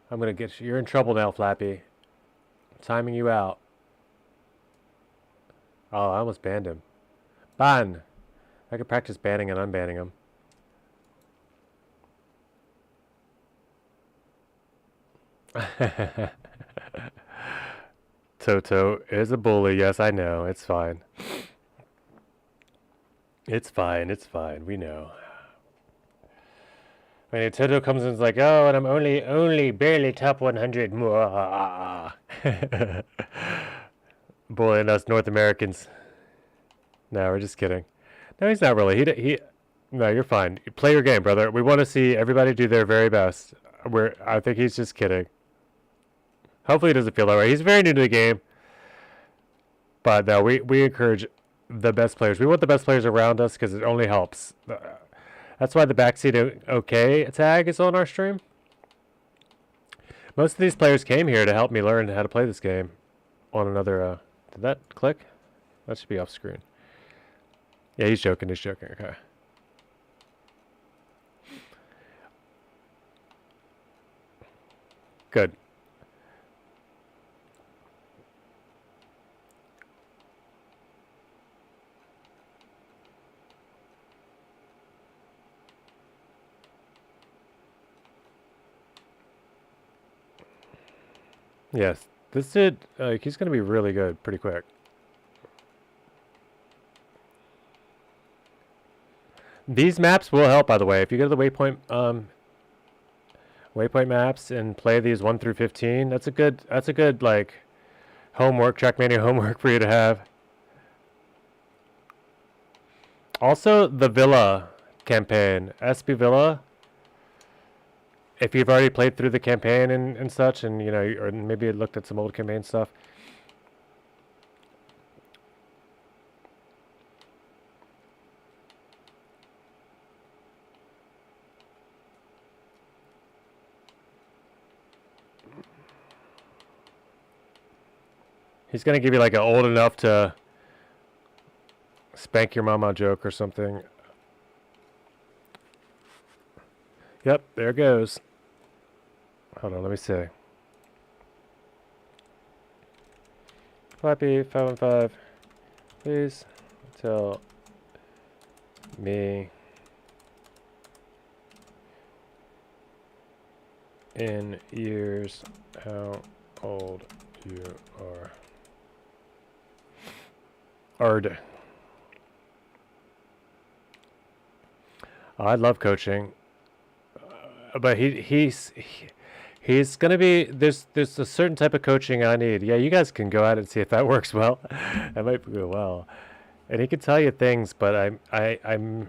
I'm gonna get you. You're in trouble now, Flappy. I'm timing you out. Oh, I almost banned him. Ban. I could practice banning and unbanning him. Toto is a bully. Yes, I know. It's fine. It's fine. It's fine. We know. When Toto comes in, it's like, oh, and I'm only barely top 100 more. Bullying us North Americans. No, we're just kidding. No, he's not really. No, you're fine. Play your game, brother. We want to see everybody do their very best. I think he's just kidding. Hopefully he doesn't feel that way. He's very new to the game. But no, we encourage the best players. We want the best players around us because it only helps. That's why the backseat okay tag is on our stream. Most of these players came here to help me learn how to play this game on another... did that click? That should be off screen. Yeah, he's joking. He's joking. Okay. Good. Yes, this dude, he's going to be really good pretty quick. These maps will help, by the way. If you go to the waypoint maps and play these 1 through 15, that's a good like homework, Trackmania homework for you to have. Also, the Villa campaign, SB Villa. If you've already played through the campaign and such, and you know, or maybe looked at some old campaign stuff. He's gonna give you like an old enough to spank your mama joke or something. Yep, there it goes. Hold on, let me see. Flappy 515, please tell me in years how old you are. Ard. I love coaching, but he's gonna be there's a certain type of coaching I need. Yeah, you guys can go out and see if that works well. That might go well, and he can tell you things, but I'm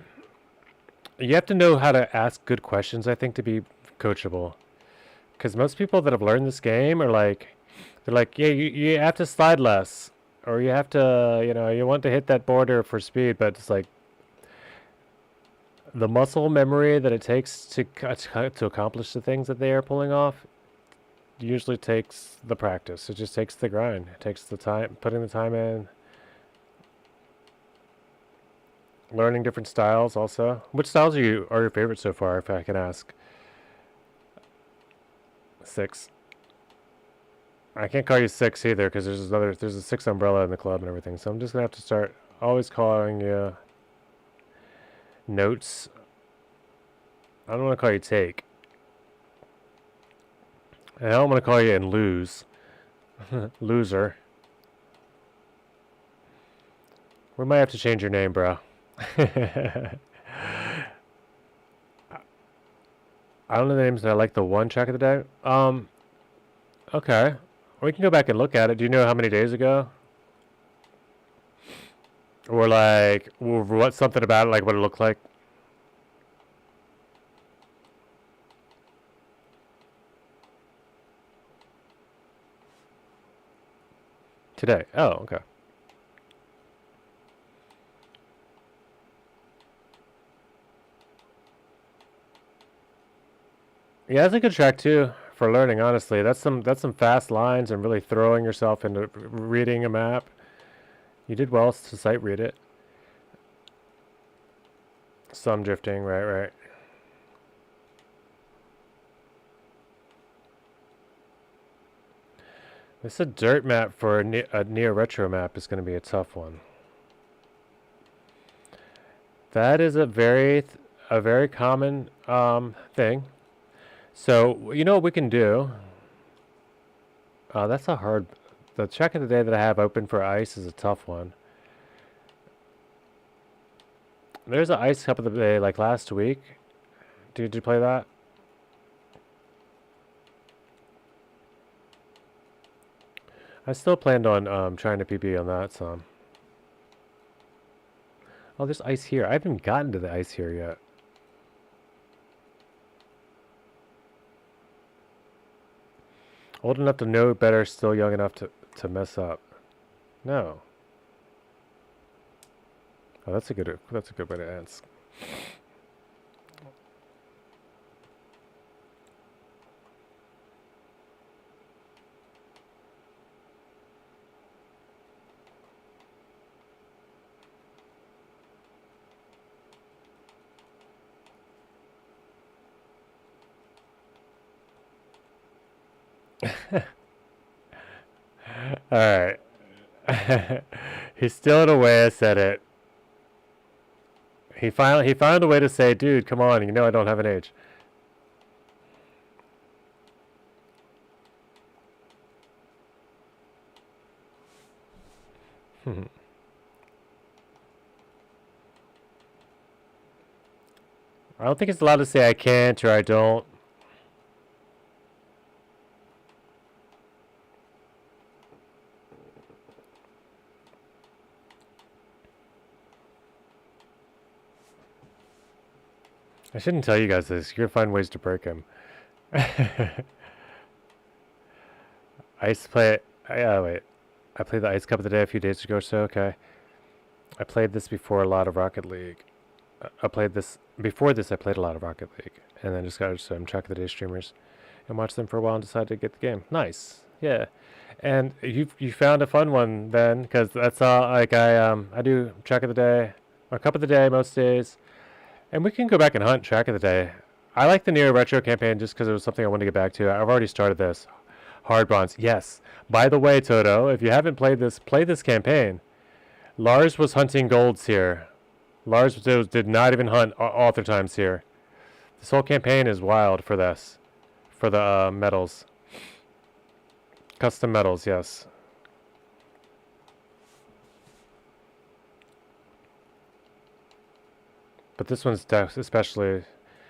you have to know how to ask good questions, I think, to be coachable. Because most people that have learned this game are like, they're like, yeah, you have to slide less, or you have to, you know, you want to hit that border for speed, but it's like the muscle memory that it takes to accomplish the things that they are pulling off usually takes the practice. It just takes the grind. It takes the time, putting the time in. Learning different styles also. Which styles are your favorite so far, if I can ask? 6. I can't call you 6 either because there's a 6 umbrella in the club and everything. So I'm just gonna have to start always calling you Notes. I don't want to call you Take. And I don't want to call you and Lose. Loser. We might have to change your name, bro. I don't know the names, but I like the one track of the day. Okay. We can go back and look at it. Do you know how many days ago? Or like, what, something about it, like what it looked like? Today. Oh, okay. Yeah, that's a good track too for learning. Honestly, that's some fast lines and really throwing yourself into reading a map. You did well to sight read it. Some drifting, right, right. This a dirt map for a neo retro map is going to be a tough one. That is a very common thing. So you know what we can do? That's a hard. The check of the day that I have open for ice is a tough one. There's an ice cup of the day like last week. Did you play that? I still planned on trying to PB on that some. Oh, there's ice here. I haven't gotten to the ice here yet. Old enough to know better, still young enough to mess up. No. Oh, that's a good way to ask. All right. He's still in a way I said it. He found a way to say, dude, come on, you know I don't have an age. I don't think it's allowed to say I can't or I don't. I shouldn't tell you guys this. You're gonna find ways to break him. Ice play. Wait. I played the Ice Cup of the Day a few days ago, so okay. I played this before a lot of Rocket League. I played this before this. I played a lot of Rocket League, and then just got some Track of the Day streamers, and watched them for a while and decided to get the game. Nice, yeah. And you found a fun one then, because that's all. Like I do Track of the Day, or Cup of the Day most days, and we can go back and hunt Track of the Day. I like the Neo Retro campaign just because it was something I wanted to get back to. I've already started this. Hard Bronze, yes. By the way, Toto, if you haven't played this, play this campaign. Lars was hunting golds here. Lars did not even hunt author times here. This whole campaign is wild for this. For the medals. Custom medals, yes. But this one's especially...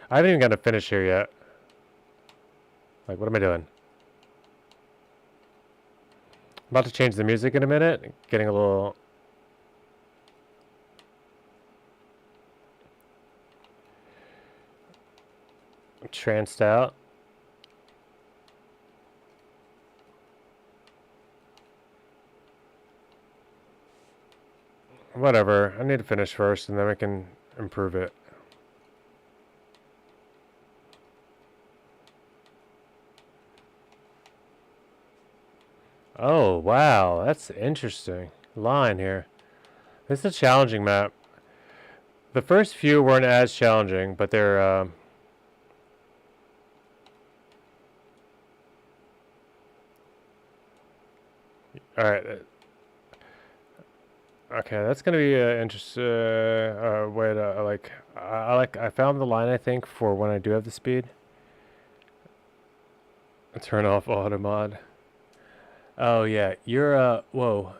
I haven't even got to finish here yet. Like, what am I doing? I'm about to change the music in a minute. Getting a little... tranced out. Whatever. I need to finish first and then we can improve it. Oh, wow. That's interesting. Line here. This is a challenging map. The first few weren't as challenging, but they're... Alright. Okay, that's gonna be an interesting way to I found the line I think for when I do have the speed. Turn off auto mod. Oh yeah, you're whoa.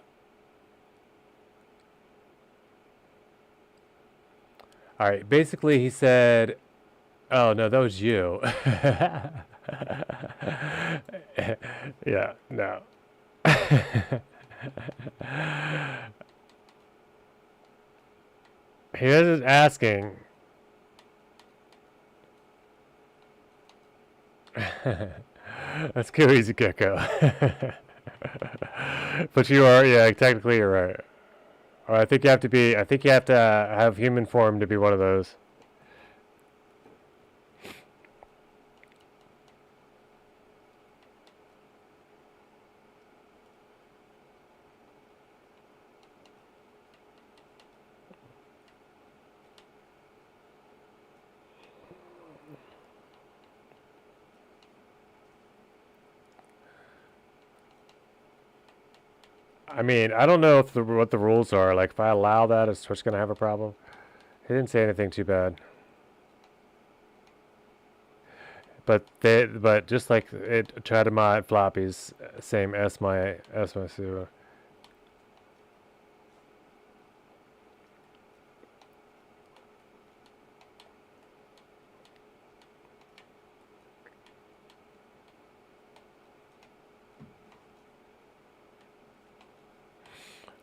Alright, basically he said, oh no, that was you. Yeah, no. He was asking. Let's go easy, Gecko. But you are, yeah, technically you're right. Or I think you have to be, I think you have to have human form to be one of those. I mean, I don't know if what the rules are. Like, if I allow that, is Twitch gonna have a problem? He didn't say anything too bad. But just like it tried to mod floppies, same as my super.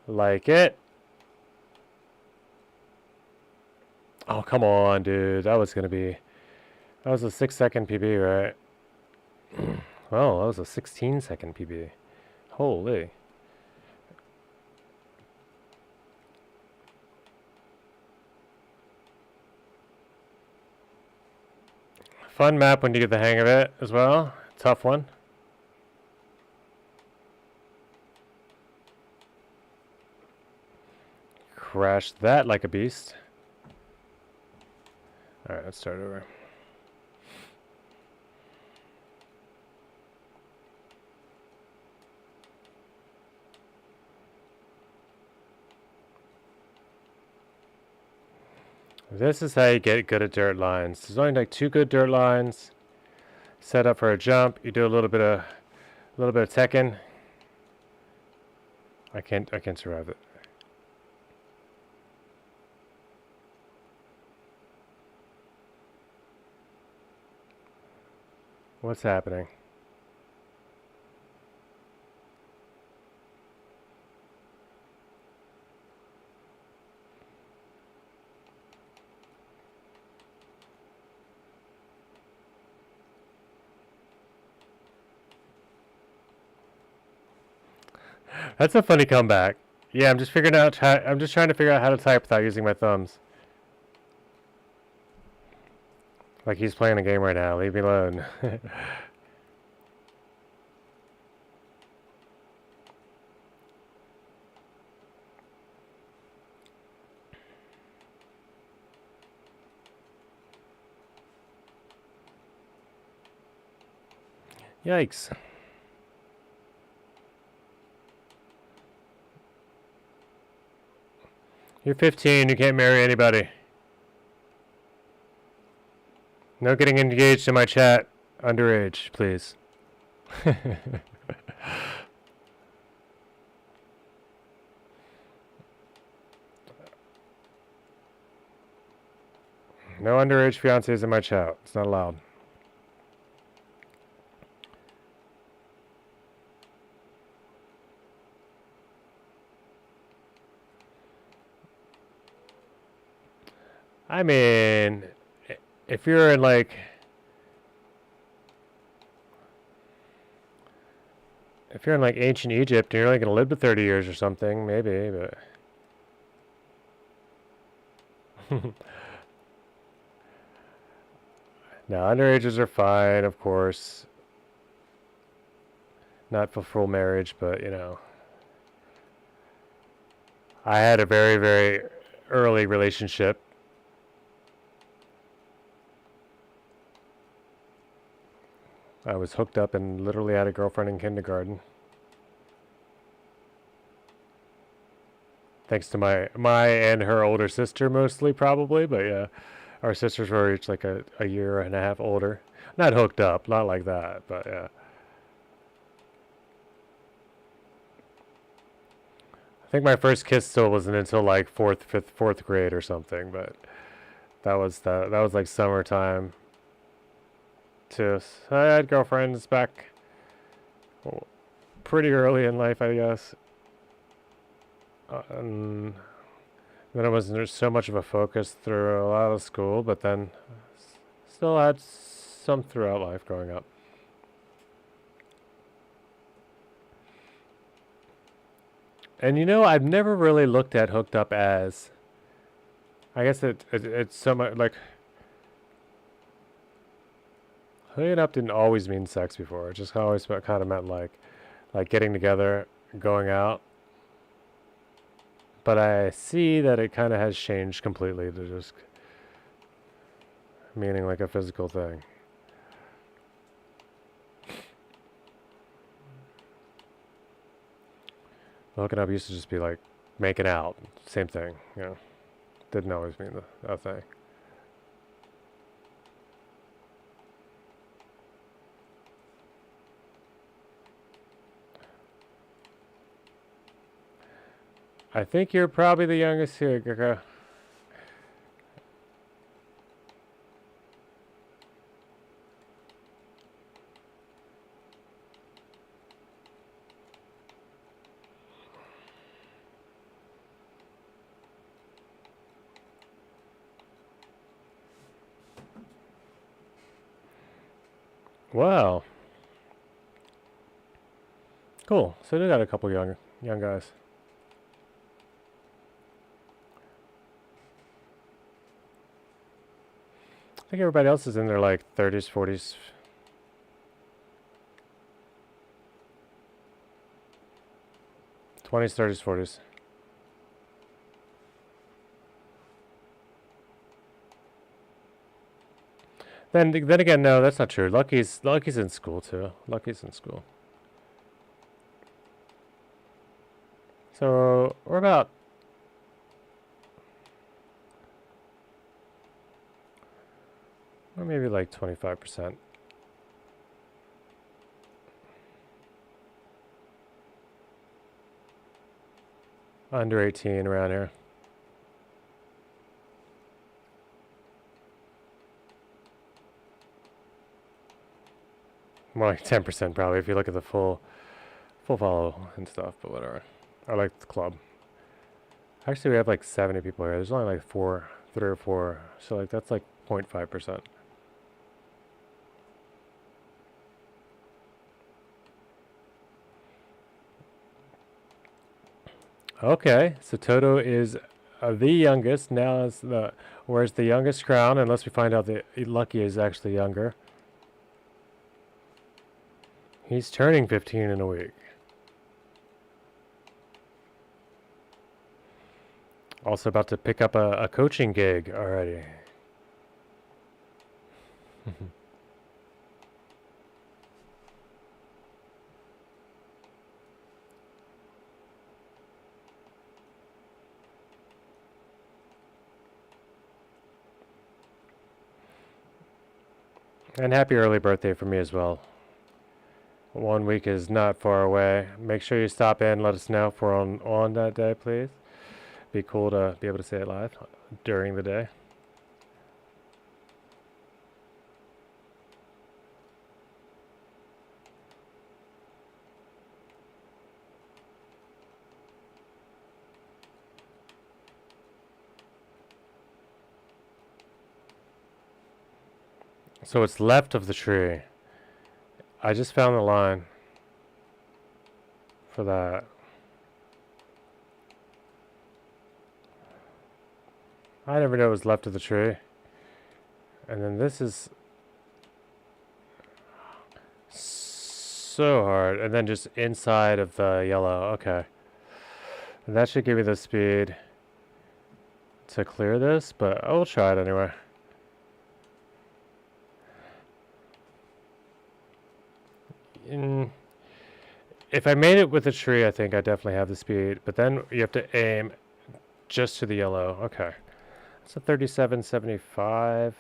Like it. Oh, come on, dude. That was a 6-second PB, right? Oh, that was a 16-second PB. Holy. Fun map when you get the hang of it as well. Tough one. Crash that like a beast. Alright, let's start over. This is how you get good at dirt lines. There's only like 2 good dirt lines. Set up for a jump. You do a little bit of teching. I can't survive it. What's happening? That's a funny comeback. Yeah, I'm just trying to figure out how to type without using my thumbs. Like he's playing a game right now. Leave me alone. Yikes. You're 15. You can't marry anybody. No getting engaged in my chat. Underage, please. No underage fiancés in my chat. It's not allowed. I mean, if you're in like ancient Egypt and you're only gonna live to 30 years or something, maybe, but no, underages are fine, of course. Not for full marriage, but you know, I had a very, very early relationship. I was hooked up and literally had a girlfriend in kindergarten. Thanks to my and her older sister mostly, probably, but yeah, our sisters were each like a year and a half older. Not hooked up, not like that, but yeah. I think my first kiss still wasn't until like fourth grade or something, but that was like summertime. Too. So I had girlfriends back pretty early in life, I guess. And then it wasn't so much of a focus through a lot of school, but then still had some throughout life growing up. And you know, I've never really looked at hooked up as. I guess it's so much like hooking up didn't always mean sex before. It just always kind of meant like getting together, going out. But I see that it kind of has changed completely to just meaning like a physical thing. Hooking up used to just be like making out. Same thing, you know. Didn't always mean that thing. I think you're probably the youngest here, GOGO. Wow. Cool. So they got a couple young guys. I think everybody else is in their like 30s, 40s. '20s, 30s, 40s. Then again, no, that's not true. Lucky's in school too. Lucky's in school. So we're about or maybe like 25%. Under 18 around here. More like 10% probably if you look at the full follow and stuff, but whatever. I like the club. Actually, we have like 70 people here. There's only like 3 or 4. So like that's like 0.5%. Okay, so Toto is the youngest. Now is wears the youngest crown, unless we find out that Lucky is actually younger. He's turning 15 in a week. Also about to pick up a coaching gig already. And happy early birthday for me as well. 1 week is not far away. Make sure you stop in, let us know if we're on that day, please. Be cool to be able to say it live during the day. So it's left of the tree. I just found the line for that. I never knew it was left of the tree. And then this is so hard. And then just inside of the yellow. Okay. And that should give me the speed to clear this, but I will try it anyway. If I made it with a tree, I think I definitely have the speed. But then you have to aim just to the yellow. Okay. It's a 37.75.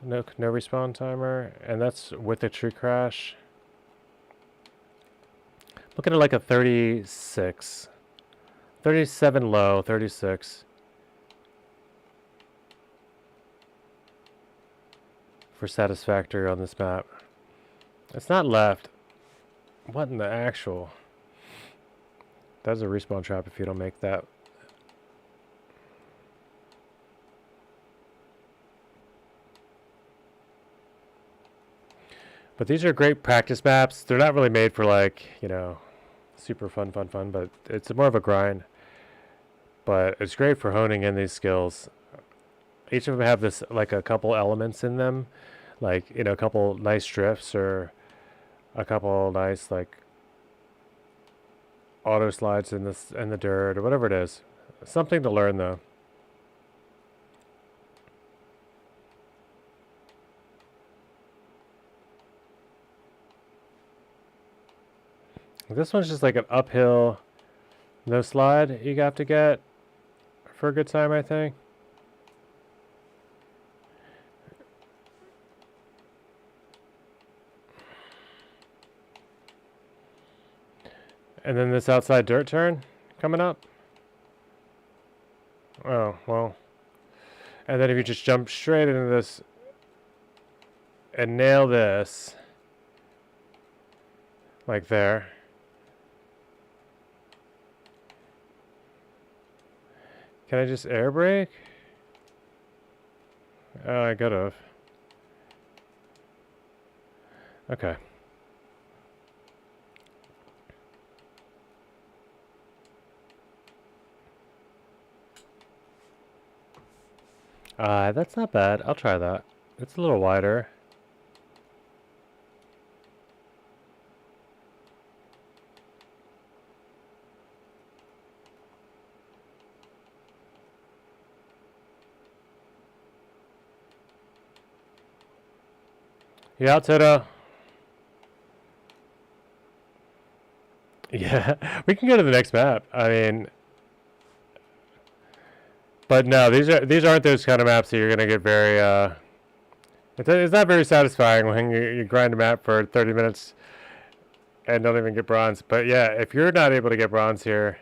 No respawn timer. And that's with a tree crash. Looking at like a 36. 37 low, 36. For satisfactory on this map. It's not left. What in the actual? That's a respawn trap if you don't make that. But these are great practice maps. They're not really made for like, you know, super fun, but it's more of a grind. But it's great for honing in these skills. Each of them have this, like a couple elements in them. Like, you know, a couple nice drifts or a couple nice like auto slides in the dirt or whatever it is. Something to learn though. This one's just like an uphill No slide you have to get for a good time, I think. And then this outside dirt turn coming up. Oh, well. And then if you just jump straight into this and nail this, like there. Can I just air brake? Oh, I could've. Okay. That's not bad. I'll try that. It's a little wider. Yeah, Toto. Yeah, we can go to the next map. I mean, but no, these aren't those kind of maps that you're gonna get very. It's not very satisfying when you grind a map for 30 minutes and don't even get bronze. But yeah, if you're not able to get bronze here,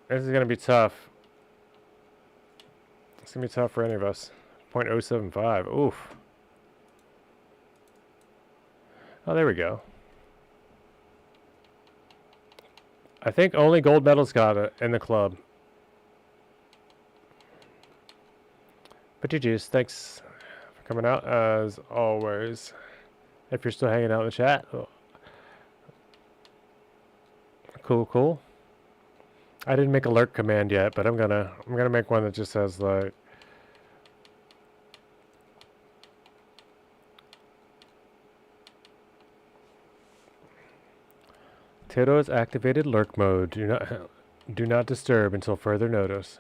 this is gonna be tough. It's gonna be tough for any of us. 0.075. Oof. Oh, there we go. I think only gold medals got it in the club. But GG's, thanks for coming out as always. If you're still hanging out in the chat. Oh. Cool, cool. I didn't make a lurk command yet, but I'm gonna make one that just says like Toto has activated lurk mode. Do not disturb until further notice.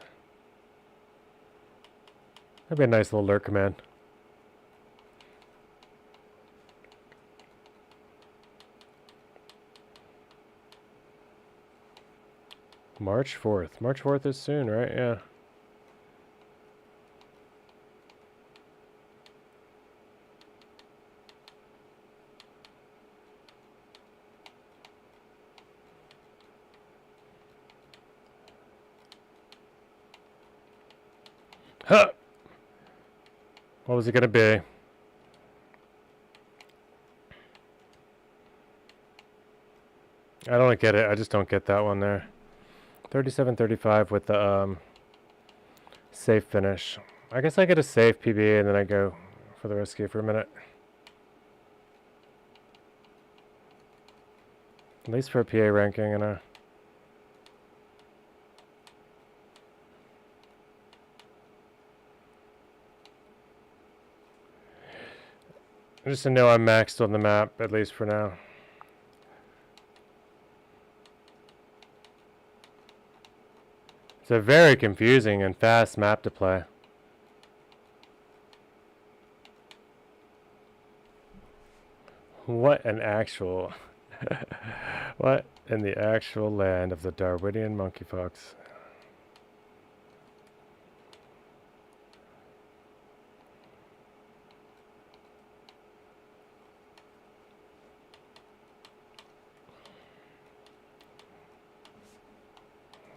That'd be a nice little lurk command. March 4th. March 4th is soon, right? Yeah. Huh! What was it gonna be? I don't get it. I just don't get that one there. 37-35 with the safe finish. I guess I get a safe PB and then I go for the rescue for a minute. At least for a PA ranking and a... Just to know I'm maxed on the map, at least for now. It's a very confusing and fast map to play. What an actual... What in the actual land of the Darwinian monkeypox?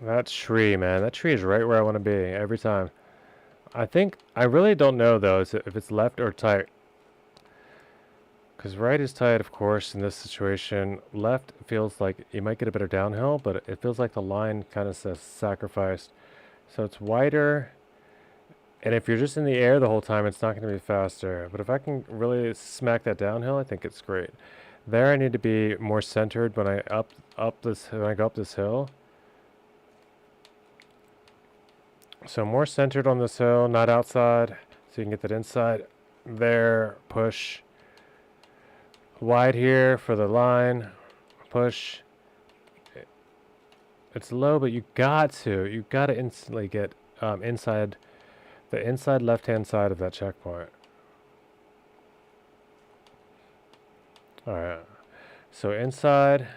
That tree, man. That tree is right where I want to be every time. I really don't know, though, if it's left or tight. Because right is tight, of course, in this situation. Left feels like you might get a better downhill, but it feels like the line kind of says sacrificed. So it's wider. And if you're just in the air the whole time, it's not going to be faster. But if I can really smack that downhill, I think it's great. There I need to be more centered when I go up this hill. So more centered on this hill, not outside, so you can get that inside. There, push. Wide here for the line, push. It's low, but you got to instantly get inside, the inside left-hand side of that checkpoint. All right, so inside,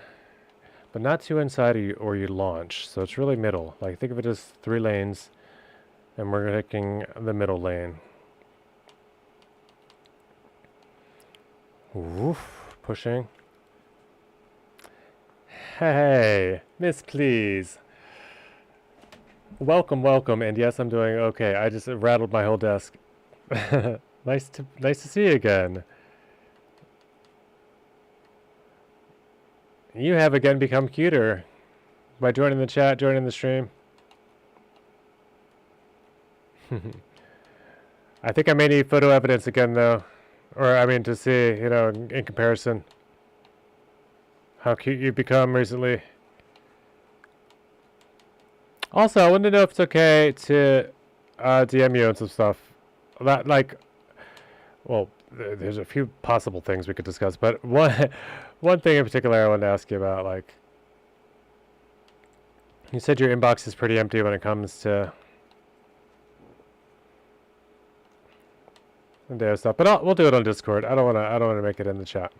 but not too inside or you launch. So it's really middle. Like think of it as 3 lanes, and we're taking the middle lane. Woof, pushing. Hey, miss, please. Welcome, welcome, and yes, I'm doing okay. I just rattled my whole desk. nice to see you again. You have again become cuter by joining the chat, joining the stream. I think I may need photo evidence again, though. Or, I mean, to see, you know, in comparison, how cute you've become recently. Also, I wanted to know if it's okay to DM you on some stuff. That, like, well, there's a few possible things we could discuss, but one thing in particular I wanted to ask you about, like, you said your inbox is pretty empty when it comes to Deo stuff, but we'll do it on Discord. I don't want to make it in the chat.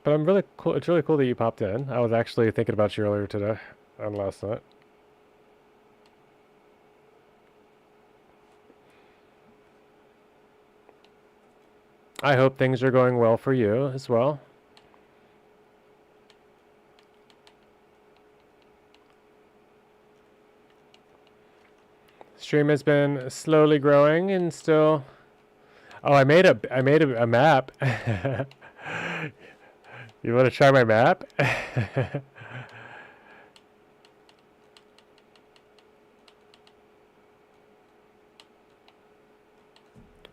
But I'm really cool. It's really cool that you popped in. I was actually thinking about you earlier today and last night. I hope things are going well for you as well. Stream has been slowly growing and still. Oh, I made a map. You want to try my map?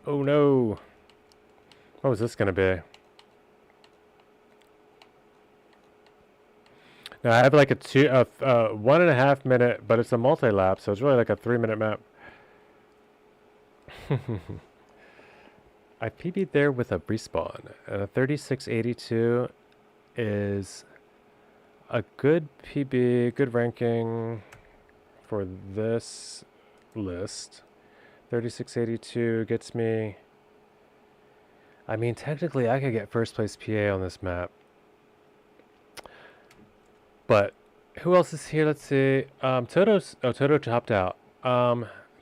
Oh no. What was this going to be? Now I have like a 1.5 minute, but it's a multi-lap, so it's really like a 3-minute map. I PB'd there with a respawn, and a 3682 is a good PB, good ranking for this list. 3682 gets me. I mean, technically, I could get first place PA on this map. But who else is here? Let's see. Toto chopped out.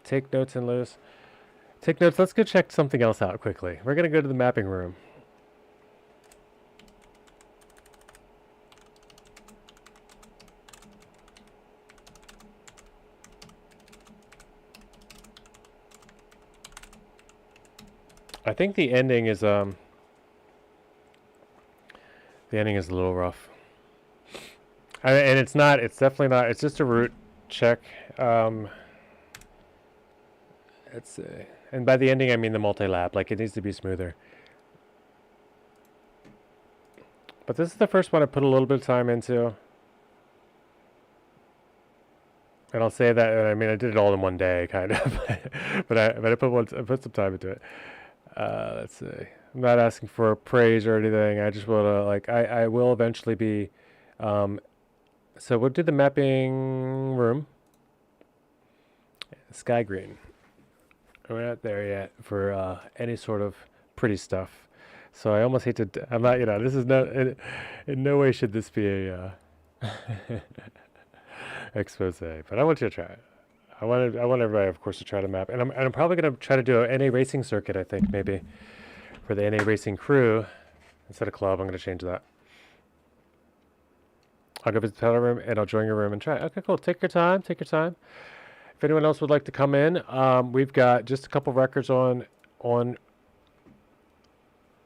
Take notes and lose. Take notes. Let's go check something else out quickly. We're gonna go to the mapping room. I think the ending is a little rough. And it's not. It's definitely not. It's just a route check. Let's see. And by the ending, I mean the multi-lap. Like, it needs to be smoother. But this is the first one I put a little bit of time into. And I'll say that, I mean, I did it all in one day, kind of. but I put some time into it. Let's see. I'm not asking for praise or anything. I just want to, like, I will eventually be... so we'll do the mapping room. Sky green. We're not there yet for any sort of pretty stuff. So I almost hate to. I'm not. You know, this is not. In no way should this be a expose. But I want you to try it. I want everybody, of course, to try to map. And I'm probably gonna try to do an NA racing circuit. I think maybe for the NA racing crew instead of club. I'm gonna change that. I'll go visit the pedal room and I'll join your room and try. Okay, cool. Take your time. Take your time. If anyone else would like to come in, we've got just a couple records on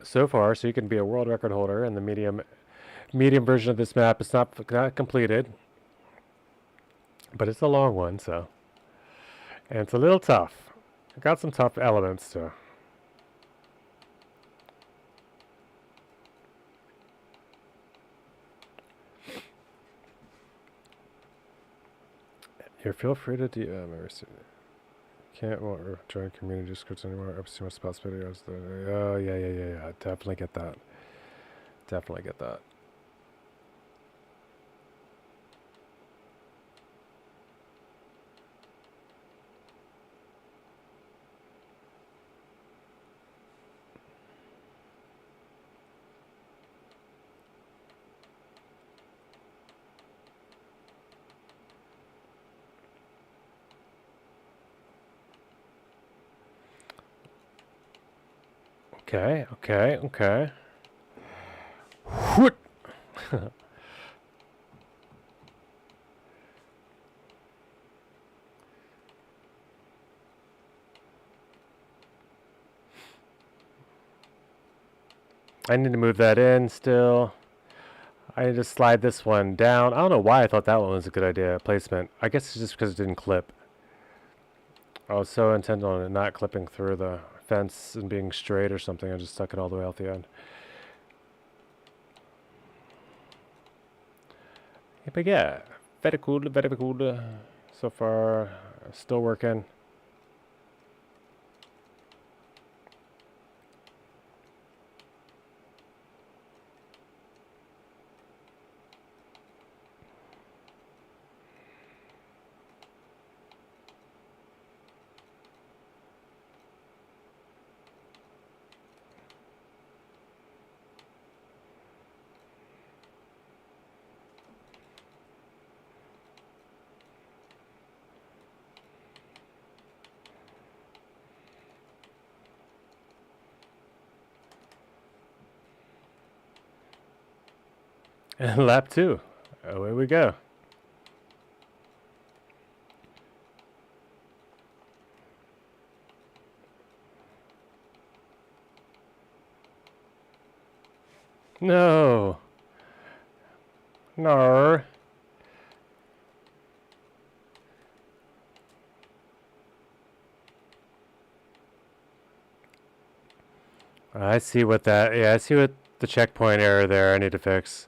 so far, so you can be a world record holder in the medium version of this map. It's not completed, but it's a long one, so, and it's a little tough. It got some tough elements to. Here, feel free to DM. Can't join community discords anymore. I've seen my spots videos. Oh yeah. Definitely get that. Definitely get that. Okay, okay, okay. Whoot! I need to move that in still. I need to slide this one down. I don't know why I thought that one was a good idea, placement. I guess it's just because it didn't clip. I was so intent on it not clipping through the fence and being straight or something, I just stuck it all the way out the end. Yeah, but yeah, very cool, very cool. So far, still working. And lap 2. Away we go. No. No. I see what that, yeah, I see what the checkpoint error there I need to fix.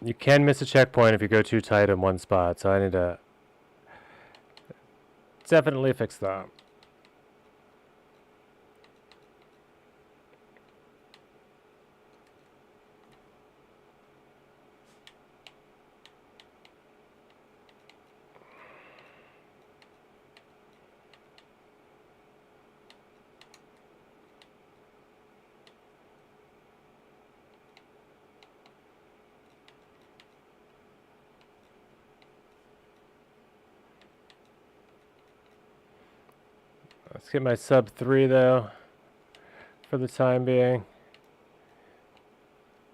You can miss a checkpoint if you go too tight in one spot, so I need to definitely fix that. Let's get my sub 3 though, for the time being.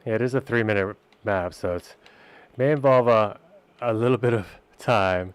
Yeah, it is a 3-minute map, so it may involve a little bit of time.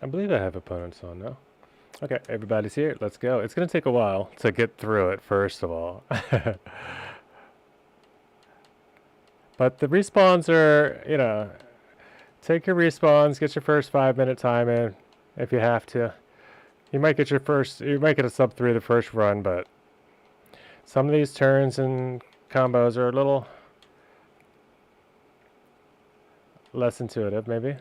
I believe I have opponents on now. Okay, everybody's here. Let's go. It's going to take a while to get through it, first of all. But the respawns are, you know, take your respawns, get your first 5-minute time in if you have to. You might get a sub 3 the first run, but some of these turns and combos are a little less intuitive, maybe.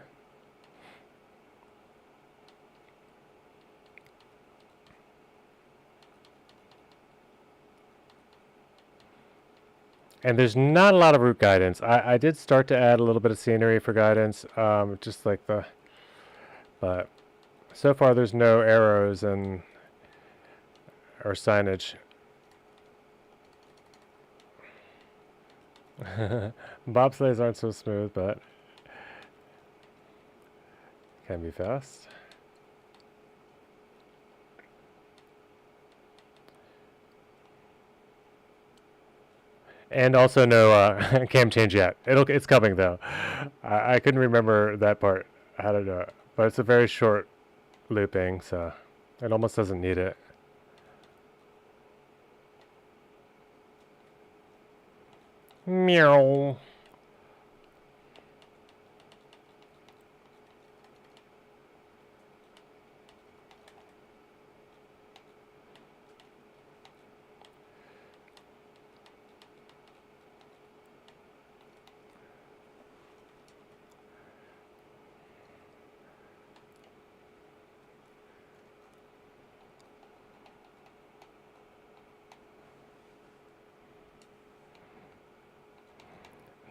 And there's not a lot of route guidance. I did start to add a little bit of scenery for guidance, just like but so far there's no arrows or signage. Bobsleighs aren't so smooth, but can be fast. And also no cam change yet. It's coming though. I couldn't remember that part, how to do it, but it's a very short looping, so it almost doesn't need it. Meow.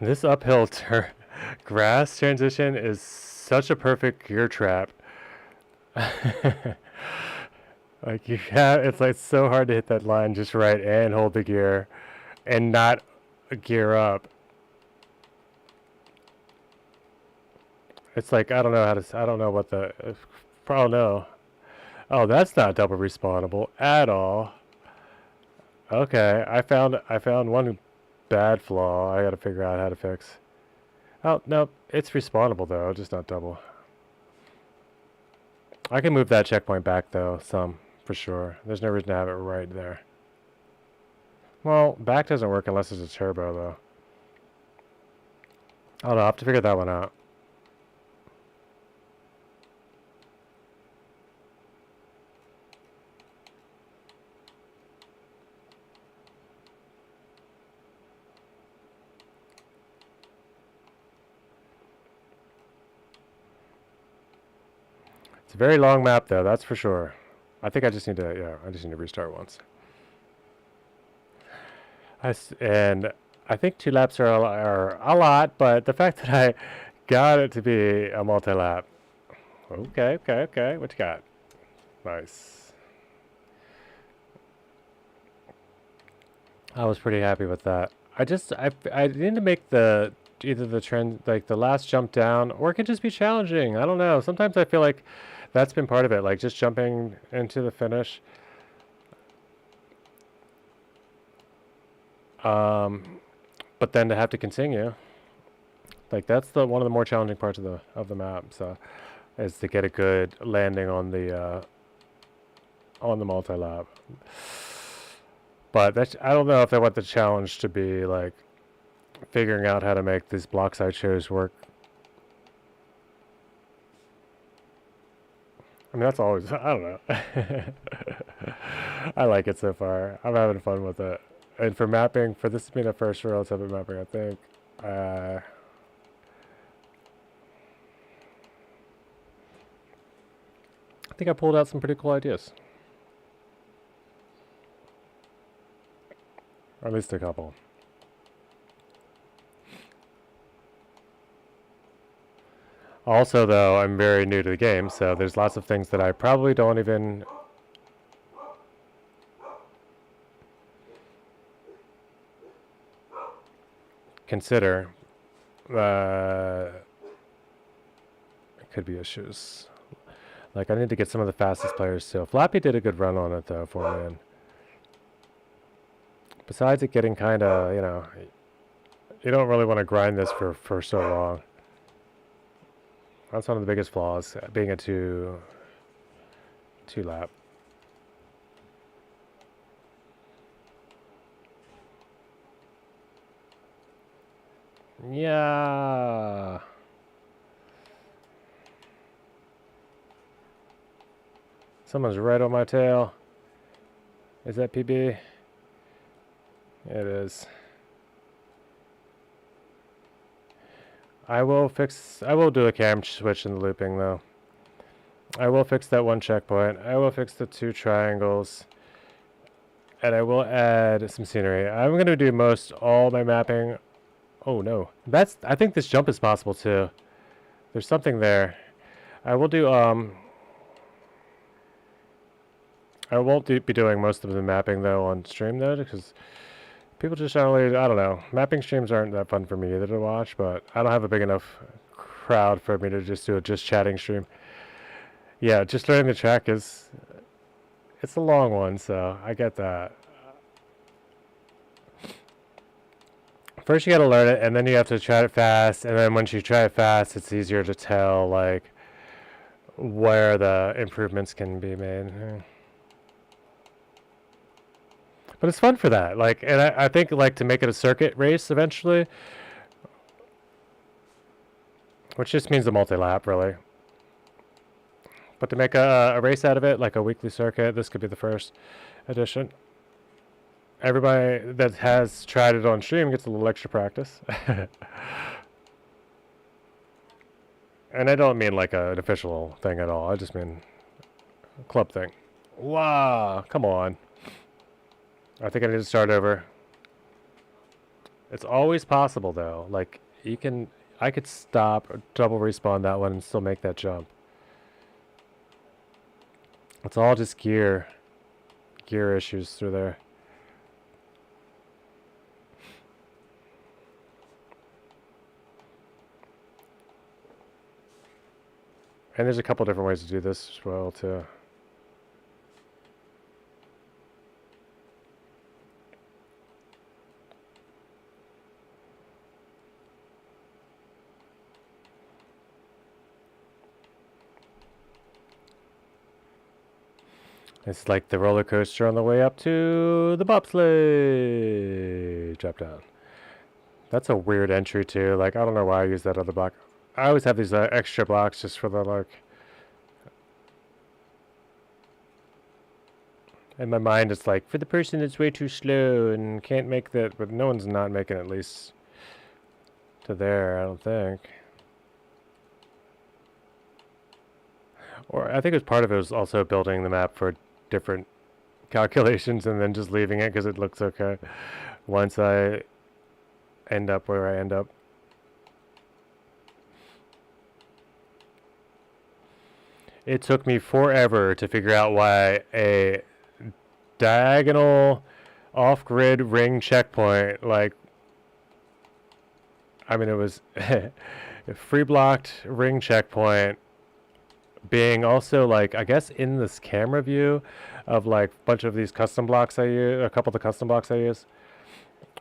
This uphill grass transition is such a perfect gear trap. Like you have, it's like so hard to hit that line just right and hold the gear and not gear up. It's like I don't know how to. I don't know what the. Oh no. Oh, that's not double respawnable at all. Okay, I found one bad flaw. I got to figure out how to fix. Oh no, it's respawnable though, just not double. I can move that checkpoint back though, some for sure. There's no reason to have it right there. Well, back doesn't work unless it's a turbo though. I don't know. I have to figure that one out. It's a very long map though, that's for sure. I think I just need to, yeah, I just need to restart once. And I think 2 laps are a lot, but the fact that I got it to be a multi-lap. Okay, okay, okay. What you got? Nice. I was pretty happy with that. I need to make the either the trend like the last jump down, or it could just be challenging. I don't know. Sometimes I feel like that's been part of it, like just jumping into the finish. But then to have to continue, like that's the one of the more challenging parts of the map. So, is to get a good landing on the multi-lap. But that's I don't know if I want the challenge to be like figuring out how to make these blocks I chose work. I mean, that's always, I don't know. I like it so far. I'm having fun with it. And for mapping, for this being the first relative mapping, I think, I pulled out some pretty cool ideas. Or at least a couple. Also, though, I'm very new to the game, so there's lots of things that I probably don't even consider. It could be issues. Like, I need to get some of the fastest players, too. Flappy did a good run on it, though, for me. And besides it getting kind of, you know, you don't really want to grind this for so long. That's one of the biggest flaws, being a two lap. Yeah. Someone's right on my tail. Is that PB? It is. I will do a cam switch in the looping though. I will fix that one checkpoint. I will fix the 2 triangles. And I will add some scenery. I'm going to do all my mapping. Oh no. I think this jump is possible too. There's something there. I will do, I won't be doing most of the mapping though on stream though, because people just generally, I don't know. Mapping streams aren't that fun for me either to watch, but I don't have a big enough crowd for me to just do a just chatting stream. Yeah, just learning the track it's a long one, so I get that. First you gotta learn it, and then you have to try it fast, and then once you try it fast, it's easier to tell, like, where the improvements can be made. But it's fun for that, like, and I think, like, to make it a circuit race eventually, which just means a multi-lap, really. But to make a race out of it, like a weekly circuit, this could be the first edition. Everybody that has tried it on stream gets a little extra practice. And I don't mean like an official thing at all. I just mean a club thing. Wow, come on. I think I need to start over. It's always possible though. Like I could stop or double respawn that one and still make that jump. It's all just gear issues through there. And there's a couple different ways to do this as well too. It's like the roller coaster on the way up to the bobsleigh. Drop down. That's a weird entry too. Like I don't know why I use that other block. I always have these extra blocks just for the like. In my mind, it's like for the person that's way too slow and can't make that, but no one's not making at least to there. I don't think. Or I think it was part of it was also building the map for different calculations and then just leaving it because it looks okay once I end up where I end up. It took me forever to figure out why a diagonal off-grid ring checkpoint, like, I mean, it was a free blocked ring checkpoint being also like, I guess in this camera view of like a bunch of these custom blocks I use, a couple of the custom blocks I use,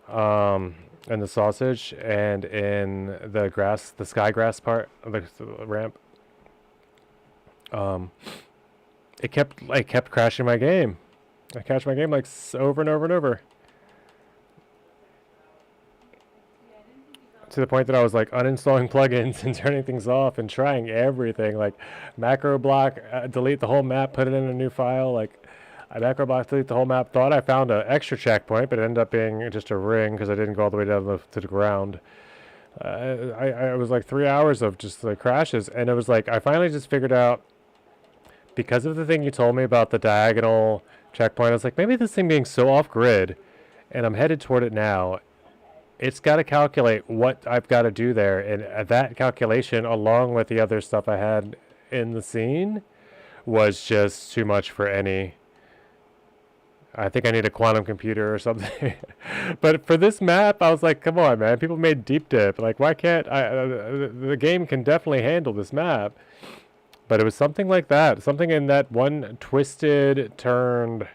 and the sausage and in the grass, the sky grass part of the ramp. It kept crashing my game. I crashed my game like over and over and over. To the point that I was like uninstalling plugins and turning things off and trying everything, like macro block, delete the whole map, put it in a new file. Like I macro block, delete the whole map. Thought I found an extra checkpoint, but it ended up being just a ring because I didn't go all the way down to the ground. I was like 3 hours of just like crashes, and it was like I finally just figured out because of the thing you told me about the diagonal checkpoint. I was like, maybe this thing being so off grid, and I'm headed toward it now. It's got to calculate what I've got to do there, and that calculation, along with the other stuff I had in the scene, was just too much for any. I think I need a quantum computer or something. But for this map, I was like, come on, man. People made deep dip. Like, why can't I? The game can definitely handle this map. But it was something like that. Something in that one twisted, turned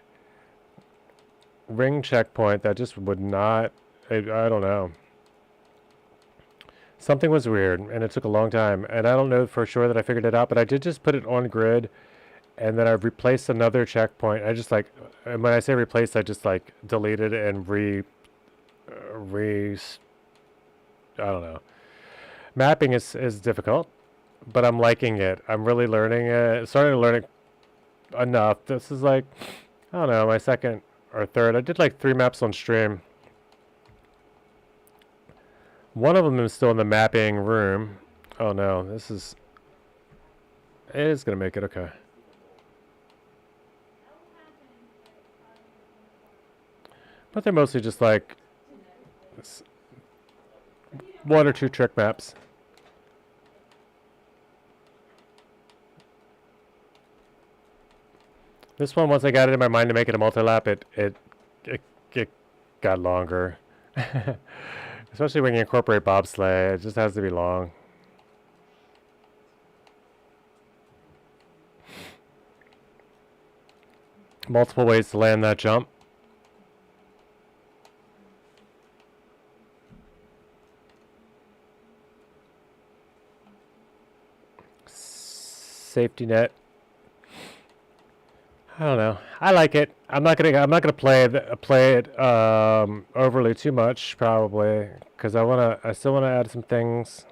ring checkpoint that just would not. I don't know. Something was weird, and it took a long time. And I don't know for sure that I figured it out, but I did just put it on grid, and then I replaced another checkpoint. I just like, and when I say replaced, I just like deleted and I don't know. Mapping is difficult, but I'm liking it. I'm really learning it. Starting to learn it enough. This is like, I don't know, my second or third. I did like 3 maps on stream. One of them is still in the mapping room. Oh no, this is... It is going to make it okay. But they're mostly just like... 1 or 2 trick maps. This one, once I got it in my mind to make it a multi-lap, it got longer. Especially when you incorporate bobsleigh, it just has to be long. Multiple ways to land that jump. Safety net. I don't know. I like it. I'm not gonna play it overly too much probably because I still wanna add some things.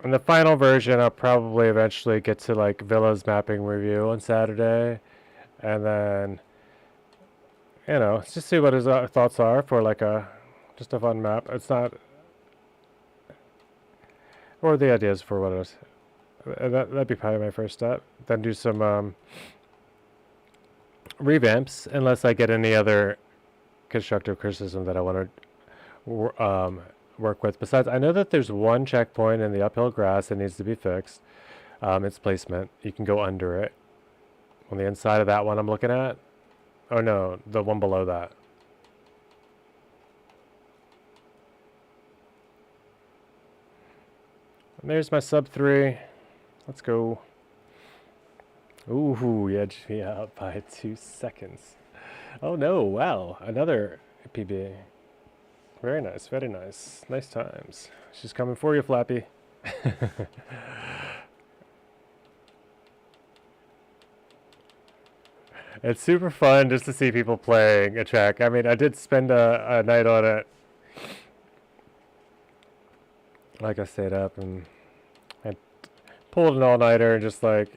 In the final version, I'll probably eventually get to like Villa's mapping review on Saturday, and then let's just see what his thoughts are for like just a fun map. It's not. Or the ideas for what it is. That'd be probably my first step. Then do some revamps unless I get any other constructive criticism that I want to work with. Besides, I know that there's one checkpoint in the uphill grass that needs to be fixed. Its placement. You can go under it. On the inside of that one I'm looking at. Oh no, the one below that. And there's my sub 3. Let's go. Ooh, you edged me out by 2 seconds. Oh no, wow. Another PB. Very nice, very nice. Nice times. She's coming for you, Flappy. It's super fun just to see people playing a track. I mean, I did spend a night on it. Like I stayed up and I pulled an all-nighter and just like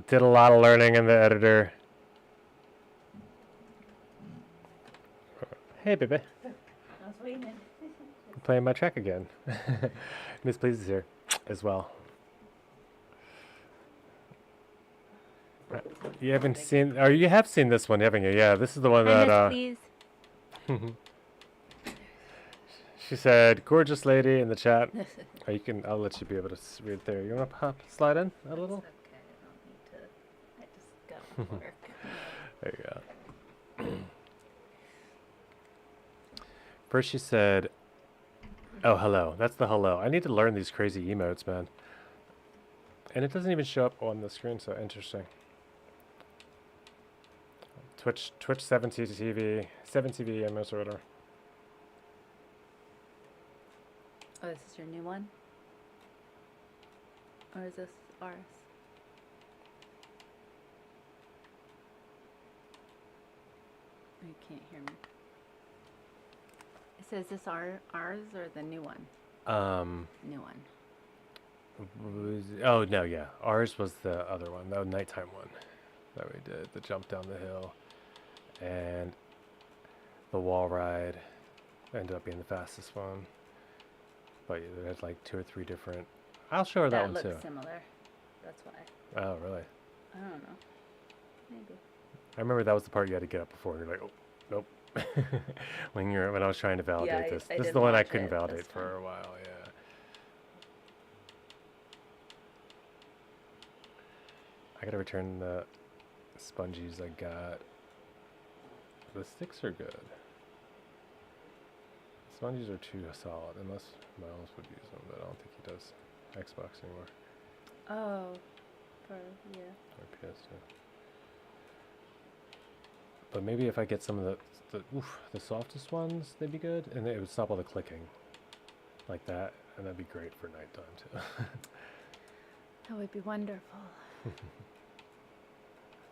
did a lot of learning in the editor. Hey, baby. I was waiting. I'm playing my track again. Miss Please is here as well. You haven't seen, or you have seen this one, haven't you? Yeah, this is the one that. Please. She said, "Gorgeous lady" in the chat. Oh, you can. I'll let you be able to read there. You want to slide in a little? Okay, I don't need to. I just got from work. There you go. First she said, "Oh, hello." That's the hello. I need to learn these crazy emotes, man. And it doesn't even show up on the screen, so interesting. Twitch 7TV, 7TV emotes or whatever. Oh, this is your new one? Or is this ours? Oh, you can't hear me. It says this ours or the new one? New one. Oh no, yeah, ours was the other one, the nighttime one that we did, the jump down the hill, and the wall ride ended up being the fastest one. But there's like 2 or 3 different. I'll show her that one too. That looks similar. That's why. Oh really? I don't know. Maybe. I remember that was the part you had to get up before. And you're like, oh, nope. when I was trying to validate this. This is the one I couldn't validate for a while. Yeah. I gotta return the spongies I got. The sticks are good. Spongies are too solid, unless Miles would use them, but I don't think he does Xbox anymore. Oh, yeah. Or PS2. But maybe if I get some of the softest ones, they'd be good, and it would stop all the clicking, like that, and that'd be great for nighttime too. That would be wonderful.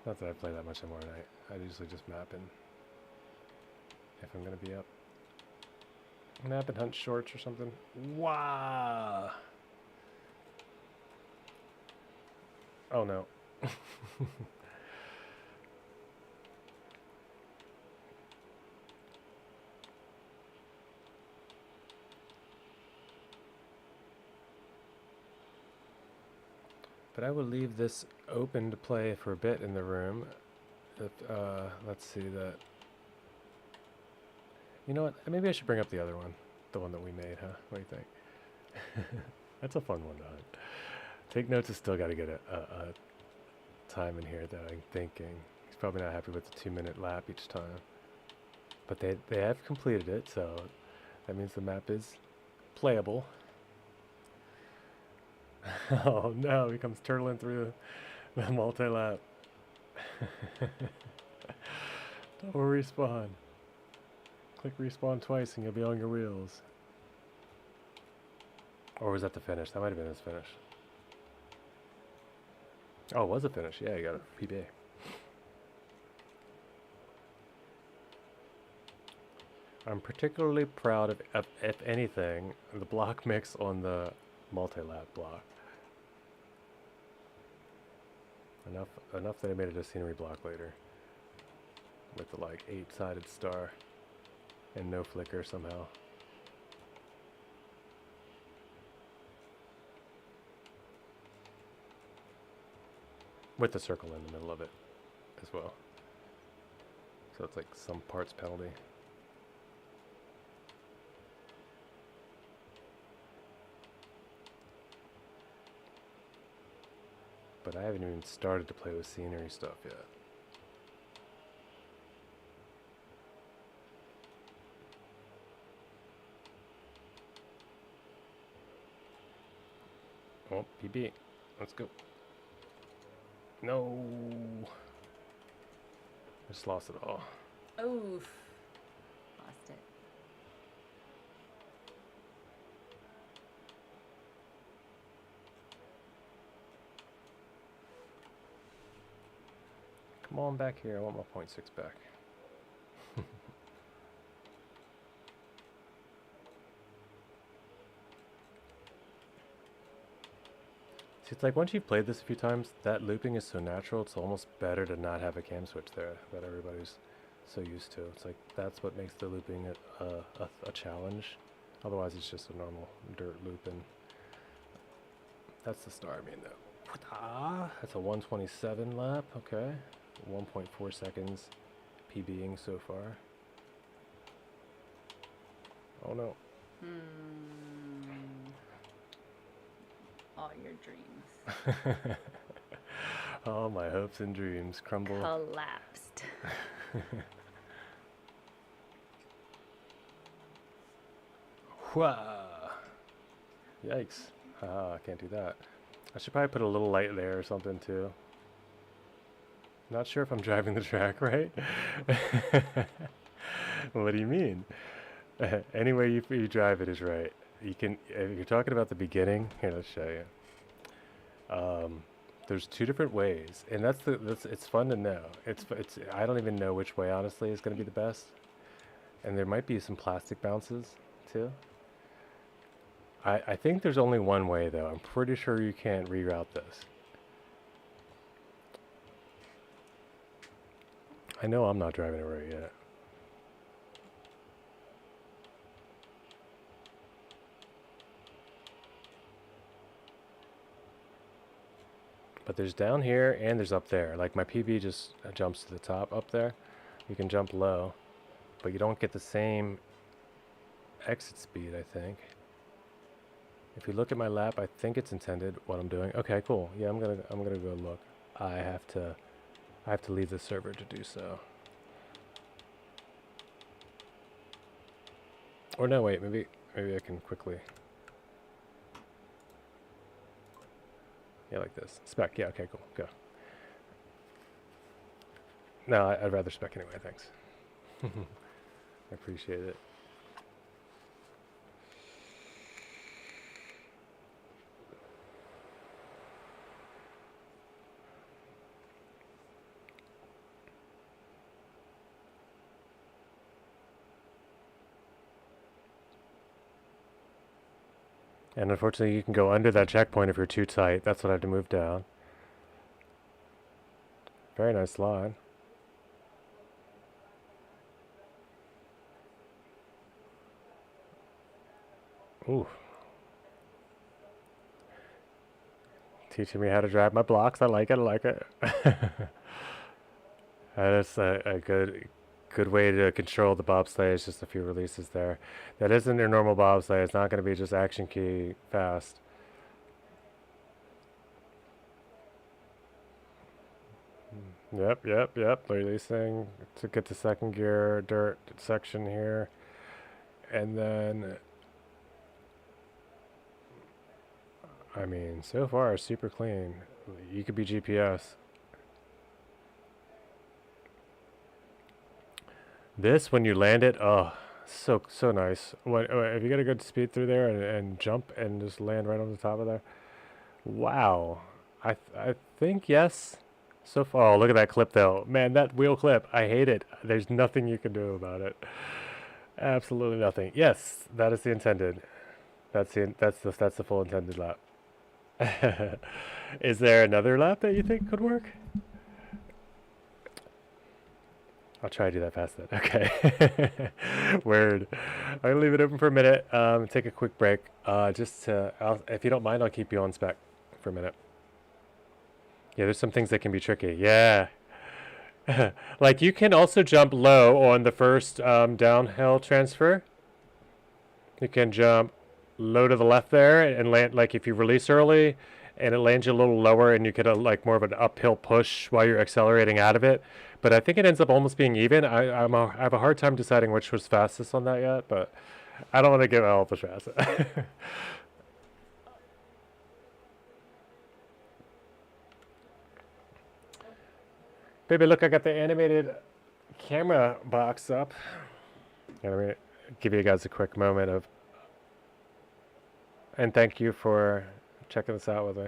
Not that I play that much anymore at night. I usually just map in if I'm gonna be up. Map and hunt shorts or something. Wow. Oh no. But I will leave this open to play for a bit in the room. If, let's see that. You know what? Maybe I should bring up the other one. The one that we made, huh? What do you think? That's a fun one to hunt. Take notes has still got to get a time in here that I'm thinking. He's probably not happy with the 2-minute lap each time. But they have completed it, so that means the map is playable. Oh no, he comes turtling through the multi-lap. Don't respawn. Click respawn twice and you'll be on your wheels. Or was that the finish? That might have been his finish. Oh, it was a finish. Yeah, you got a PB. I'm particularly proud of, if anything, the block mix on the multi-lap block. Enough that I made it a scenery block later. With the like 8-sided star. And no flicker somehow. With the circle in the middle of it as well. So it's like some parts penalty. But I haven't even started to play with scenery stuff yet. Oh, PB. Let's go. No. I just lost it all. Oof. Lost it. Come on back here. I want my 0.6 back. See, it's like once you've played this a few times, that looping is so natural, it's almost better to not have a cam switch there that everybody's so used to. It's like that's what makes the looping a challenge. Otherwise, it's just a normal dirt loop, and that's the star I mean, though. That's a 127 lap, okay. 1.4 seconds PBing so far. Oh no. All your dreams. All my hopes and dreams crumble. Collapsed. Whoa. Yikes. I can't do that. I should probably put a little light there or something too. Not sure if I'm driving the track right. What do you mean? Any way you drive it is right. You can, if you're talking about the beginning, here, let's show you. There's two different ways, and it's fun to know. I don't even know which way honestly is going to be the best, and there might be some plastic bounces too. I think there's only one way though. I'm pretty sure you can't reroute this. I know I'm not driving it right yet. But there's down here and there's up there. Like my PB just jumps to the top up there. You can jump low, but you don't get the same exit speed, I think. If you look at my lap, I think it's intended what I'm doing. Okay, cool. Yeah, I'm gonna go look. I have to leave the server to do so. Or no, wait, maybe I can quickly. Yeah, like this. Spec, yeah, okay, cool, go. No, I'd rather spec anyway, thanks. I appreciate it. And unfortunately, you can go under that checkpoint if you're too tight. That's what I had to move down. Very nice line. Ooh. Teaching me how to drive my blocks. I like it. I like it. That is a good way to control the bobsleigh. It's just a few releases there. That isn't your normal bobsleigh. It's not going to be just action key fast. Yep. Releasing to get to second gear, dirt section here. And then, I mean, so far, super clean. You could be GPS. This, when you land it, oh, so nice. If you get a good speed through there and jump and just land right on the top of there. Wow. I think yes. So far, oh, look at that clip though. Man, that wheel clip, I hate it. There's nothing you can do about it. Absolutely nothing. Yes, that is the intended. That's the full intended lap. Is there another lap that you think could work? I'll try to do that fast then. Okay. Word. I'm gonna leave it open for a minute. Take a quick break. If you don't mind, I'll keep you on spec for a minute. Yeah, there's some things that can be tricky. Yeah. Like you can also jump low on the first downhill transfer. You can jump low to the left there and land, like if you release early and it lands you a little lower and you get a like more of an uphill push while you're accelerating out of it. But I think it ends up almost being even. I have a hard time deciding which was fastest on that yet, but I don't want to give all the fastest. Baby, look, I got the animated camera box up. Let me give you guys a quick moment of, and thank you for checking this out with me.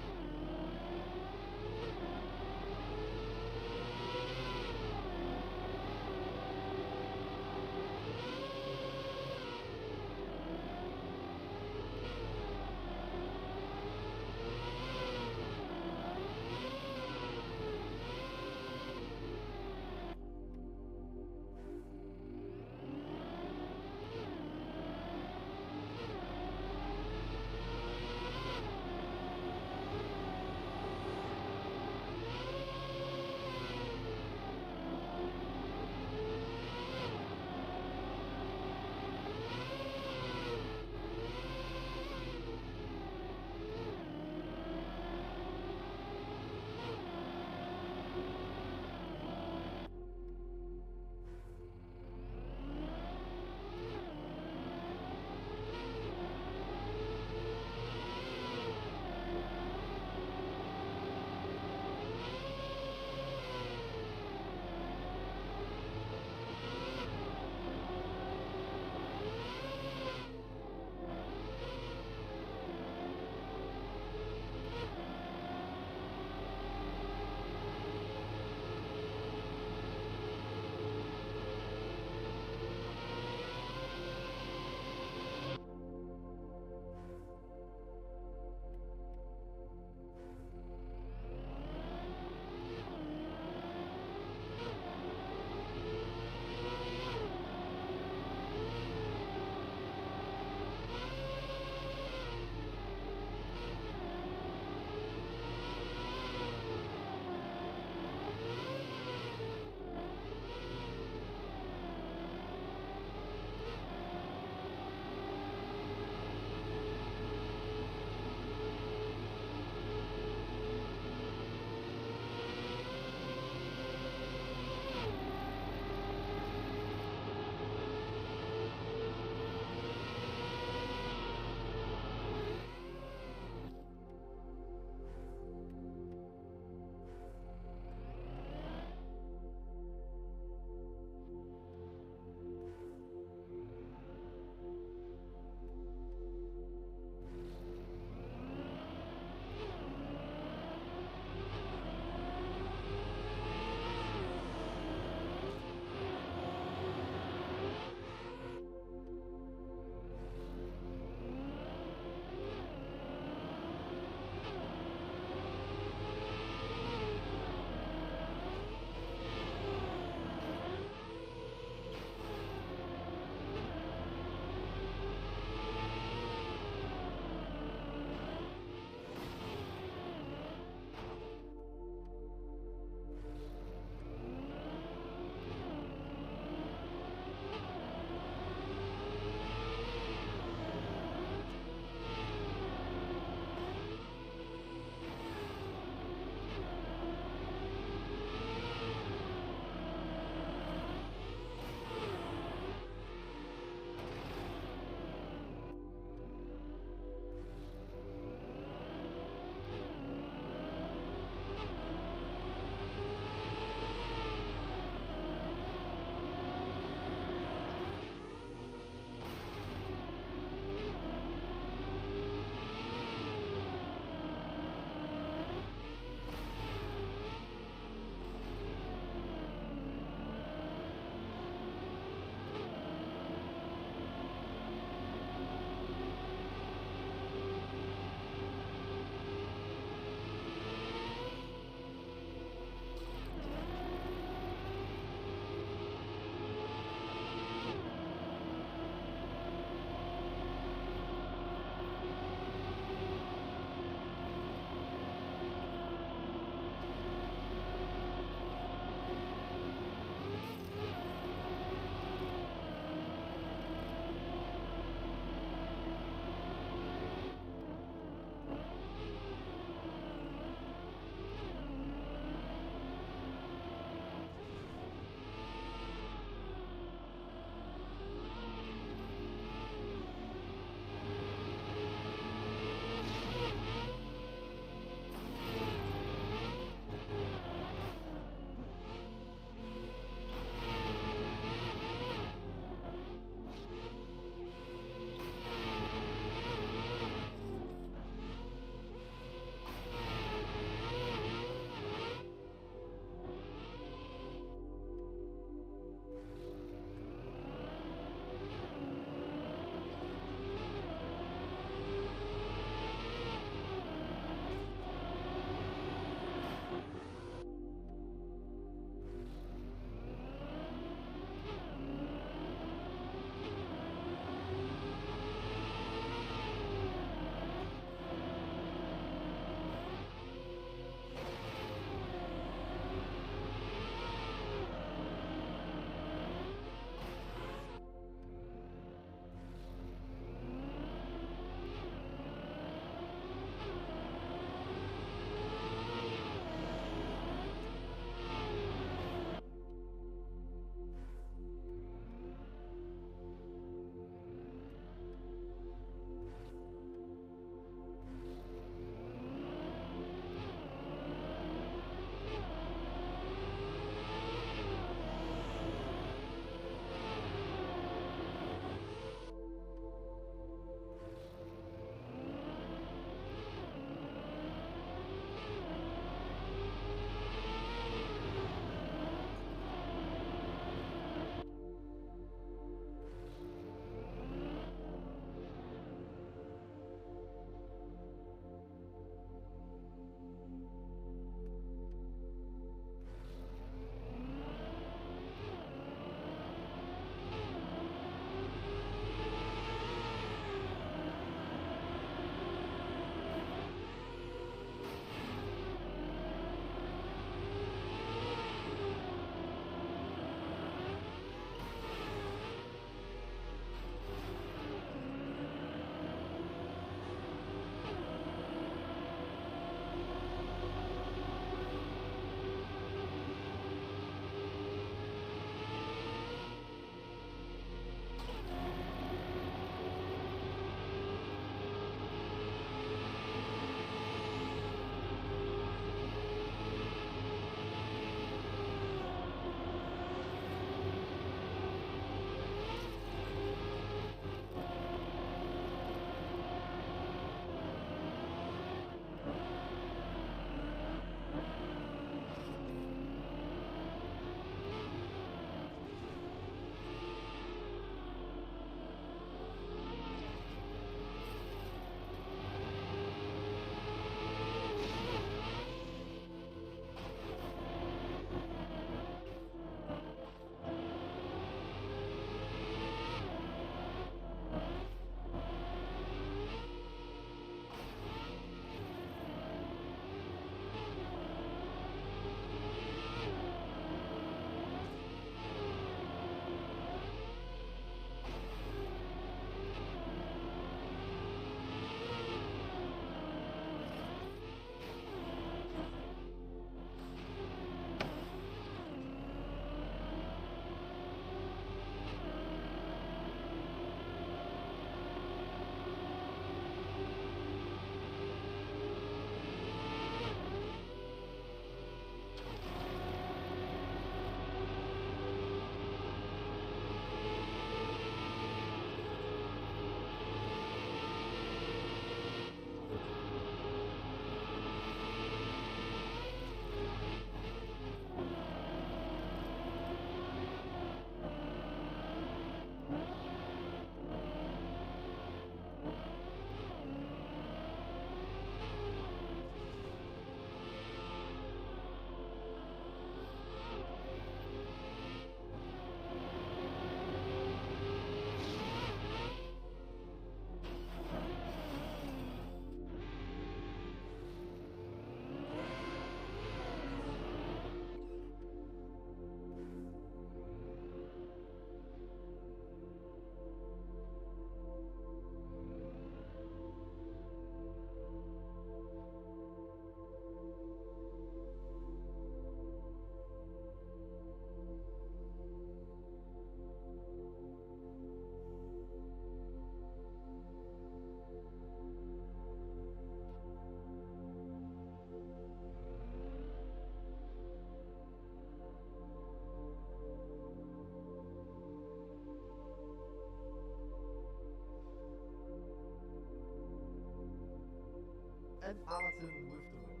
And Alison with the win.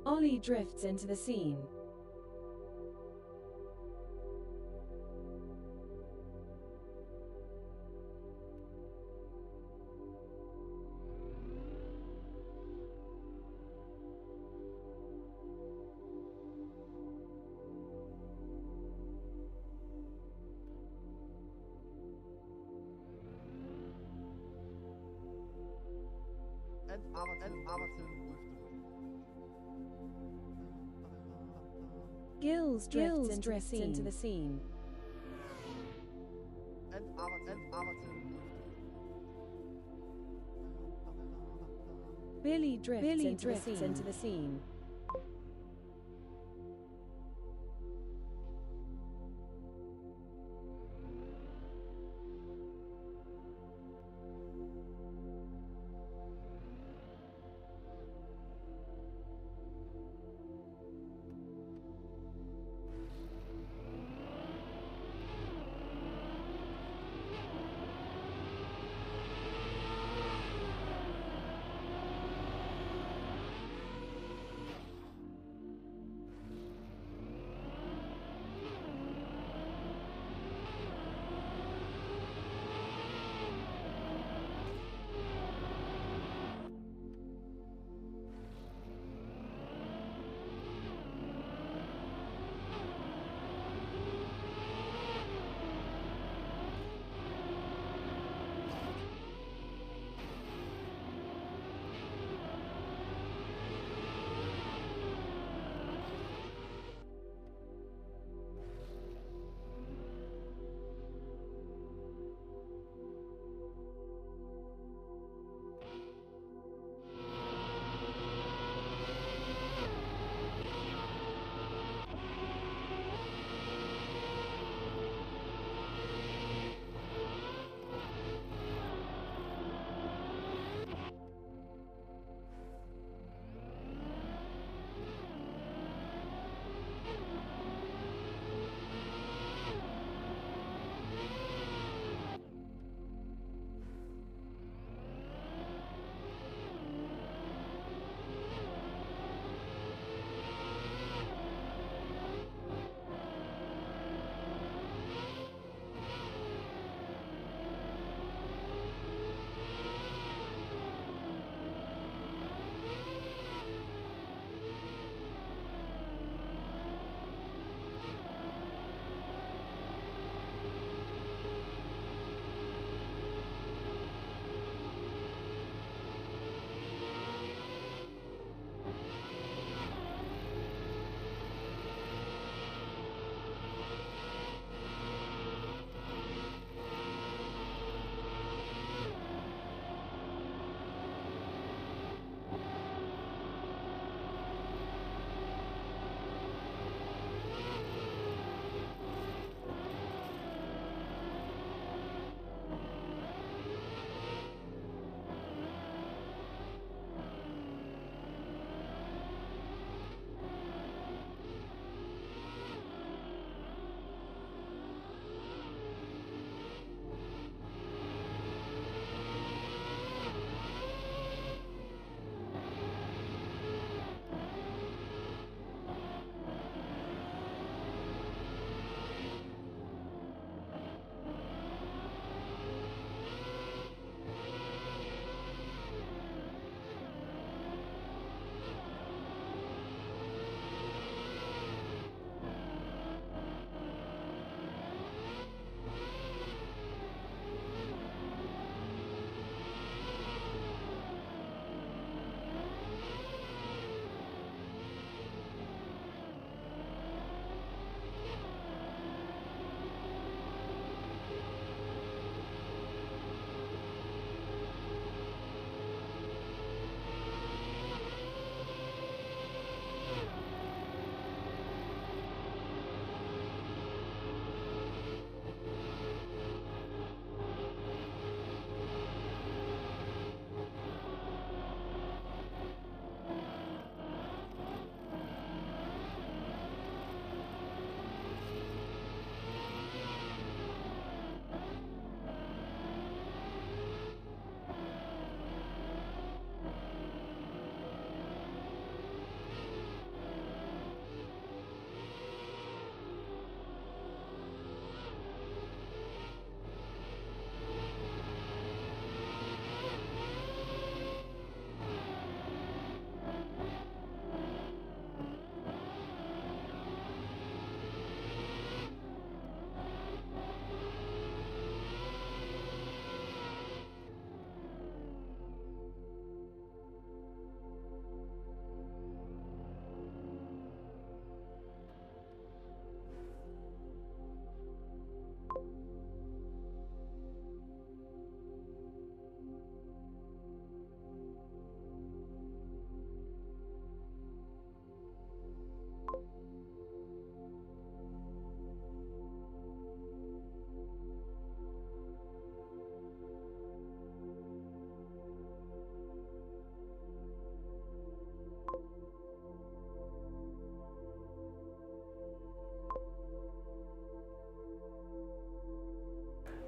Ollie drifts into the scene. And Alison with the win. Gills drifts into the scene. And Alison with the win. Billy drifts into the scene.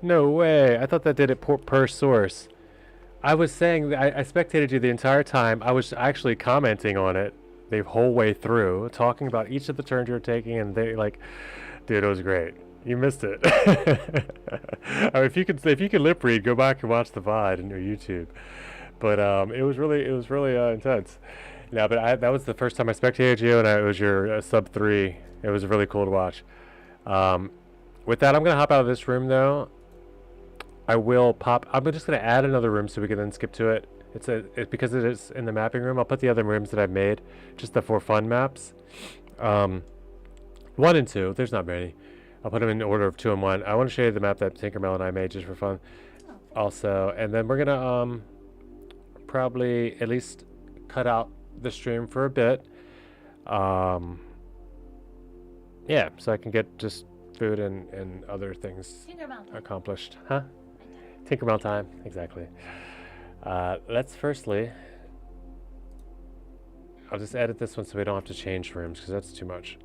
No way. I thought that did it per source. I was saying that I spectated you the entire time. I was actually commenting on it the whole way through, talking about each of the turns you were taking, and they like, dude, it was great. You missed it. I mean, if you could lip read, go back and watch the VOD on your YouTube. But it was really intense. Yeah, but that was the first time I spectated you, and it was your sub 3. It was really cool to watch. With that, I'm gonna hop out of this room though. I'm just gonna add another room so we can then skip to it. It's because it is in the mapping room. I'll put the other rooms that I've made, just the for fun maps. 1 and 2. There's not many. I'll put them in order of 2 and 1. I want to show you the map that Tinkermell and I made just for fun. Also, and then we're gonna probably at least cut out the stream for a bit. Yeah, so I can get just food and other things accomplished. Huh? Tinkerbell time, exactly. Let's firstly, I'll just edit this one so we don't have to change rooms because that's too much.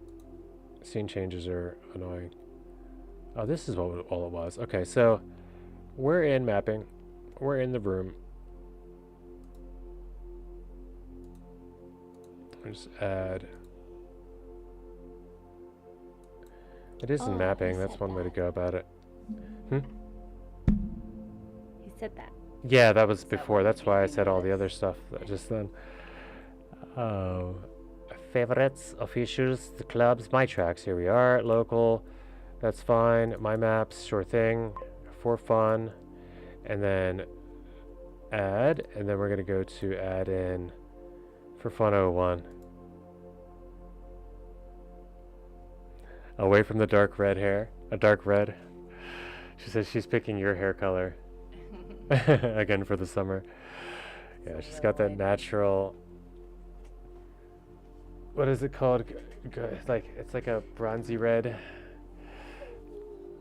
Scene changes are annoying. Oh, this is what all it was. Okay, so we're in mapping. We're in the room. I'll just add. It is in mapping. That's one way to go about it. He said that. Yeah, that was before. That's why I said all the other stuff just then. Favorites, officials, the clubs, my tracks. Here we are. Local. That's fine. My maps, sure thing. For fun. And then add. And then we're going to go to add in for fun 01. Away from the dark red hair. A dark red. She says she's picking your hair color. Again for the summer. Yeah, she's got that natural. What is it called? It's like a bronzy red.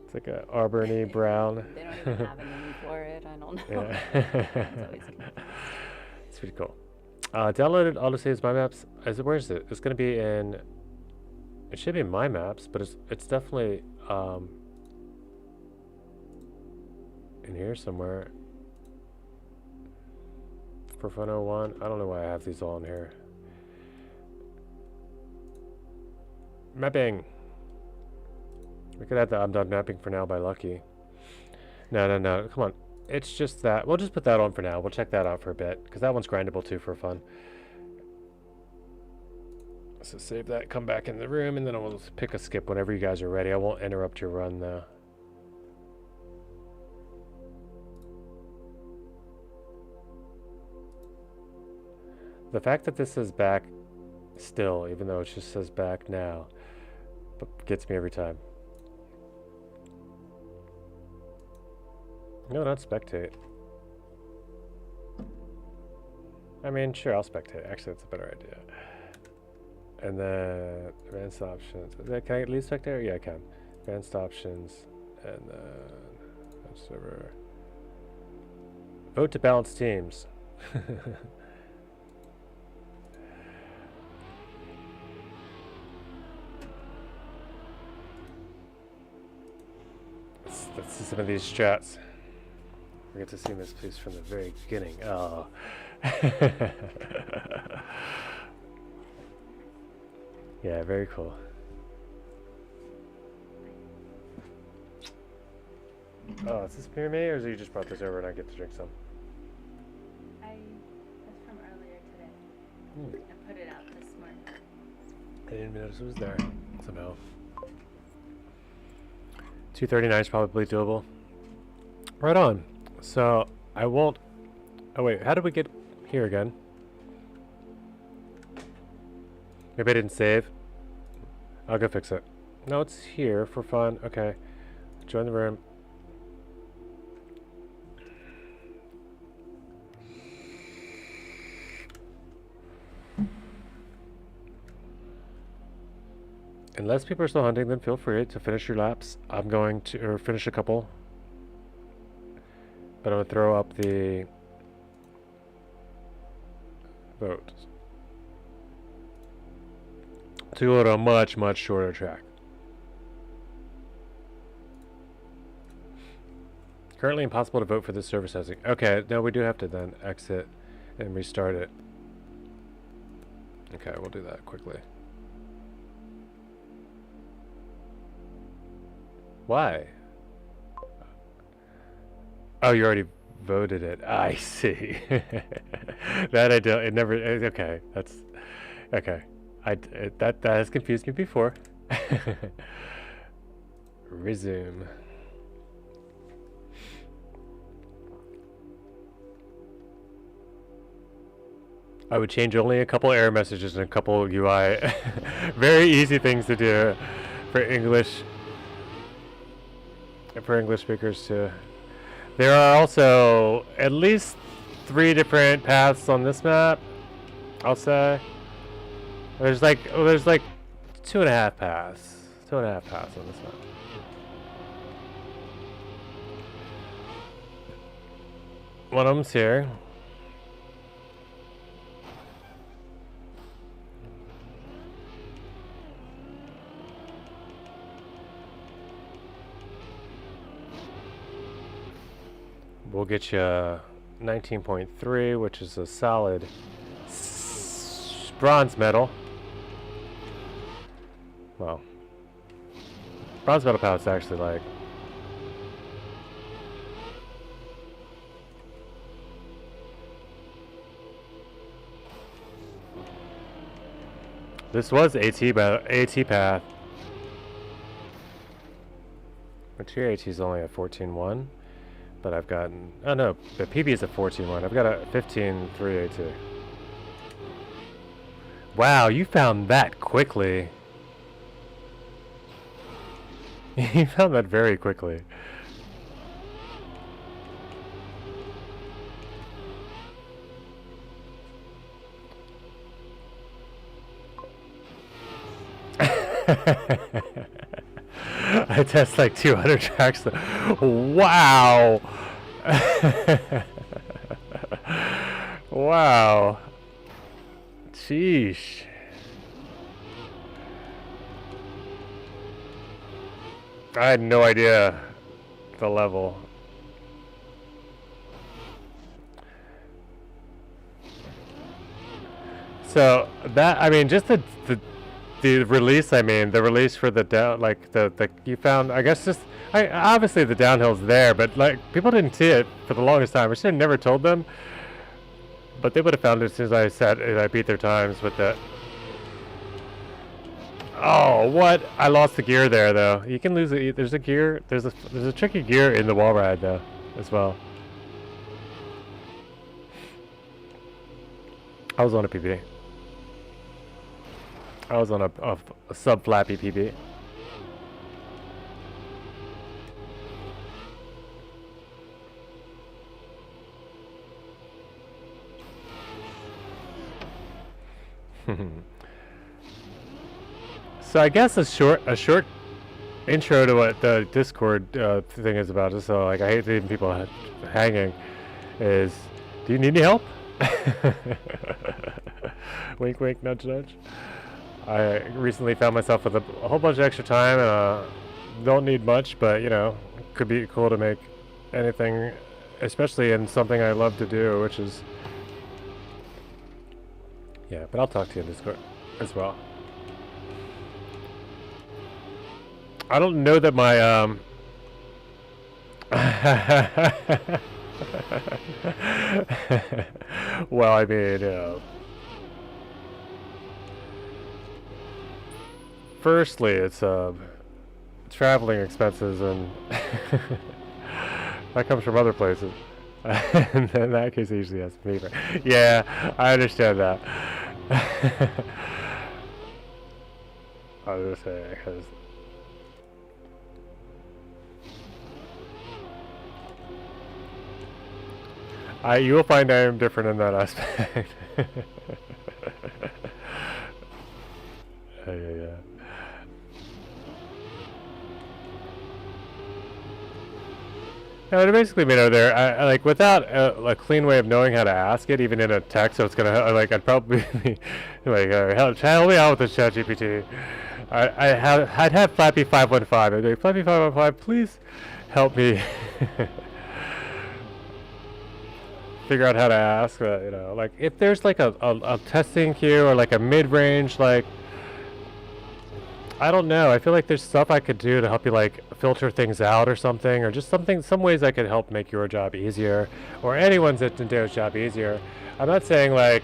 It's like a Auburny brown. They don't even have a name for it. I don't know. Yeah. It's always good. It's pretty cool. Downloaded autosaves my maps. Where is it? It's gonna be in. It should be in my maps, but it's definitely in here somewhere. For Fun 01. I don't know why I have these all in here. Mapping. We could add the I'm done mapping for now by Lucky. No. Come on. It's just that. We'll just put that on for now. We'll check that out for a bit because that one's grindable too for fun. So save that, come back in the room, and then we'll pick a skip whenever you guys are ready. I won't interrupt your run though. The fact that this is back still, even though it just says back now, but gets me every time. No, not spectate. I mean, sure, I'll spectate. Actually, that's a better idea. And then advanced options. Can I leave spectator? Yeah, I can. Advanced options, and then server. Vote to balance teams. Let's see some of these strats. We get to see this piece from the very beginning. Oh. Yeah, very cool. Oh, is this near me, or is it you just brought this over and I get to drink some? That's from earlier today. I put it out this morning. I didn't even notice it was there somehow. 239 is probably doable. Right on. So I won't. Oh wait, how did we get here again? Maybe I didn't save. I'll go fix it. No, it's here for fun. Okay. Join the room. Unless people are still hunting, then feel free to finish your laps. I'm going to, or finish a couple. But I'm going to throw up the vote to go to a much, much shorter track. Currently impossible to vote for this service housing. Okay, no, we do have to then exit and restart it. Okay, we'll do that quickly. Why? Oh, you already voted it. I see. That I don't. It never. Okay, that's okay. That has confused me before. Resume. I would change only a couple error messages and a couple UI. Very easy things to do for English. For English speakers too. There are also at least 3 different paths on this map. I'll say there's like 2.5 paths. 2.5 paths on this map. One of them's here. We'll get you 19.3, which is a solid bronze medal. Well, bronze medal path's actually like this was AT path. But your AT is only a 14.1. But I've gotten, oh no, the PB is a 14.1. I've got a 15.3 AT. Wow, you found that quickly. You found that very quickly. I test like 200 tracks. Wow. Wow. Sheesh. I had no idea the level. So that, I mean, just the release, I mean, the release for the down, like the you found, I guess just, obviously the downhill's there, but like people didn't see it for the longest time. I should have never told them, but they would have found it as soon as I said I beat their times with that. Oh, what? I lost the gear there though. You can lose it. There's a gear. There's a tricky gear in the wall ride though, as well. I was on a PB. I was on a sub-flappy PB. So I guess a short intro to what the Discord thing is about. So like I hate leaving people hanging. Is, do you need any help? Wink, wink, nudge, nudge. I recently found myself with a whole bunch of extra time and don't need much, but you know, could be cool to make anything, especially in something I love to do, which is, yeah, but I'll talk to you in Discord as well. I don't know that my, well, I mean, firstly, it's traveling expenses, and that comes from other places. And in that case, it usually has to pay for. Yeah, I understand that. I was gonna say, because you will find I am different in that aspect. Yeah. No, it basically made out there. I like without a clean way of knowing how to ask it, even in a text. So it's gonna like I'd probably be like, help me out with this ChatGPT. I'd have Flappy 515. I'd be like, Flappy 515, please help me. figure out how to ask. You know, like if there's like a testing queue or like a mid-range, like I don't know. I feel like there's stuff I could do to help you like filter things out or something, or just some ways I could help make your job easier, or anyone's at Nintendo's job easier. I'm not saying like,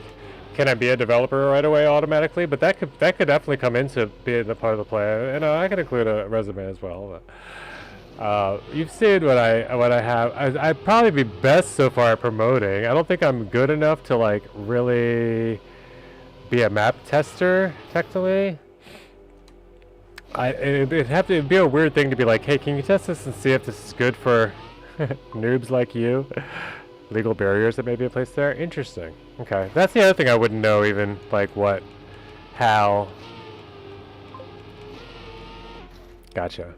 can I be a developer right away automatically, but that could definitely come into being a part of the plan. And I could include a resume as well. You've seen what I have. I'd probably be best so far at promoting. I don't think I'm good enough to like really be a map tester technically. It'd be a weird thing to be like, hey, can you test this and see if this is good for noobs like you? Legal barriers that may be in place there. Interesting. Okay, that's the other thing I wouldn't know, even like what, how. Gotcha.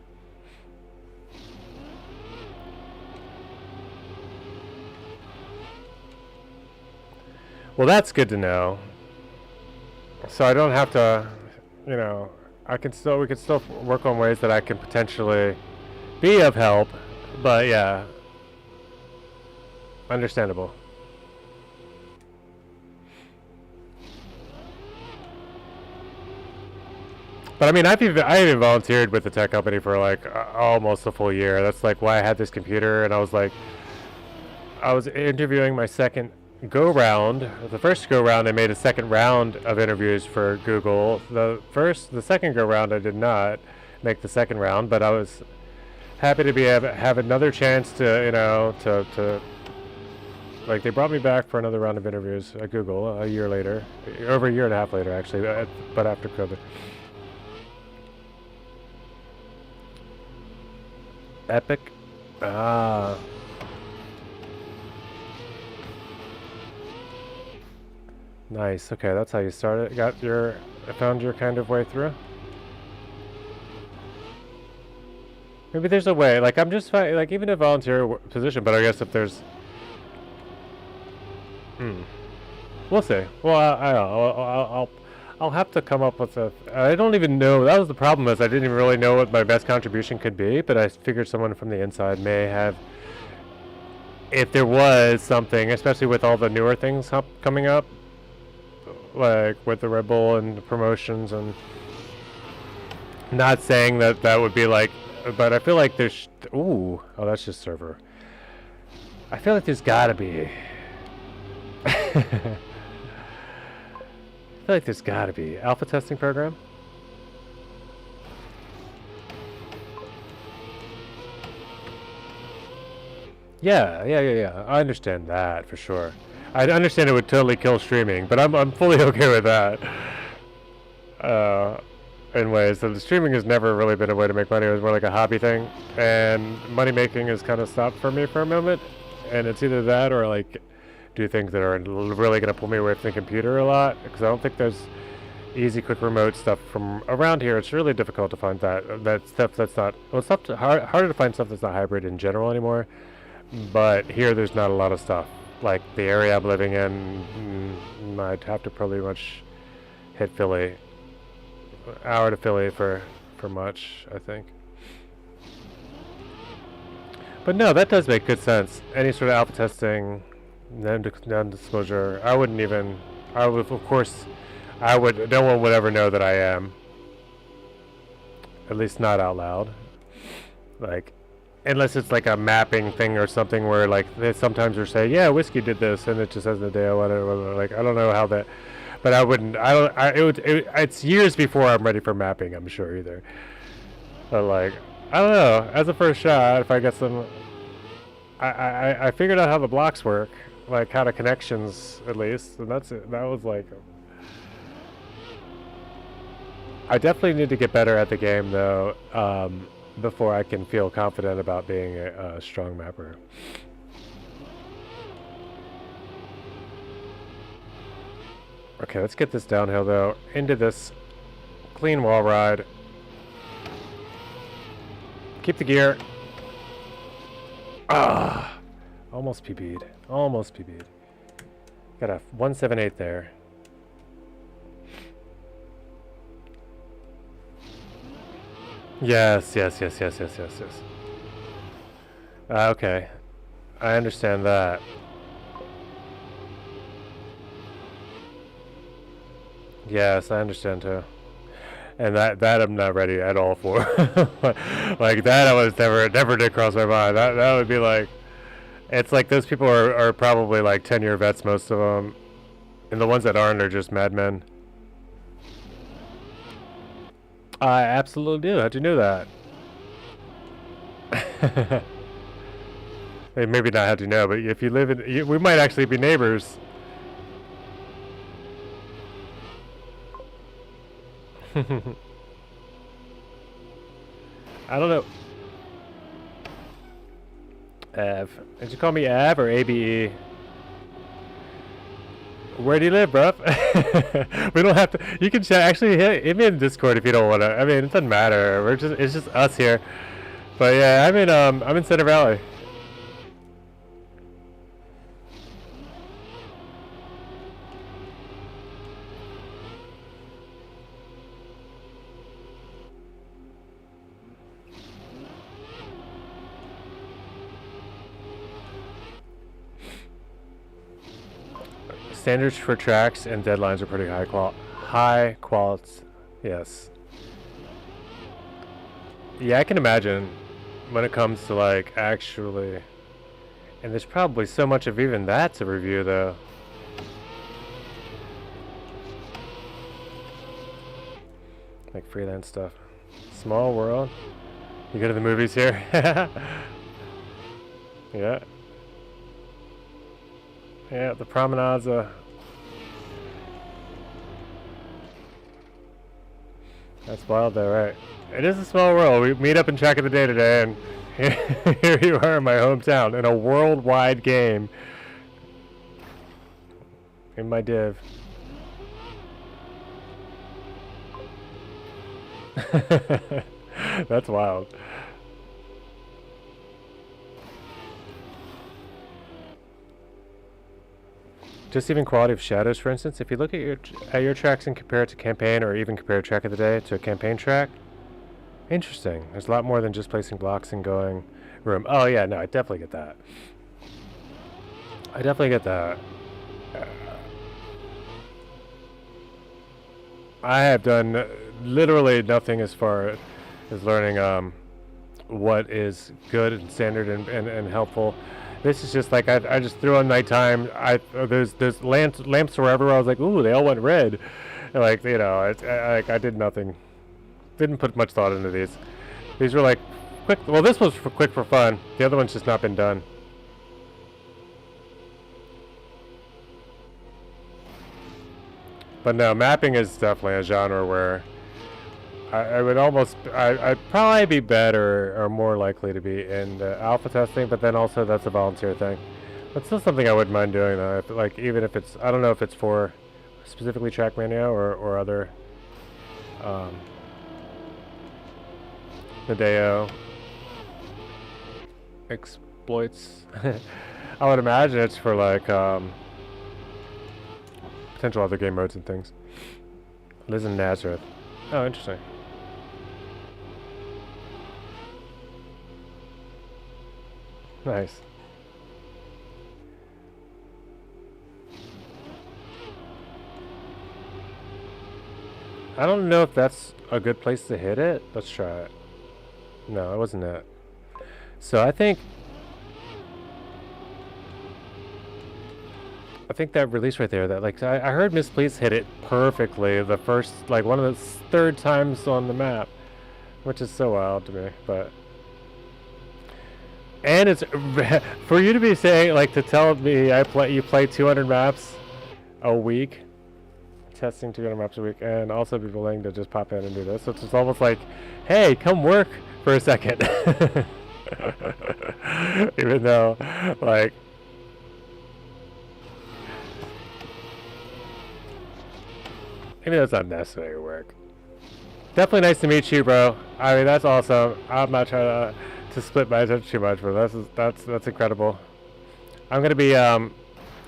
Well, that's good to know. So I don't have to, you know, we can still work on ways that I can potentially be of help, but yeah, understandable. But I mean, I even volunteered with the tech company for like almost a full year. That's like why I had this computer, and I was interviewing my second go round. The first go round, I made a second round of interviews for Google. The second go round, I did not make the second round, but I was happy to have another chance to, you know, to like they brought me back for another round of interviews at Google a year later, over a year and a half later actually, but after COVID. Epic. Ah. Nice. Okay, that's how you started. Found your kind of way through. Maybe there's a way. Like I'm just like even a volunteer position, but I guess if there's, we'll see. Well, I'll have to come up with a. I don't even know. That was the problem, is I didn't even really know what my best contribution could be. But I figured someone from the inside may have. If there was something, especially with all the newer things coming up, like with the Red Bull and the promotions, and not saying that would be like, but I feel like there's, oh, that's just server. I feel like there's gotta be, I feel like there's gotta be alpha testing program. Yeah. I understand that for sure. I understand it would totally kill streaming, but I'm fully okay with that. In ways, so the streaming has never really been a way to make money. It was more like a hobby thing, and money making has kind of stopped for me for a moment. And it's either that or like do things that are really going to pull me away from the computer a lot, because I don't think there's easy, quick, remote stuff from around here. It's really difficult to find that stuff that's not. Well, it's harder to find stuff that's not hybrid in general anymore. But here, there's not a lot of stuff. Like the area I'm living in, I'd have to pretty much hit Philly, hour to Philly for much, I think. But no, that does make good sense. Any sort of alpha testing, non-disclosure. I would, of course, no one would ever know that I am. At least not out loud. Like, unless it's like a mapping thing or something where like they sometimes will say, yeah, Whiskey did this, and it just has the day or whatever. Like I don't know how that, but I wouldn't. It's years before I'm ready for mapping, I'm sure either. But like I don't know. As a first shot, if I get some, I figured out how the blocks work, like how the connections at least, and that's it. That was like. I definitely need to get better at the game though. Before I can feel confident about being a strong mapper. Okay, let's get this downhill though, into this clean wall ride. Keep the gear. Ah, almost PB'd. Almost PB'd. Got a 178 there. Yes. Okay. I understand that. Yes, I understand too. And that I'm not ready at all for. Like that I was never did cross my mind. That would be like, it's like those people are probably like 10-year vets, most of them, and the ones that aren't are just madmen. I absolutely do. How'd you know that? Hey, maybe not how'd you know, but if you live in, we might actually be neighbors. I don't know. Av. Did you call me Av or ABE? Where do you live, bruv? We don't have to. You can chat. Actually, hit me in Discord if you don't want to. I mean, it doesn't matter. It's just us here. But yeah, I'm in Center Valley. Standards for tracks and deadlines are pretty high quality. Yes. Yeah, I can imagine when it comes to like actually, and there's probably so much of even that to review though. Like freelance stuff. Small world. You go to the movies here? Yeah. Yeah, the promenades. That's wild though, right? It is a small world. We meet up in Track of the Day today, and here you are in my hometown in a worldwide game. In my div. That's wild. Just even quality of shadows, for instance, if you look at your tracks and compare it to campaign, or even compare Track of the Day to a campaign track, interesting. There's a lot more than just placing blocks and going room. Oh yeah, no, I definitely get that. I definitely get that. I have done literally nothing as far as learning what is good and standard and helpful. This is just like I just threw on nighttime. There's lamps were everywhere. I was like, ooh, they all went red. And like, you know, I did nothing. Didn't put much thought into these. These were like quick. Well, this was quick for fun. The other one's just not been done. But no, mapping is definitely a genre where I would almost, I'd probably be better or more likely to be in the alpha testing, but then also that's a volunteer thing. But still something I wouldn't mind doing though, like even if it's, I don't know if it's for specifically Trackmania or other Nadeo exploits. I would imagine it's for like potential other game modes and things. Liz in Nazareth. Oh, interesting. Nice. I don't know if that's a good place to hit it. Let's try it. No, it wasn't it. So I think that release right there, that like I heard Miss Please hit it perfectly the first, like one of the third times on the map, which is so wild to me. But and it's for you to be saying, like, to tell me you play 200 maps a week, testing 200 maps a week, and also be willing to just pop in and do this. So it's just almost like, hey, come work for a second. Even though, like, maybe that's not necessary work. Definitely nice to meet you, bro. I mean, that's awesome. I'm not trying to split my attention too much, but that's incredible. I'm gonna be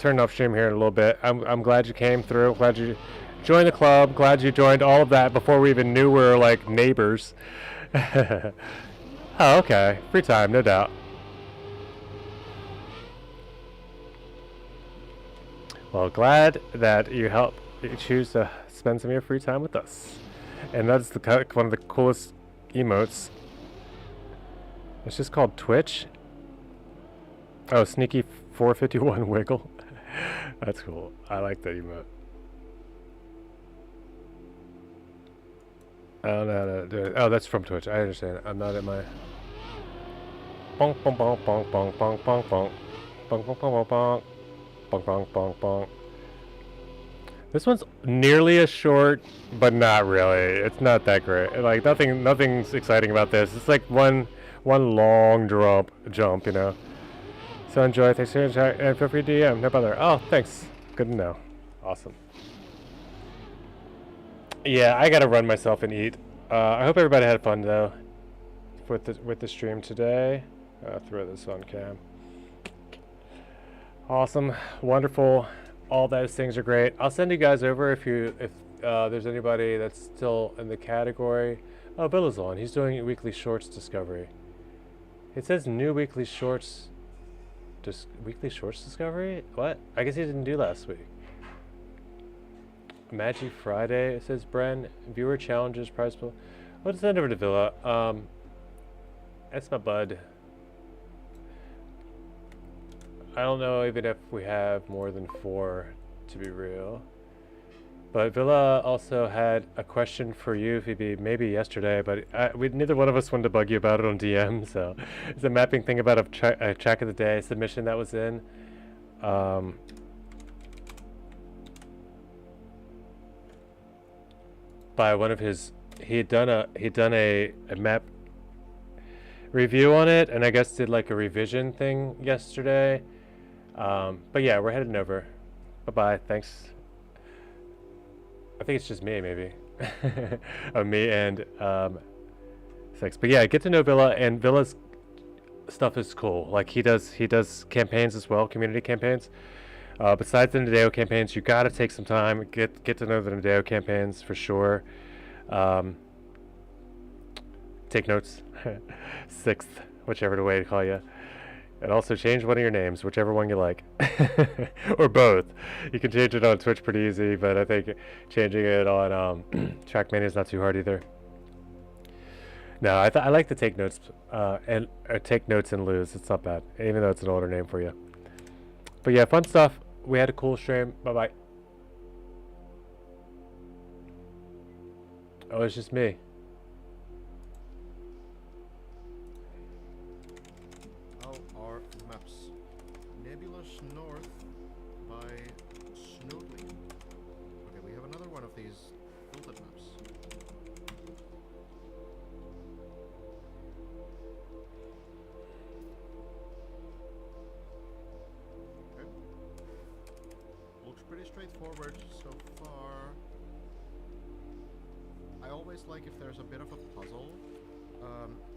turning off stream here in a little bit. I'm glad you came through. Glad you joined the club. Glad you joined all of that before we even knew we were like neighbors. Oh, okay. Free time, no doubt. Well, glad that you choose to spend some of your free time with us. And that's one of the coolest emotes. It's just called Twitch. Oh, sneaky 451 wiggle. That's cool. I like that emote. I don't know how to do it. Oh, that's from Twitch. I understand. I'm not at my. Bonk, bonk, bonk, bonk, bonk, bonk, bonk, bonk. Bonk, bonk, bonk, bonk, bonk. Bonk, bonk, bonk, bonk. This one's nearly as short, but not really. It's not that great. Like nothing's exciting about this. It's like one long jump, you know. So enjoy. Thanks for your chat, and feel free to DM. No bother. Oh, thanks. Good to know. Awesome. Yeah, I gotta run myself and eat. I hope everybody had fun though with the stream today. Throw this on cam. Awesome, wonderful. All those things are great. I'll send you guys over if there's anybody that's still in the category. Oh, Bill is on. He's doing weekly shorts discovery. It says new weekly shorts. Weekly shorts discovery? What? I guess he didn't do last week. Magic Friday. It says Bren. Viewer challenges prize pool. Let's send over to Villa. That's my bud. I don't know even if we have more than 4, to be real. But Villa also had a question for you, Phoebe, maybe yesterday, but neither one of us wanted to bug you about it on DM, so it's a mapping thing about a track of the day submission that was in. By one of his, he'd done a map review on it, and I guess did like a revision thing yesterday. But yeah, we're heading over. Bye-bye, thanks. I think it's just me, maybe. Me and Six. But yeah, get to know Villa, and Villa's stuff is cool. Like he does campaigns as well, community campaigns. Besides the Nadeo campaigns, you gotta take some time, get to know the Nadeo campaigns for sure. Take notes. Sixth, whichever way to call you. And also change one of your names, whichever one you like. Or both. You can change it on Twitch pretty easy, but I think changing it on Trackmania is not too hard either. No, I like to take notes and take notes and lose. It's not bad, even though it's an older name for you. But yeah, fun stuff. We had a cool stream. Bye-bye. Oh, it's just me. Straightforward so far. I always like if there's a bit of a puzzle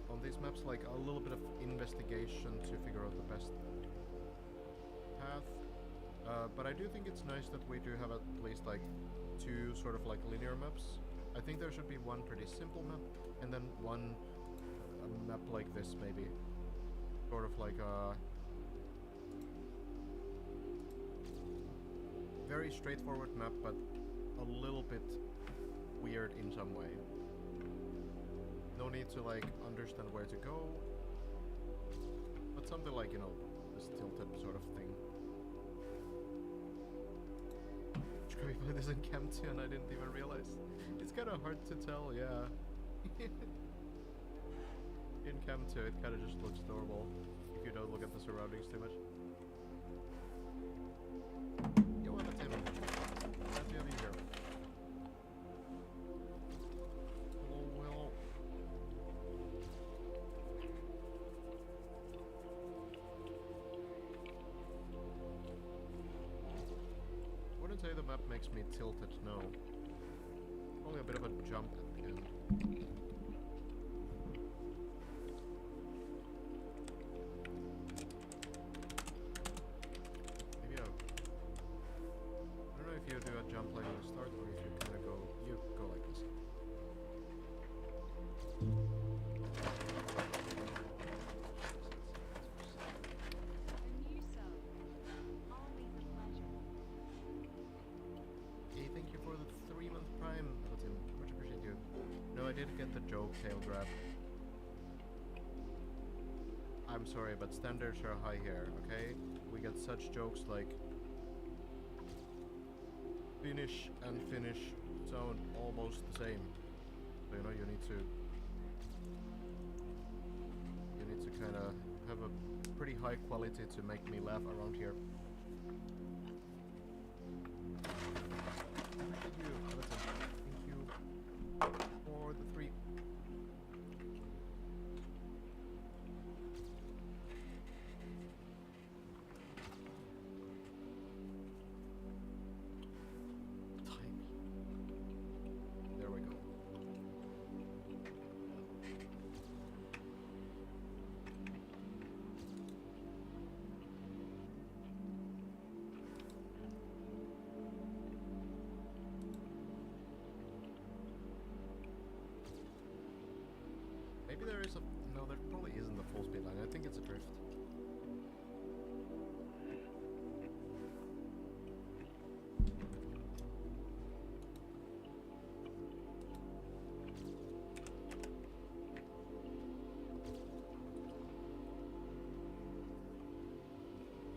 on these maps, like a little bit of investigation to figure out the best path. But I do think it's nice that we do have at least like 2 sort of like linear maps. I think there should be one pretty simple map and then one map like this maybe. Sort of like a very straightforward map, but a little bit weird in some way. No need to like understand where to go, but something like, you know, this tilted sort of thing. Should we play this in Cam 2 and I didn't even realize? It's kind of hard to tell, yeah. In Cam 2 it kind of just looks normal if you don't look at the surroundings too much. Say the map makes me tilted, no. Only a bit of a jump at the end. Maybe I don't know if you do a jump like at the start or if you kind of go like this. did get the joke tail grab. I'm sorry, but standards are high here, okay? We get such jokes like finish and finish sound almost the same. So you know you need to kind of have a pretty high quality to make me laugh around here. Thank you, Alison. Thank you for the 3. There we go. Maybe there is a... No, there probably isn't a full speed line. I think it's a drift.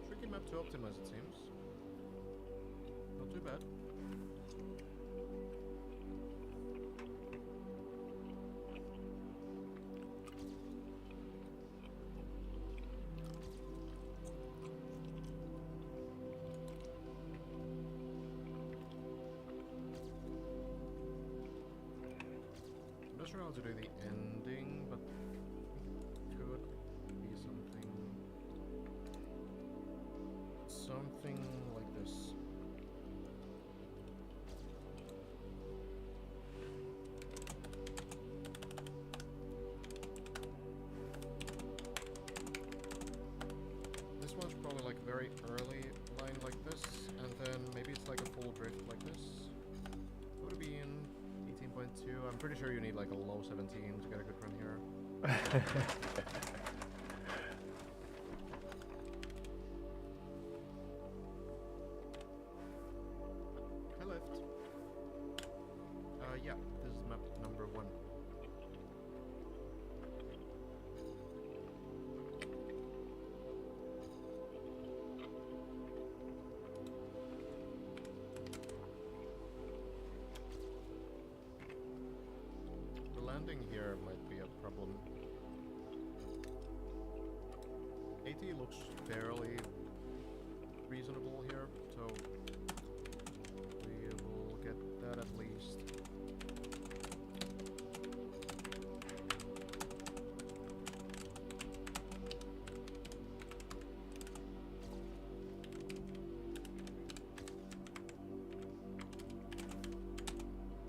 Tricky map to optimize, it seems. Not too bad. I'm not sure how to do the ending, but it could be something like this. This one's probably like very early line like this, and then maybe it's like a full drift like this. Would it be in 18.2? I'm pretty sure you need like a low 17 to get a good run here. I left. Yeah, this is map number 1. The landing here might be a problem. 80 looks fairly reasonable here, so we will get that at least.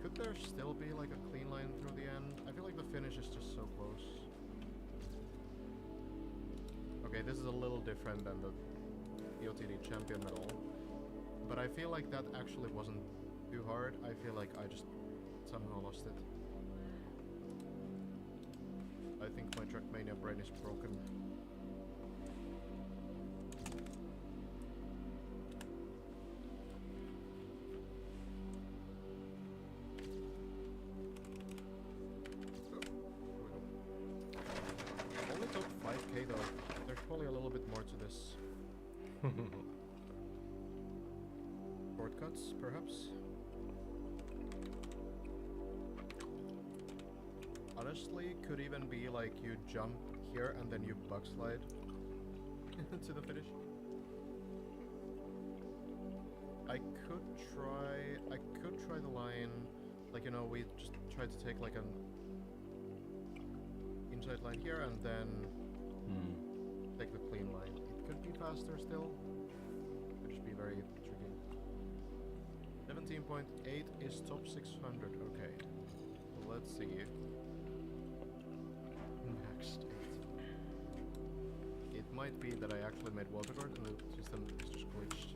Could there still be like a clean line through the end? I feel like the finish is just so close. Okay, this is a little different than the COTD champion medal, but I feel like that actually wasn't too hard. I feel like I just somehow lost it. I think my Trackmania brain is broken. Only took 5k though. There's probably a little bit more to this. Shortcuts, perhaps? Honestly, could even be like you jump here and then you bug slide to the finish. I could try the line, like, you know, we just try to take like an inside line here and then take the clean line. It could be faster still. Could just be very tricky. 17.8 is top 600. Okay. Let's see. Max 8. It might be that I actually made water guard and the system is just glitched.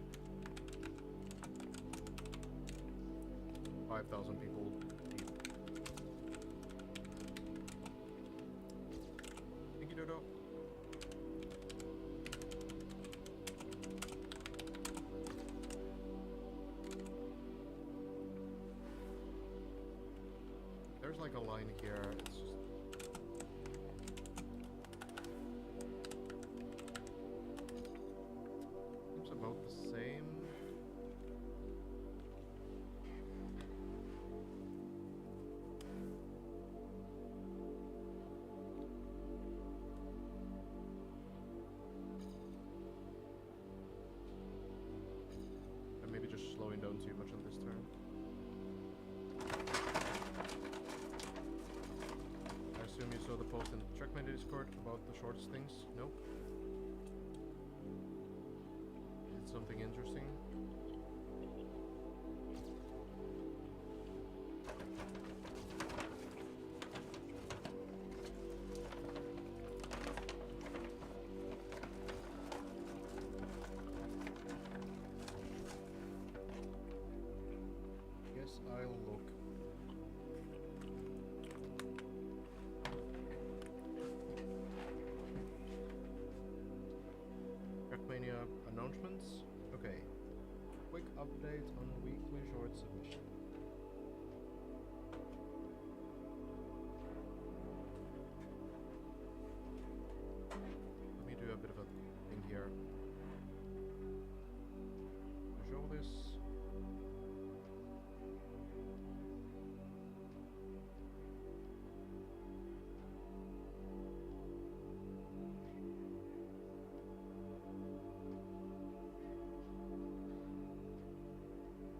5,000 people deep. Thank you, Dodo. There's there's like a line here. It's just seems about the same. And maybe just slowing down too much on this turn. I assume you saw the post in Trackmania Discord about the shorts things? Nope. Is it something interesting? Yes, I'll look. Trackmania announcements. Okay. Quick update on weekly short submission. Let me do a bit of a thing here. Show this.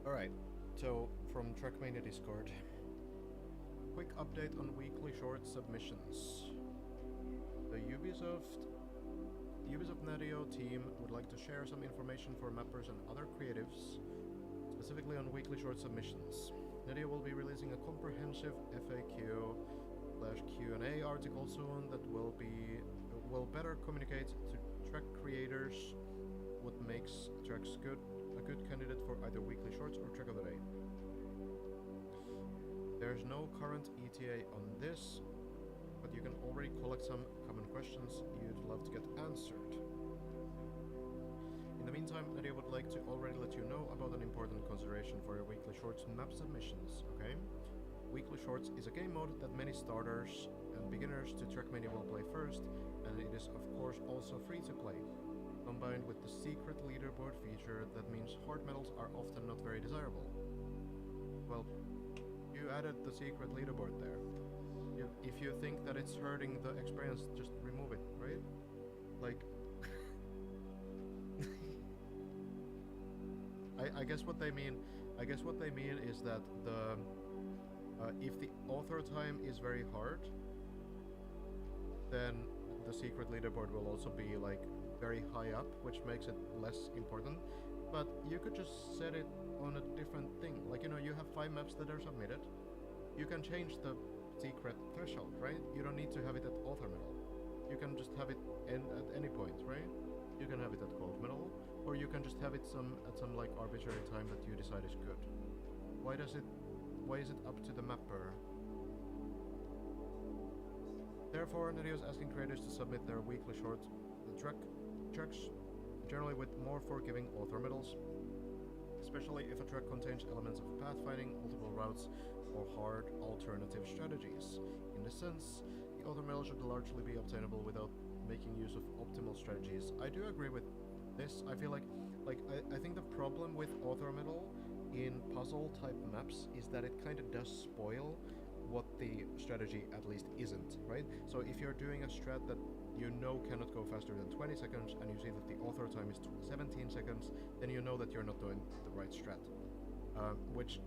Alright, so from Trackmania Discord. Quick update on weekly short submissions. The Ubisoft Nadio team would like to share some information for mappers and other creatives, specifically on weekly short submissions. Nadio will be releasing a comprehensive FAQ/Q&A article soon that will better communicate to track creators what makes tracks a good candidate for either weekly shorts or track of the day. There's no current ETA on this, but you can already collect some common questions you'd love to get answered. In the meantime, Nadia would like to already let you know about an important consideration for your weekly shorts map submissions, okay? Weekly shorts is a game mode that many starters and beginners to Trackmania will play first, and it is of course also free to play. Combined with the secret leaderboard feature, that means hard medals are often not very desirable. Well, you added the secret leaderboard there. If you think that it's hurting the experience, just remove it, right? Like, I guess what they mean is that the if the author time is very hard, then the secret leaderboard will also be like very high up, which makes it less important. But you could just set it on a different thing. Like, you know, you have 5 maps that are submitted. You can change the secret threshold, right? You don't need to have it at author medal. You can just have it at any point, right? You can have it at gold medal, or you can just have it at some like arbitrary time that you decide is good. Why is it up to the mapper? Therefore, Nadio is asking creators to submit their weekly shorts, tracks, generally with more forgiving author medals, especially if a track contains elements of pathfinding, multiple routes, or hard alternative strategies. In this sense, the author medal should largely be obtainable without making use of optimal strategies. I do agree with this. I feel like I think the problem with author medal in puzzle type maps is that it kind of does spoil what the strategy at least isn't, right? So if you're doing a strat that you know cannot go faster than 20 seconds and you see that the author time is 17 seconds, then you know that you're not doing the right strat. Which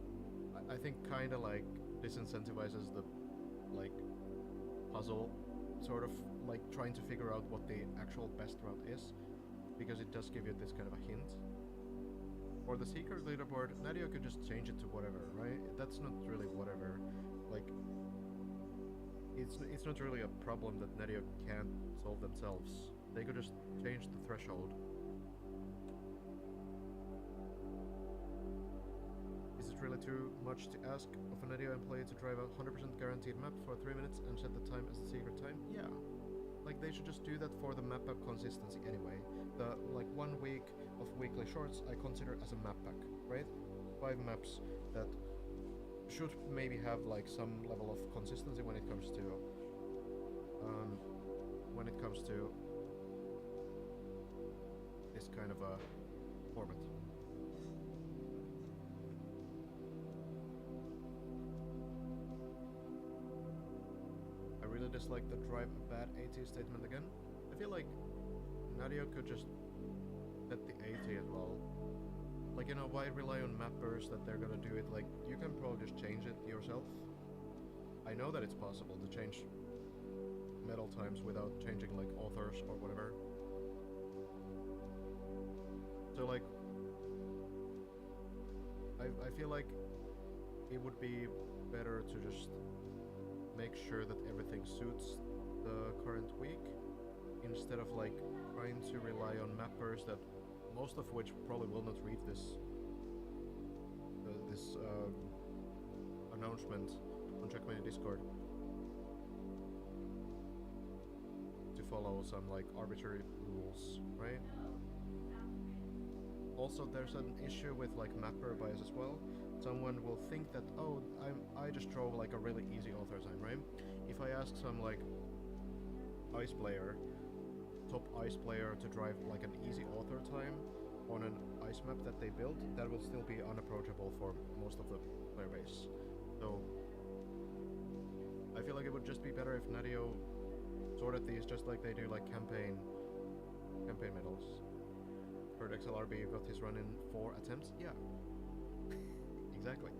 I think kind of like disincentivizes the like puzzle sort of like trying to figure out what the actual best route is, because it does give you this kind of a hint. For the secret leaderboard, Nadia could just change it to whatever, right? That's not really whatever. Like, it's not really a problem that Nadia can't solve themselves. They could just change the threshold. Is it really too much to ask of a Nadia employee to drive a 100% guaranteed map for 3 minutes and set the time as the secret time? Yeah. Like, they should just do that for the map pack consistency anyway. The, like, 1 week of weekly shorts I consider as a map pack, right? 5 maps that should maybe have like some level of consistency when it comes to this kind of a format. I really dislike the drive a bad AT statement again. I feel like Nadia could just set the AT as well. Like, you know, why rely on mappers that they're gonna do it? Like, you can probably just change it yourself. I know that it's possible to change medal times without changing, like, authors or whatever. So, like, I feel like it would be better to just make sure that everything suits the current week instead of, like, trying to rely on mappers that most of which probably will not read this announcement on Trackmania Discord to follow some like arbitrary rules, right? Also, there's an issue with like mapper bias as well. Someone will think that, oh, I just drove like a really easy author time, right? If I ask some like ice player, top ice player to drive like an easy author time on an ice map that they built, that will still be unapproachable for most of the player base. So I feel like it would just be better if Nadio sorted these just like they do like campaign medals. Heard XLRB got his run in 4 attempts. Yeah. Exactly.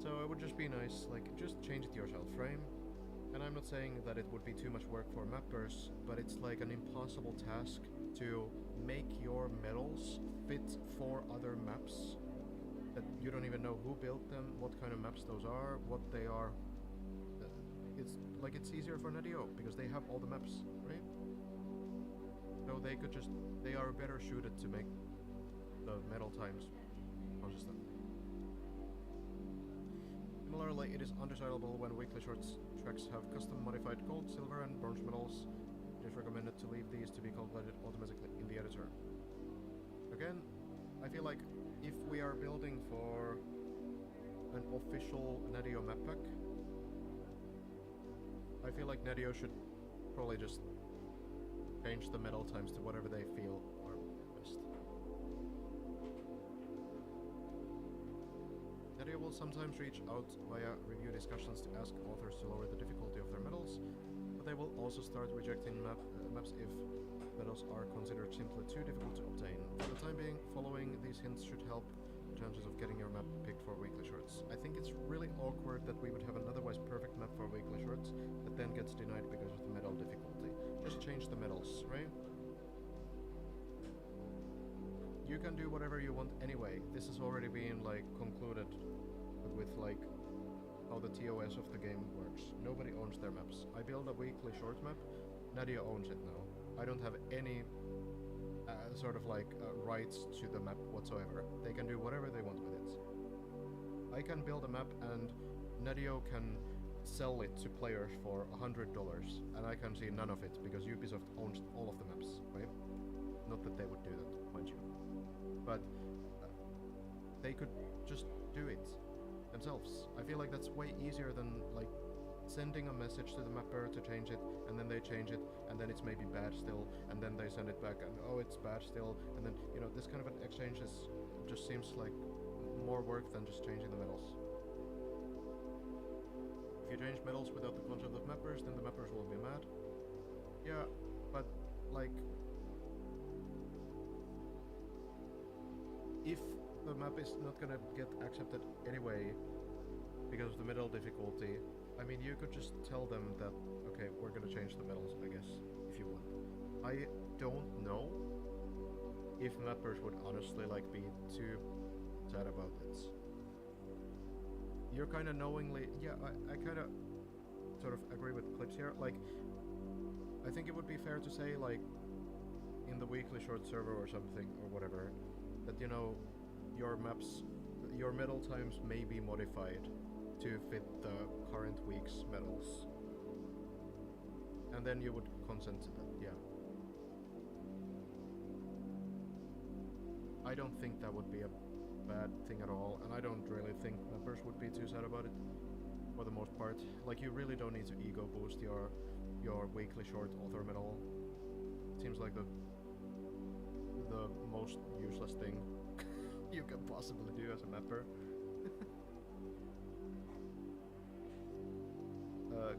So it would just be nice, like, just change it yourself, right? And I'm not saying that it would be too much work for mappers, but it's like an impossible task to make your medals fit 4 other maps that you don't even know who built them, what kind of maps those are, what they are. It's like it's easier for Nadio because they have all the maps, right? So they are better suited to make the medal times consistent. Similarly, it is undesirable when weekly shorts tracks have custom modified gold, silver, and bronze medals. It is recommended to leave these to be calculated automatically in the editor. Again, I feel like if we are building for an official Nadio map pack, I feel like Nadio should probably just change the medal times to whatever they feel are best. Nadio will sometimes reach out via review discussions to ask authors to lower the difficulty of their medals, but they will also start rejecting maps if medals are considered simply too difficult to obtain. For the time being, following these hints should help the chances of getting your map picked for weekly shorts. I think it's really awkward that we would have an otherwise perfect map for weekly shorts that then gets denied because of the medal difficulty. Just change the medals, right? You can do whatever you want anyway. This has already been like concluded with like how the TOS of the game works. Nobody owns their maps. I build a weekly short map, Nadia owns it now. I don't have any sort of like rights to the map whatsoever. They can do whatever they want with it. I can build a map and Nadio can sell it to players for $100 and I can see none of it because Ubisoft owns all of the maps, right? Not that they would do that, mind you. But they could just do it themselves. I feel like that's way easier than like sending a message to the mapper to change it, and then they change it, and then it's maybe bad still, and then they send it back, and oh, it's bad still, and then, you know, this kind of an exchange just seems like more work than just changing the medals. If you change medals without the consent of mappers, then the mappers will be mad. Yeah, but like, if the map is not gonna get accepted anyway because of the medal difficulty, I mean, you could just tell them that, okay, we're gonna change the medals, I guess, if you want. I don't know if mappers would honestly like be too sad about this. You're kind of knowingly, yeah, I kind of sort of agree with Clips here. Like, I think it would be fair to say, like, in the weekly short server or something or whatever, that, you know, your maps, your medal times may be modified to fit the current week's medals. And then you would consent to that, yeah. I don't think that would be a bad thing at all, and I don't really think members would be too sad about it, for the most part. Like, you really don't need to ego boost your weekly short author medal. Seems like the most useless thing you can possibly do as a mapper.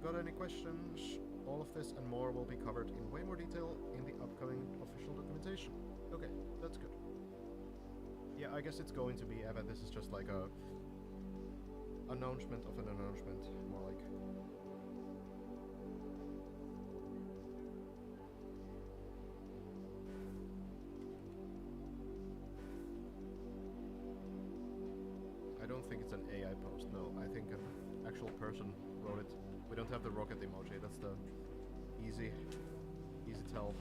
Got any questions? All of this and more will be covered in way more detail in the upcoming official documentation. Okay, that's good. Yeah, I guess it's going to be Eva. This is just like a announcement of an announcement, more like. I don't think it's an AI post, no. I think an actual person wrote it. We don't have the rocket emoji, that's the easy tell.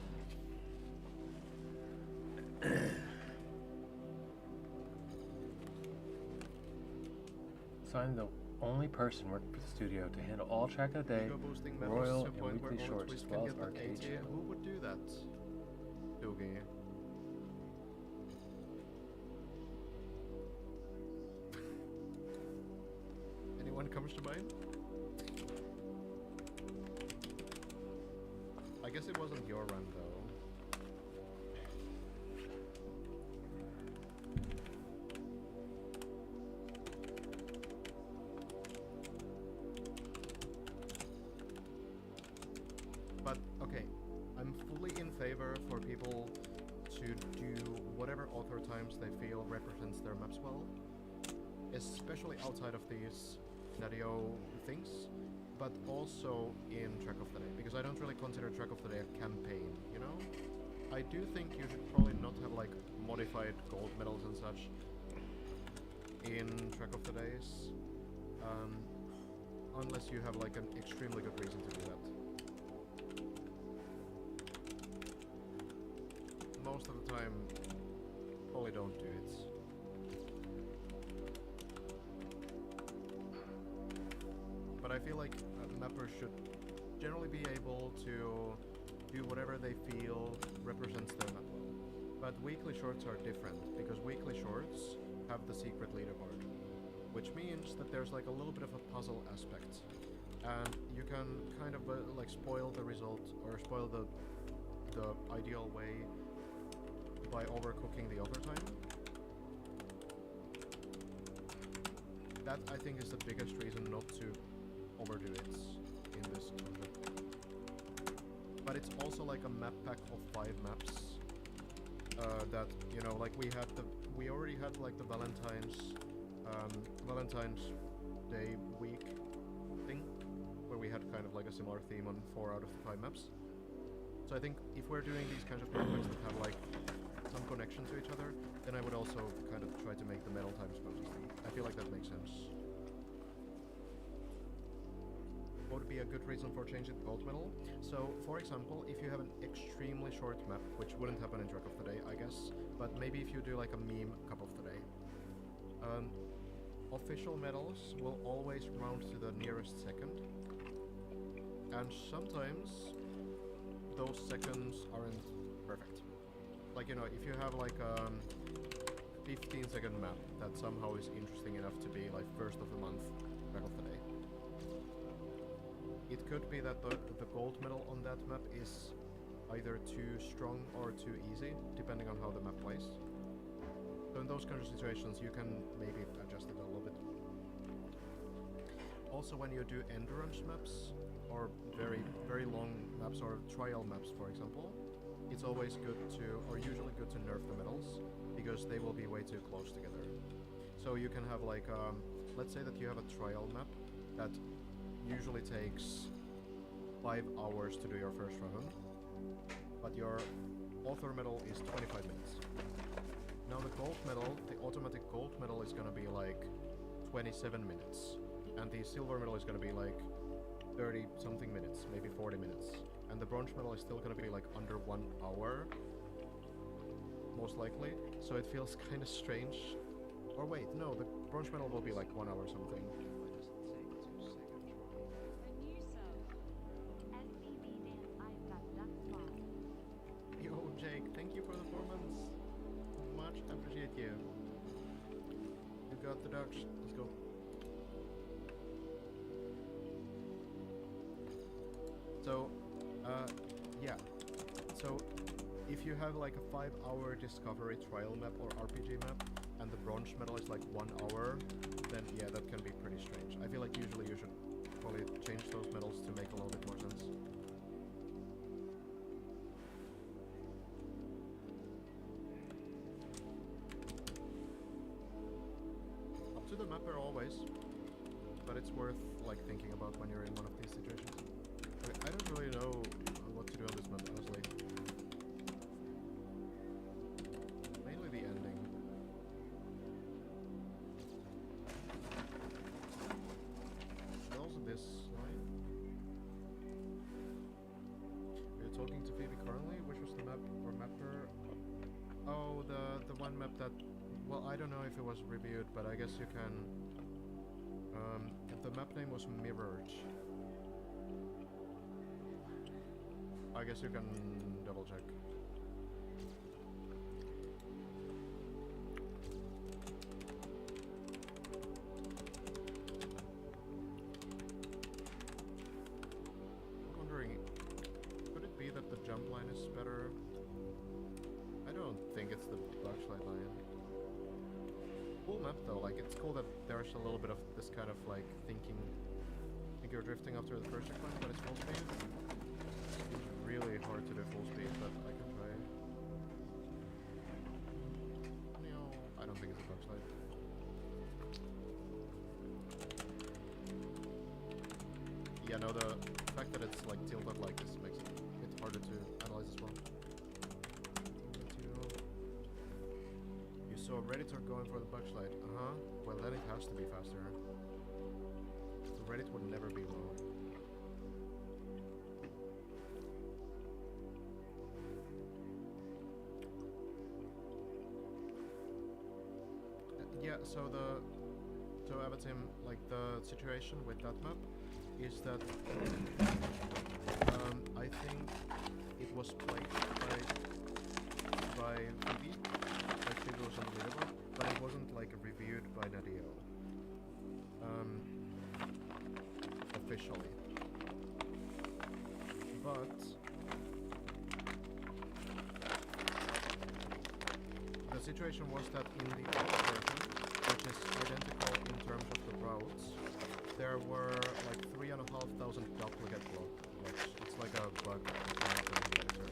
So I'm the only person working for the studio to handle all track of the day, Ego boosting members royal to a and point where weekly only shorts, Twist as can well as get the arcade 80. channel. Who would do that? Doogie. Anyone comes to mind? I guess it wasn't your run though. But okay, I'm fully in favor for people to do whatever author times they feel represents their maps well, especially outside of these scenario things, but also in Track of the Day, because I don't really consider Track of the Day a campaign, you know? I do think you should probably not have like modified gold medals and such in Track of the Days, unless you have like an extremely good reason to do that. Most of the time, probably don't do it. But I feel like mappers should generally be able to do whatever they feel represents their map well. But weekly shorts are different, because weekly shorts have the secret leaderboard, which means that there's like a little bit of a puzzle aspect, and you can kind of like spoil the result, or spoil the ideal way by overcooking the overtime. That, I think, is the biggest reason not to overdo it in this concept. But it's also like a map pack of 5 maps that, you know, like we already had like the Valentine's Day week thing, where we had kind of like a similar theme on 4 out of the 5 maps. So I think if we're doing these kinds of map packs that have like some connection to each other, then I would also kind of try to make the medal times most easy. I feel like that makes sense. What would be a good reason for changing the gold medal? So, for example, if you have an extremely short map, which wouldn't happen in Track of the Day, I guess, but maybe if you do like a meme Cup of the Day, official medals will always round to the nearest second, and sometimes those seconds aren't perfect. Like, you know, if you have like a 15-second map that somehow is interesting enough to be like first of the month Track of the Day, it could be that the gold medal on that map is either too strong or too easy, depending on how the map plays. So in those kinds of situations, you can maybe adjust it a little bit. Also, when you do endurance maps, or very long maps, or trial maps, for example, it's always good to, or usually good to nerf the medals, because they will be way too close together. So you can have like, let's say that you have a trial map that usually takes 5 hours to do your first run, but your author medal is 25 minutes. Now the gold medal, the automatic gold medal is gonna be like 27 minutes, and the silver medal is gonna be like 30 something minutes, maybe 40 minutes. And the bronze medal is still gonna be like under 1 hour, most likely. So it feels kind of strange. Or wait, no, the bronze medal will be like 1 hour something. Yo, Jake, thank you for the 4 months. Much appreciate you. So, yeah. So, if you have like a 5-hour discovery trial map or RPG map, and the bronze medal is like 1 hour, then yeah, that can be pretty strange. I feel like usually you should probably change those medals to make a little bit more sense. Up to the mapper always, but it's worth like thinking about when you're in one of these situations. Okay, I don't really know what to do on this map, honestly. Mainly the ending. But also this line. Are you talking to Phoebe currently? Which was the map or mapper? Oh, the one map that, well, I don't know if it was reviewed, but I guess you can. The map name was Mirrored. I guess you can double check. I'm wondering, could it be that the jump line is better? I don't think it's the Buckshlight line. Cool map though, like it's cool that there's a little bit of this kind of like thinking. I think you're drifting after the first checkpoint, but it's full speed. It's really hard to do full speed, but I can try. No, I don't think it's a Buckshlight. Yeah, no, the fact that it's like tilted like this makes it a bit harder to analyze as well. You saw Redditor going for the Buckshlight. Uh-huh. Well, then it has to be faster. The Reddit would never be low. Yeah, so Avatim, like the situation with that map is that I think it was played by Phoebe, like Phoebe was on the leaderboard, but it wasn't like reviewed by Nadio. Officially. But the situation was that in the old version, which is identical in terms of the routes, there were like 3,500 duplicate blocks. It's like a bug in the editor.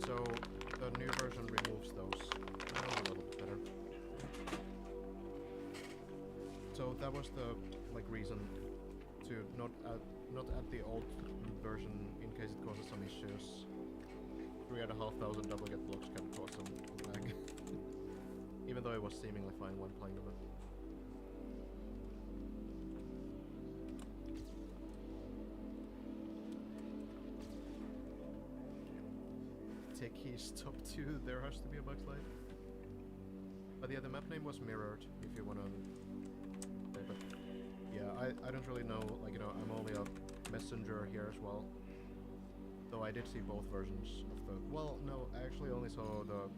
So the new version removes those. A little bit better. So that was the like reason to not add the old version in case it causes some issues. 3,500 duplicate blocks can cause some lag. Even though it was seemingly fine when playing the map. Techies top 2, there has to be a Buckshlight. But yeah, the map name was Mirrored, if you wanna say, but yeah, I don't really know, like, you know, I'm only a messenger here as well. Though I did see both versions of the, well, no, I actually only saw the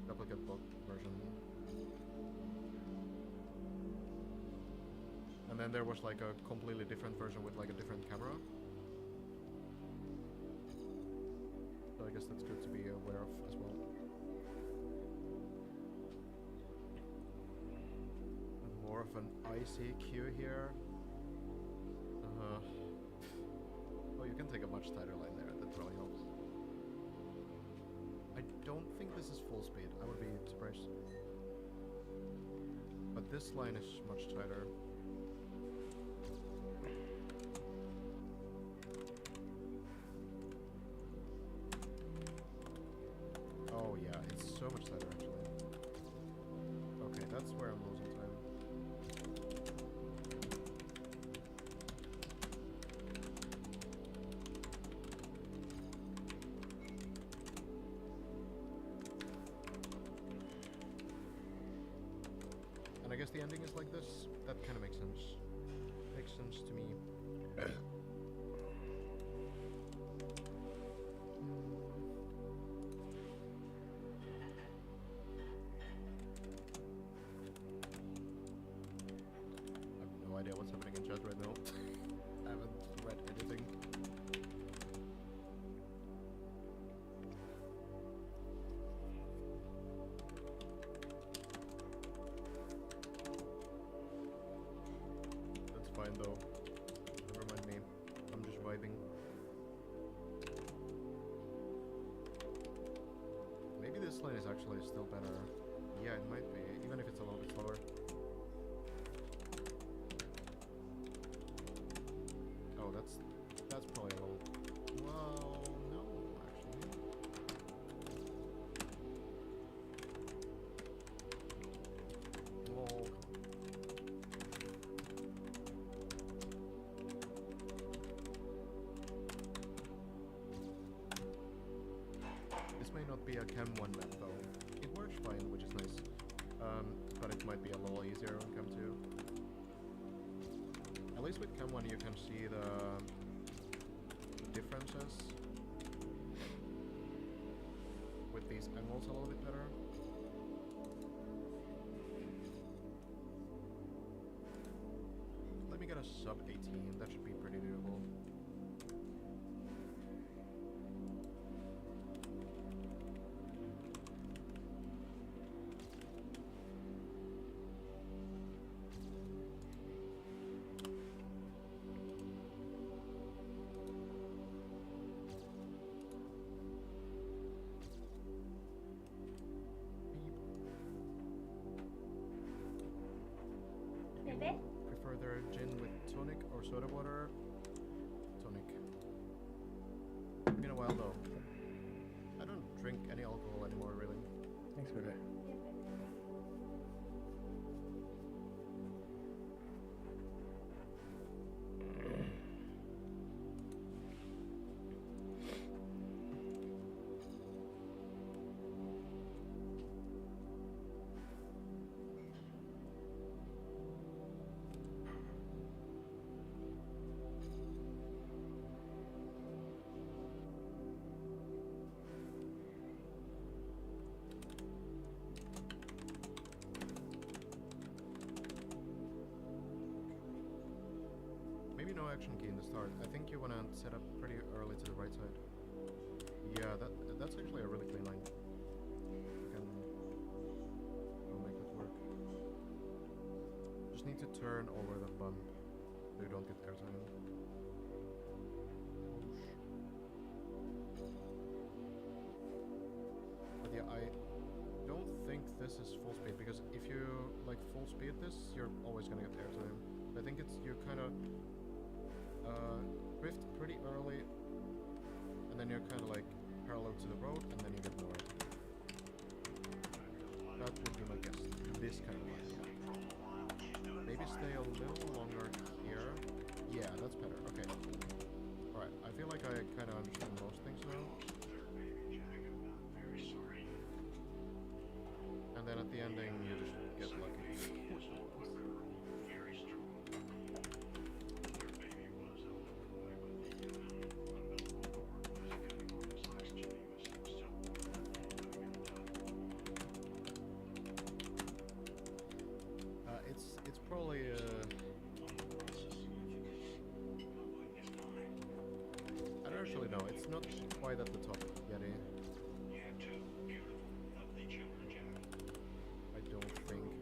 duplicate block version. And then there was like a completely different version with like a different camera. So I guess that's good to be aware of as well. More of an ICQ here. Oh, you can take a much tighter line there, that really helps. I don't think this is full speed, I would be surprised. But this line is much tighter. Oh yeah, it's so much tighter actually. Okay, that's where I'm losing time. And I guess the ending is like this. That kind of makes sense. Makes sense to me. I have no idea what's happening in chat right now. I haven't read anything. fine though. Never mind me. I'm just vibing. Maybe this lane is actually still better. Yeah, it might be, even if it's a little bit slower. Oh, that's probably a little... Well, no, actually. Lol. This may not be a Chem 1 map though. It works fine, which is nice. But it might be a little easier on Chem 2. At least with Chem 1 you can see the differences with these angles a little bit better. Let me get a sub 18, that should be pretty doable. Prefer their gin with tonic or soda water? Tonic. Been a while though. I don't drink any alcohol anymore, really. Thanks for that. Maybe no action key in the start. I think you wanna set up pretty early to the right side. Yeah, that's actually a really clean line. I'll make that work. Just need to turn over the bump so you don't get airtime. But yeah, I don't think this is full speed, because if you like full speed this, you're always gonna get airtime. I think it's you kind of drift pretty early, and then you're kind of like parallel to the road, and then you get more. That would be my guess. This kind of line. Maybe stay a little longer here. Yeah, that's better. Okay. Alright, I feel like I kind of understand most things now. And then at the ending, you just get lucky. It's probably I don't actually know. It's not quite at the top yet. I don't think.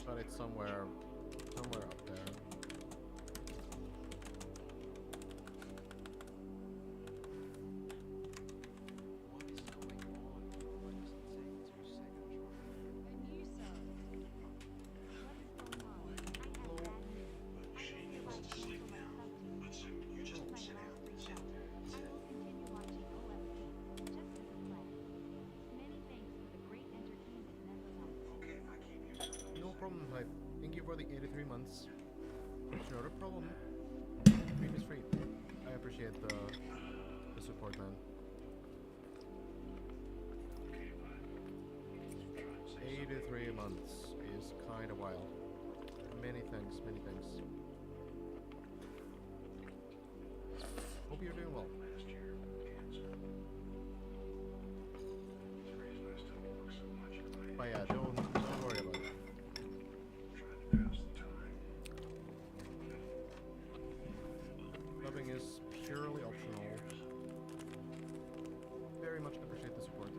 But it's somewhere up there. Problem, like, thank you for the 83 months. It's not a problem. Stream is free. I appreciate the support, man. 83 months is kind of wild. Many thanks, many thanks. Hope you're doing well. But yeah, don't worry about it. Clubbing is purely optional. Very much appreciate the support.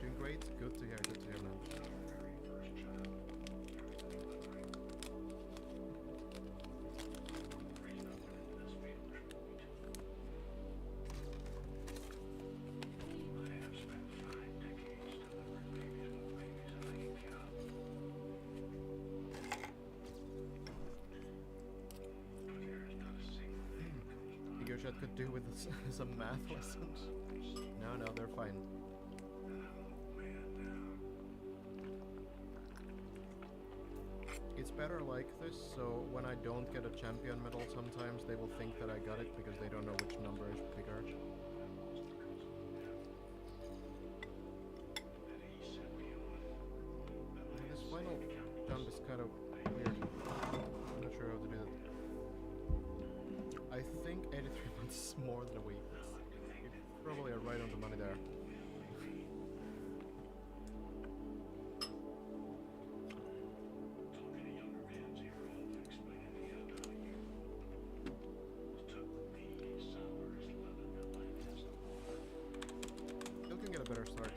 Doing great, good to Fuchsia could do with some math lessons. No, they're fine. It's better like this, so when I don't get a champion medal, sometimes they will think that I got it because they don't know which number is bigger. And this final jump is kind of weird. I'm not sure how to do that. I think 83 months is more than a week. You probably are right on the money there. Still can get a better start.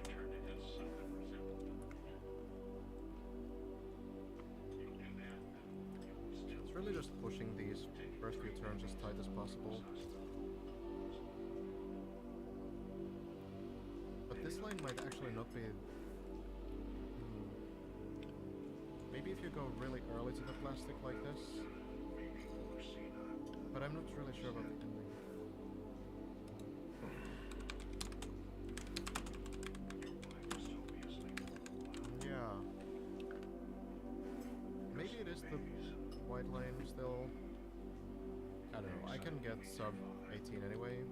It's really just pushing these first few turns as tight as possible. But this line might actually not be... Maybe if you go really early to the plastic like this. But I'm not really sure about the ending. Yeah. Maybe it is the white line still. I don't know, I can get sub 18 anyway.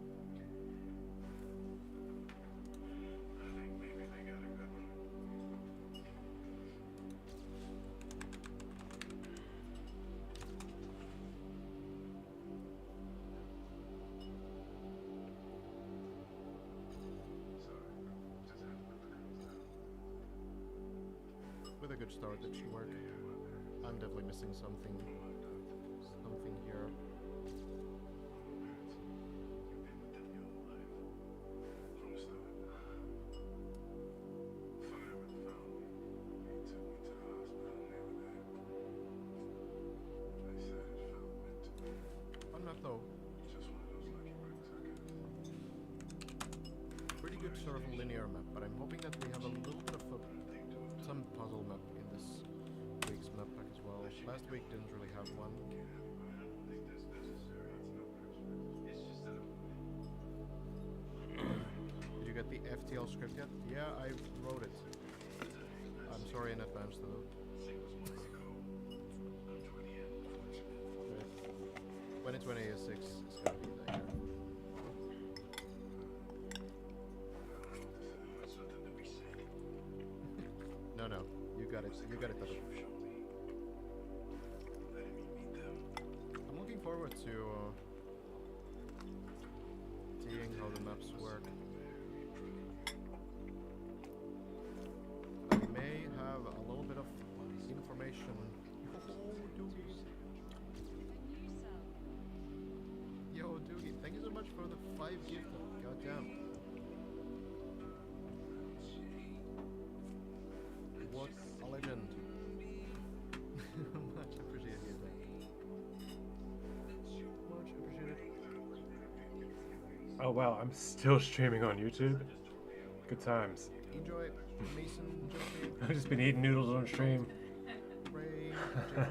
With a good start, it should work. I'm definitely missing something here. Fun map though. Pretty good sort of linear map, but I'm hoping that we have a little bit of some puzzle map in this week's map pack as well. Last week didn't really have one. Did you get the FTL script yet? Yeah, I wrote it. I'm sorry in advance though. 2020 is 6 is gonna be there. No, you got it. You got it. I'm looking forward to seeing how the maps work. I may have a little bit of information. Yo, Doogie, thank you so much for the 5 gifted. Goddamn. What a legend. Much appreciated. Much appreciated. Oh wow, I'm still streaming on YouTube. Good times. Enjoy, Mason, Jeffrey. I've just been eating noodles on stream. Ray, Jeffrey.